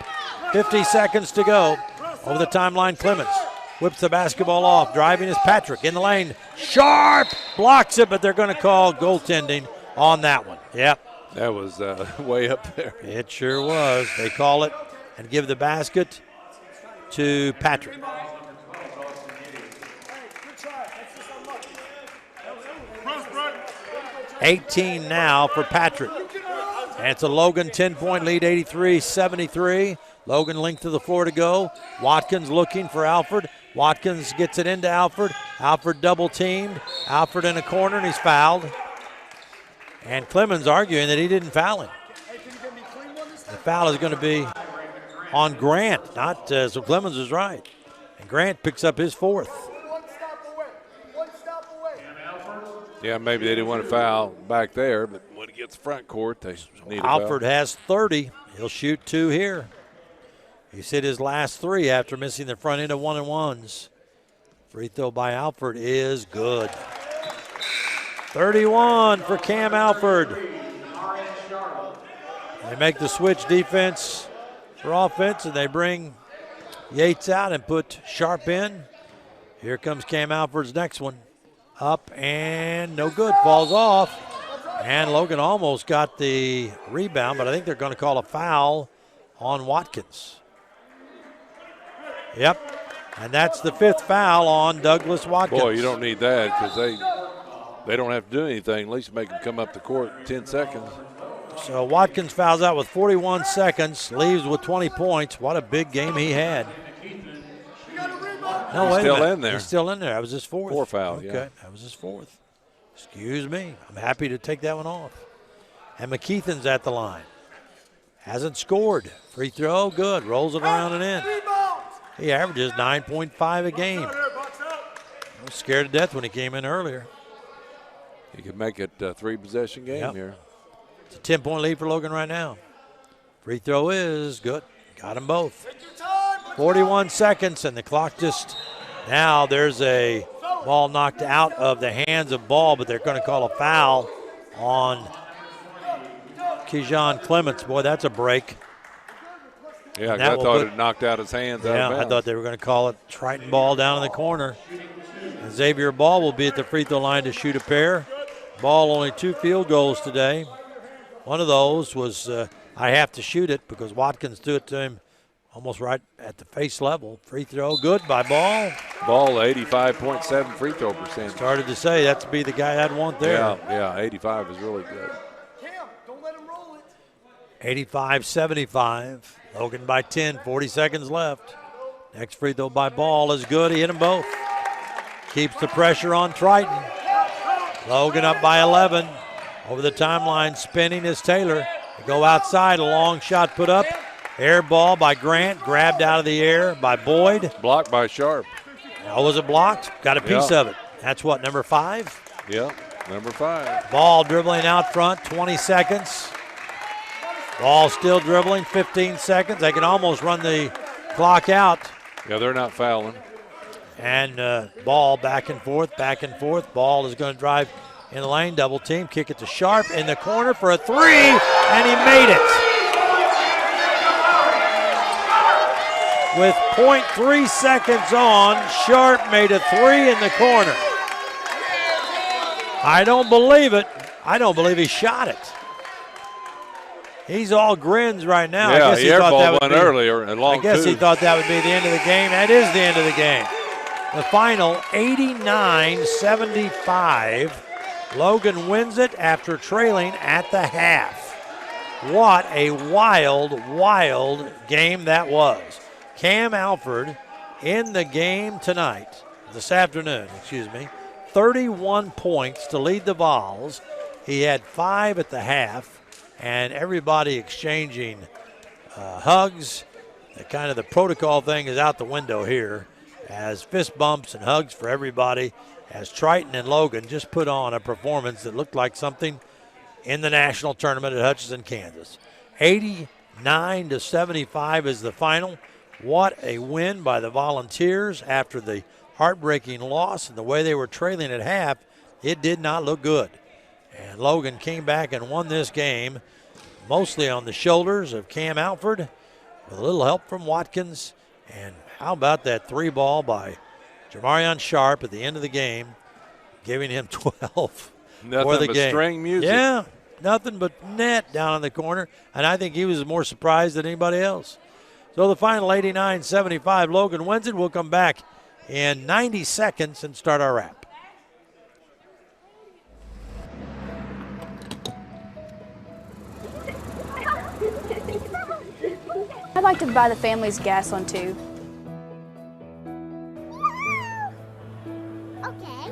50 seconds to go. Over the timeline, Clemens whips the basketball off. Driving is Patrick in the lane. Sharp blocks it, but they're going to call goaltending on that one. Yep. That was way up there. It sure was. They call it and give the basket to Patrick. 18 now for Patrick. And it's a Logan 10-point lead, 83-73. Logan linked to the floor to go. Watkins looking for Alford. Watkins gets it into Alford. Alford double teamed. Alford in a corner and he's fouled. And Clemens arguing that he didn't foul him. The foul is going to be on Grant, so Clemens is right. And Grant picks up his fourth. Yeah, maybe they didn't want to foul back there, but when he gets front court, they need a foul. Alford has 30. He'll shoot 2 here. He's hit his last 3 after missing the front end of 1-and-1s. Free throw by Alford is good. 31 for Cam Alford. They make the switch defense for offense, and they bring Yates out and put Sharp in. Here comes Cam Alford's next one. Up and no good, falls off. And Logan almost got the rebound, but I think they're going to call a foul on Watkins. Yep, and that's the 5th foul on Douglas Watkins. Boy, you don't need that because they don't have to do anything. At least make him come up the court in 10 seconds. So Watkins fouls out with 41 seconds, leaves with 20 points. What a big game he had. No, He's wait still a minute. in there. He's still in there. That was his 4th. 4 foul, okay, yeah. that was his 4th. Excuse me. I'm happy to take that one off. And McKeithen's at the line. Hasn't scored. Free throw, good. Rolls it around and in. He averages 9.5 a game. I was scared to death when he came in earlier. He could make it a 3-possession game here. It's a 10-point lead for Logan right now. Free throw is good. Got them both. 41 seconds, and the clock just now. There's a ball knocked out of the hands of Ball, but they're going to call a foul on Keyshawn Clements. Boy, that's a break. Yeah, I thought it knocked out his hands. Yeah, out of bounds. I thought they were going to call it Triton Ball down in the corner. And Xavier Ball will be at the free throw line to shoot a pair. Ball only 2 field goals today. One of those was I have to shoot it because Watkins threw it to him almost right at the face level. Free throw, good by Ball. Ball, 85.7 free throw percentage. Started to say that's to be the guy I'd want there. Yeah, 85 is really good. 85-75. Logan by 10, 40 seconds left. Next free throw by Ball is good. He hit them both. Keeps the pressure on Triton. Logan up by 11. Over the timeline, spinning is Taylor. They go outside, a long shot put up. Air ball by Grant, grabbed out of the air by Boyd. Blocked by Sharp. How was it blocked? Got a piece of it. That's what, number 5? Yeah, number 5. Ball dribbling out front, 20 seconds. Ball still dribbling, 15 seconds. They can almost run the clock out. Yeah, they're not fouling. And Ball back and forth, back and forth. Ball is going to drive in the lane, double team, kick it to Sharp in the corner for a 3, and he made it. With 0.3 seconds on, Sharp made a 3 in the corner. I don't believe it. I don't believe he shot it. He's all grins right now. Yeah, I guess he thought that would one be, earlier and long I guess two. he thought that would be the end of the game. That is the end of the game. The final 89-75. Logan wins it after trailing at the half. What a wild, wild game that was. Cam Alford in the game this afternoon, 31 points to lead the Vols. He had 5 at the half, and everybody exchanging hugs. The protocol thing is out the window here, as fist bumps and hugs for everybody, as Triton and Logan just put on a performance that looked like something in the national tournament at Hutchinson, Kansas. 9-75 is the final. What a win by the Volunteers after the heartbreaking loss and the way they were trailing at half. It did not look good. And Logan came back and won this game mostly on the shoulders of Cam Alford with a little help from Watkins. And how about that 3-ball by Jamarion Sharp at the end of the game, giving him 12 Nothing for the but game. string music. Yeah, nothing but net down in the corner. And I think he was more surprised than anybody else. So the final 89-75, Logan wins it. We'll come back in 90 seconds and start our wrap. I'd like to buy the family's gas on 2. Okay.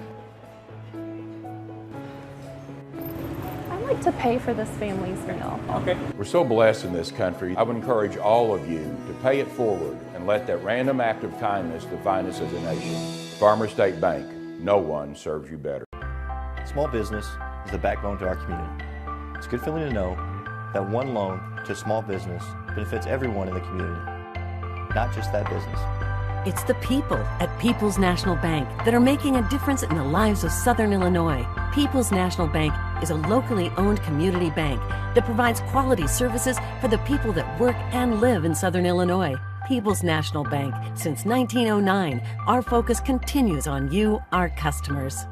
I'd like to pay for this family's meal. Okay. We're so blessed in this country. I would encourage all of you to pay it forward and let that random act of kindness define us as a nation. Farmers State Bank, no one serves you better. Small business is the backbone to our community. It's a good feeling to know that one loan to a small business benefits everyone in the community, not just that business. It's the people at People's National Bank that are making a difference in the lives of Southern Illinois. People's National Bank is a locally owned community bank that provides quality services for the people that work and live in Southern Illinois. People's National Bank. Since 1909, our focus continues on you, our customers.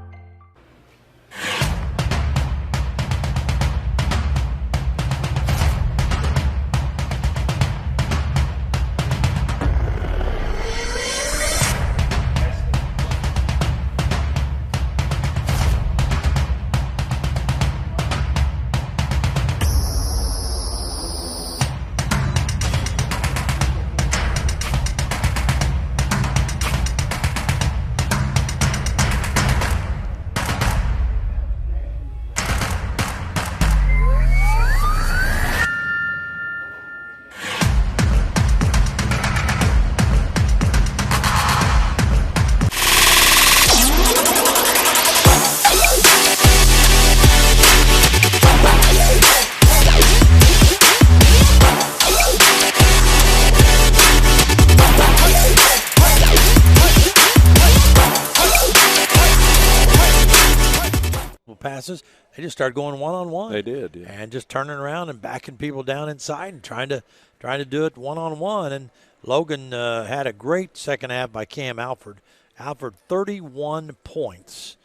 Passes, they just started going one-on-one. They did, yeah. And just turning around and backing people down inside and trying to do it one-on-one. And Logan had a great second half by Cam Alford. Alford 31 points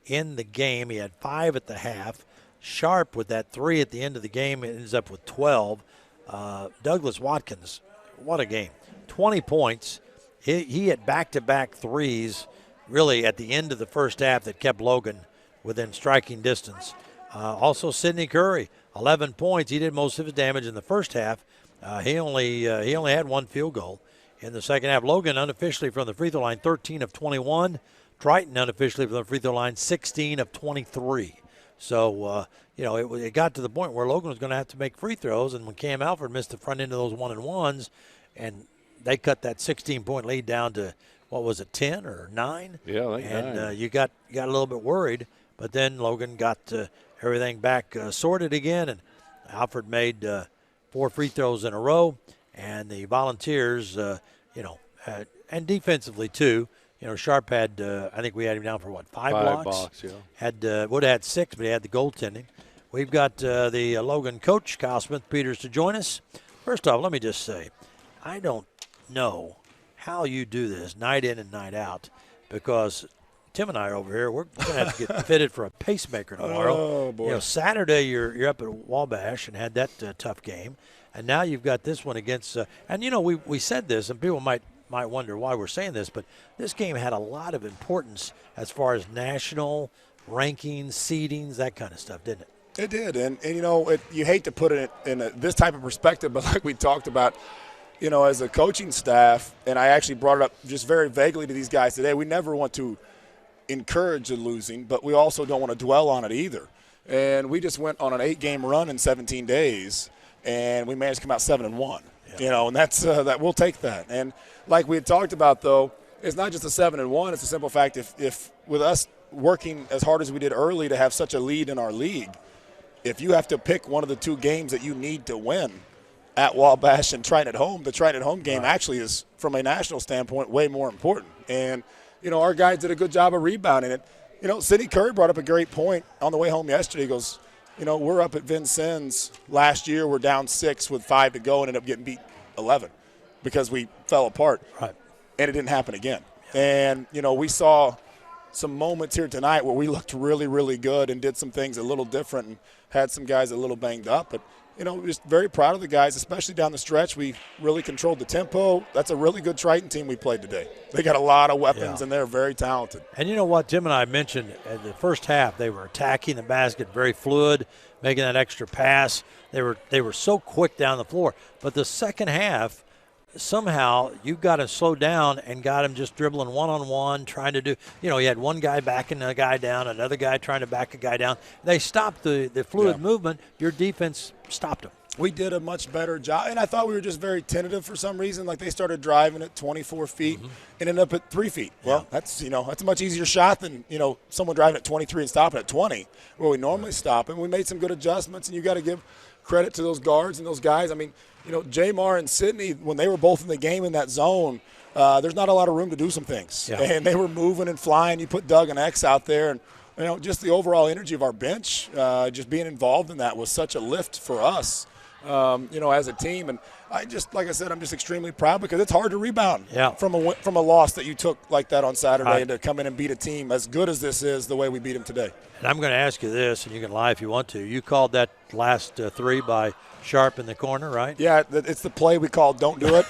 in the game. He had 5 at the half. Sharp with that 3 at the end of the game ends up with 12. Douglas Watkins, what a game. 20 points. He had back-to-back threes really at the end of the first half that kept Logan within striking distance. Also, Sidney Curry, 11 points. He did most of his damage in the first half. He only had 1 field goal in the second half. Logan unofficially from the free throw line, 13 of 21. Triton unofficially from the free throw line, 16 of 23. So, it got to the point where Logan was going to have to make free throws, and when Cam Alford missed the front end of those 1-and-1s, and they cut that 16-point lead down to, 10 or 9? Yeah, I think 9. And you got a little bit worried. But then Logan got everything back sorted again, and Alford made 4 free throws in a row. And the Volunteers, and defensively too, Sharp had, I think we had him down for 5 blocks? 5 blocks, yeah. Would have had 6, but he had the goaltending. We've got the Logan coach, Kyle Smith-Peters, to join us. First off, let me just say, I don't know how you do this night in and night out, because Tim and I are over here. We're going to have to get fitted for a pacemaker tomorrow. Oh, boy. Saturday you're up at Wabash and had that tough game. And now you've got this one against we said this, and people might wonder why we're saying this, but this game had a lot of importance as far as national rankings, seedings, that kind of stuff, didn't it? It did. And you hate to put it in this type of perspective, but like we talked about, as a coaching staff, and I actually brought it up just very vaguely to these guys today, we never want to encourage the losing, but we also don't want to dwell on it either. And we just went on an 8-game run in 17 days, and we managed to come out 7-1. Yeah. And that's that we'll take that. And like we had talked about, though, it's not just a 7-1. It's a simple fact. If with us working as hard as we did early to have such a lead in our league, if you have to pick one of the 2 games that you need to win, at Wabash and Triton at home, the Triton at home game actually is, from a national standpoint, way more important. And, our guys did a good job of rebounding it. Sidney Curry brought up a great point on the way home yesterday. He goes, we're up at Vincennes last year. We're down 6 with 5 to go and ended up getting beat 11 because we fell apart. Right. And it didn't happen again. And, we saw some moments here tonight where we looked really, really good and did some things a little different and had some guys a little banged up. But, just very proud of the guys, especially down the stretch. We really controlled the tempo. That's a really good Triton team we played today. They got a lot of weapons, and they're very talented. And you know what, Tim and I mentioned in the first half, they were attacking the basket very fluid, making that extra pass. They were so quick down the floor. But the second half, somehow you got to slow down and got him just dribbling one-on-one, trying to do, he had one guy backing a guy down, another guy trying to back a guy down. They stopped the fluid movement. Your defense stopped them. We did a much better job, and I thought we were just very tentative for some reason. Like they started driving at 24 feet and ended up at 3 feet. Well, that's a much easier shot than, someone driving at 23 and stopping at 20 where we normally stop. And we made some good adjustments, and you got to give credit to those guards and those guys. I mean, Jamar and Sidney, when they were both in the game in that zone, there's not a lot of room to do some things. Yeah. And they were moving and flying. You put Doug and X out there, and, just the overall energy of our bench, just being involved in that was such a lift for us, as a team. And like I said, I'm just extremely proud because it's hard to rebound from a loss that you took like that on Saturday and to come in and beat a team as good as this is the way we beat them today. And I'm going to ask you this, and you can lie if you want to. You called that last three by Sharp in the corner, right? Yeah, it's the play we call "Don't Do It."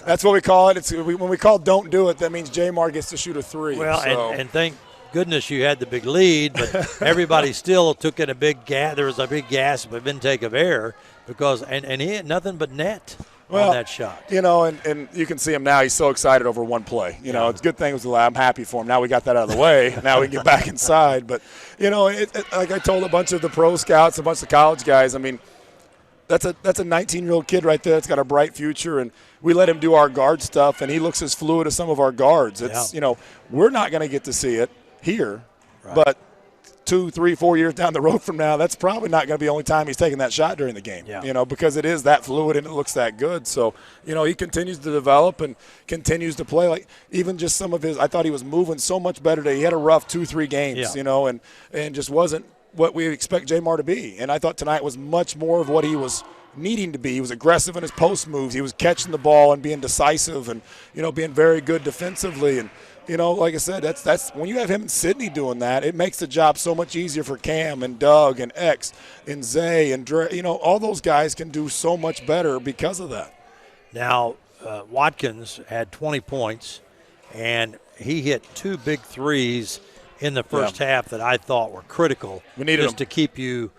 That's what we call it. When we call "Don't Do It," that means Jamar gets to shoot a three. Well, and thank goodness you had the big lead, but everybody still took in a big gas. There was a big gasp of intake of air because and he had nothing but net on that shot. And you can see him now. He's so excited over one play. It's a good thing it was the lab. I'm happy for him. Now we got that out of the way. Now we can get back inside. But, like I told a bunch of the pro scouts, a bunch of college guys, I mean, that's a 19-year-old kid right there that's got a bright future, and we let him do our guard stuff, and he looks as fluid as some of our guards. It's we're not going to get to see it here, but 2, 3, 4 years down the road from now, that's probably not going to be the only time he's taking that shot during the game, because it is that fluid and it looks that good. So, he continues to develop and continues to play. Like even just some of his, I thought he was moving so much better today. He had a rough 2-3 games, and just wasn't what we expect Jamar to be. And I thought tonight was much more of what he was needing to be. He was aggressive in his post moves. He was catching the ball and being decisive and, being very good defensively. And, like I said, that's when you have him and Sidney doing that, it makes the job so much easier for Cam and Doug and X and Zay and Dre. All those guys can do so much better because of that. Now, Watkins had 20 points, and he hit 2 big threes in the first half that I thought were critical just to keep you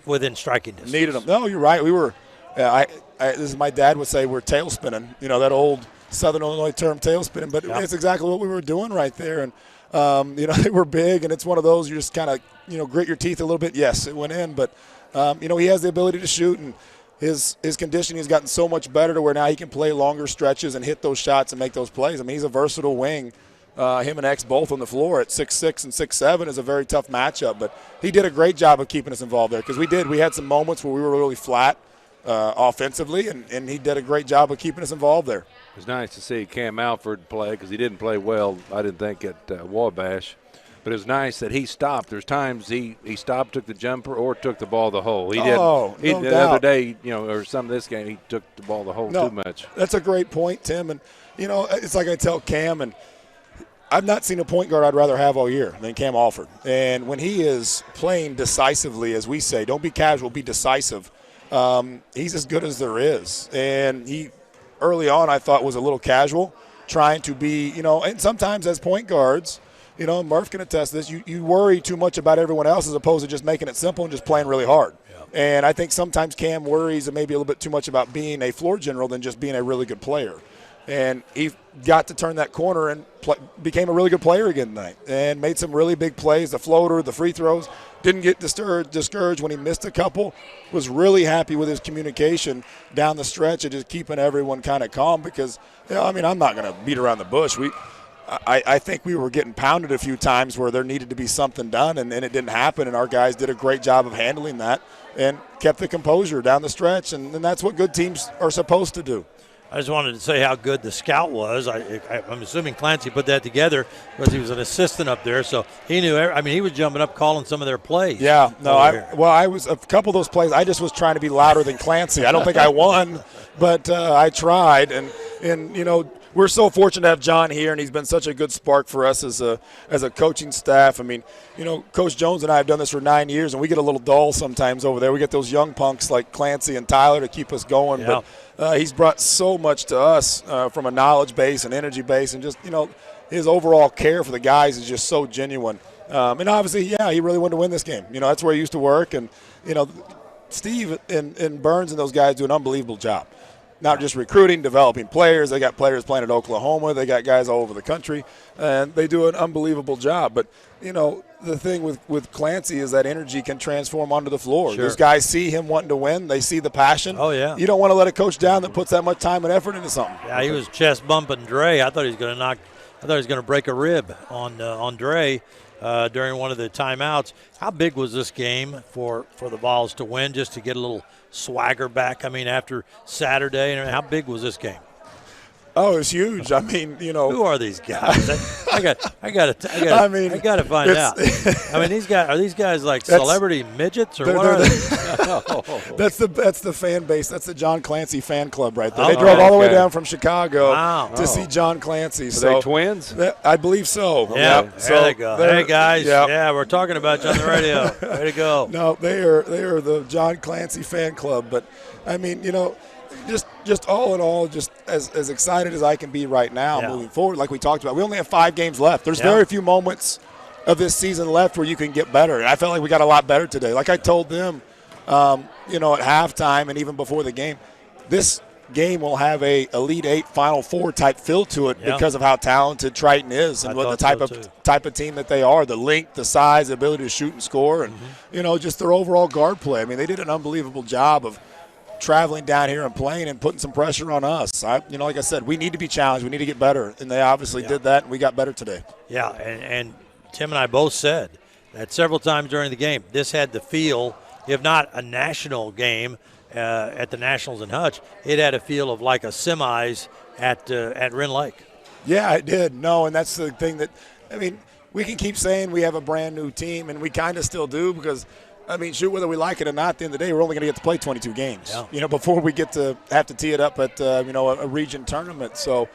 within striking distance. Needed them. No, you're right. We were this is my dad would say we're tail spinning, that old Southern Illinois term tail spinning, but it's exactly what we were doing right there. And, they were big, and it's one of those you just kind of, grit your teeth a little bit. Yes, it went in, but, he has the ability to shoot, and his conditioning has gotten so much better to where now he can play longer stretches and hit those shots and make those plays. I mean, he's a versatile wing. Him and X both on the floor at 6'6" and 6'7" is a very tough matchup, but he did a great job of keeping us involved there because we had some moments where we were really flat offensively, and he did a great job of keeping us involved there. It was nice to see Cam Alford play because he didn't play well, I didn't think, at Wabash. But it was nice that he stopped. There's times he stopped, took the jumper, or took the ball the hole. He didn't. The other day, or some of this game, he took the ball the hole too much. That's a great point, Tim. And, it's like I tell Cam, and I've not seen a point guard I'd rather have all year than Cam Alford. And when he is playing decisively, as we say, don't be casual, be decisive, he's as good as there is. And he, early on, I thought was a little casual, trying to be, and sometimes as point guards, Murph can attest to this, you worry too much about everyone else as opposed to just making it simple and just playing really hard. Yeah. And I think sometimes Cam worries maybe a little bit too much about being a floor general than just being a really good player. And he got to turn that corner and became a really good player again tonight and made some really big plays, the floater, the free throws. Didn't get discouraged when he missed a couple. Was really happy with his communication down the stretch and just keeping everyone kind of calm because, I'm not going to beat around the bush. I think we were getting pounded a few times where there needed to be something done, and it didn't happen, and our guys did a great job of handling that and kept the composure down the stretch, and that's what good teams are supposed to do. I just wanted to say how good the scout was. I'm assuming Clancy put that together because he was an assistant up there, so he knew. He was jumping up calling some of their plays. Yeah, no, I was a couple of those plays. I just was trying to be louder than Clancy. I don't think I won, but I tried, and we're so fortunate to have John here, and he's been such a good spark for us as a coaching staff. Coach Jones and I have done this for 9 years, and we get a little dull sometimes over there. We get those young punks like Clancy and Tyler to keep us going, but he's brought so much to us from a knowledge base and energy base, and just his overall care for the guys is just so genuine. And obviously, he really wanted to win this game. That's where he used to work, and Steve and Burns and those guys do an unbelievable job. Not just recruiting, developing players. They got players playing at Oklahoma. They got guys all over the country, and they do an unbelievable job. But, the thing with Clancy is that energy can transform onto the floor. Sure. Those guys see him wanting to win. They see the passion. Oh, yeah. You don't want to let a coach down that puts that much time and effort into something. Yeah, he was chest bumping Dre. I thought he was going to break a rib on Dre during one of the timeouts. How big was this game for the Vols to win, just to get a little swagger back? After Saturday, and how big was this game? Oh, it's huge. Who are these guys? I got to find out. Are these guys like celebrity midgets or what are they? That's the fan base. That's the John Clancy fan club right there. They drove all the way down from Chicago to see John Clancy. Are they twins? I believe so. Yeah, there they go. Hey guys, we're talking about you on the radio. Way to go. No, they are the John Clancy fan club. But just all in all, just as excited as I can be right now moving forward, like we talked about. We only have 5 games left. There's very few moments of this season left where you can get better. And I felt like we got a lot better today. Like I told them, at halftime and even before the game, this game will have a Elite 8 Final Four type feel to it because of how talented Triton is and what the type of team that they are, the length, the size, the ability to shoot and score, and just their overall guard play. They did an unbelievable job of traveling down here and playing and putting some pressure on us. Like I said, we need to be challenged. We need to get better, and they obviously did that, and we got better today. Yeah, and Tim and I both said that several times during the game. This had the feel, if not a national game at the Nationals in Hutch, it had a feel of like a semis at Wren Lake. Yeah, it did. No, and that's the thing that, we can keep saying we have a brand new team, and we kind of still do because – whether we like it or not, at the end of the day, we're only going to get to play 22 games, before we get to have to tee it up at, a region tournament. So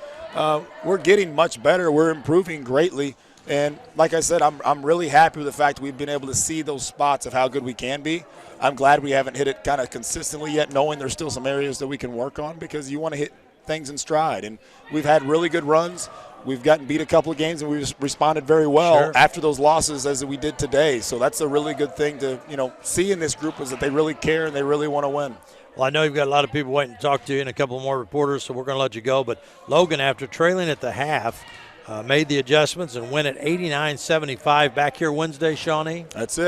we're getting much better. We're improving greatly. And like I said, I'm really happy with the fact that we've been able to see those spots of how good we can be. I'm glad we haven't hit it kind of consistently yet, knowing there's still some areas that we can work on because you want to hit things in stride. And we've had really good runs. We've gotten beat a couple of games, and we've responded very well after those losses as we did today. So that's a really good thing to, see in this group is that they really care and they really want to win. Well, I know you've got a lot of people waiting to talk to you and a couple more reporters, so we're going to let you go. But Logan, after trailing at the half, made the adjustments and win at 89-75 back here Wednesday, Shawnee. That's it.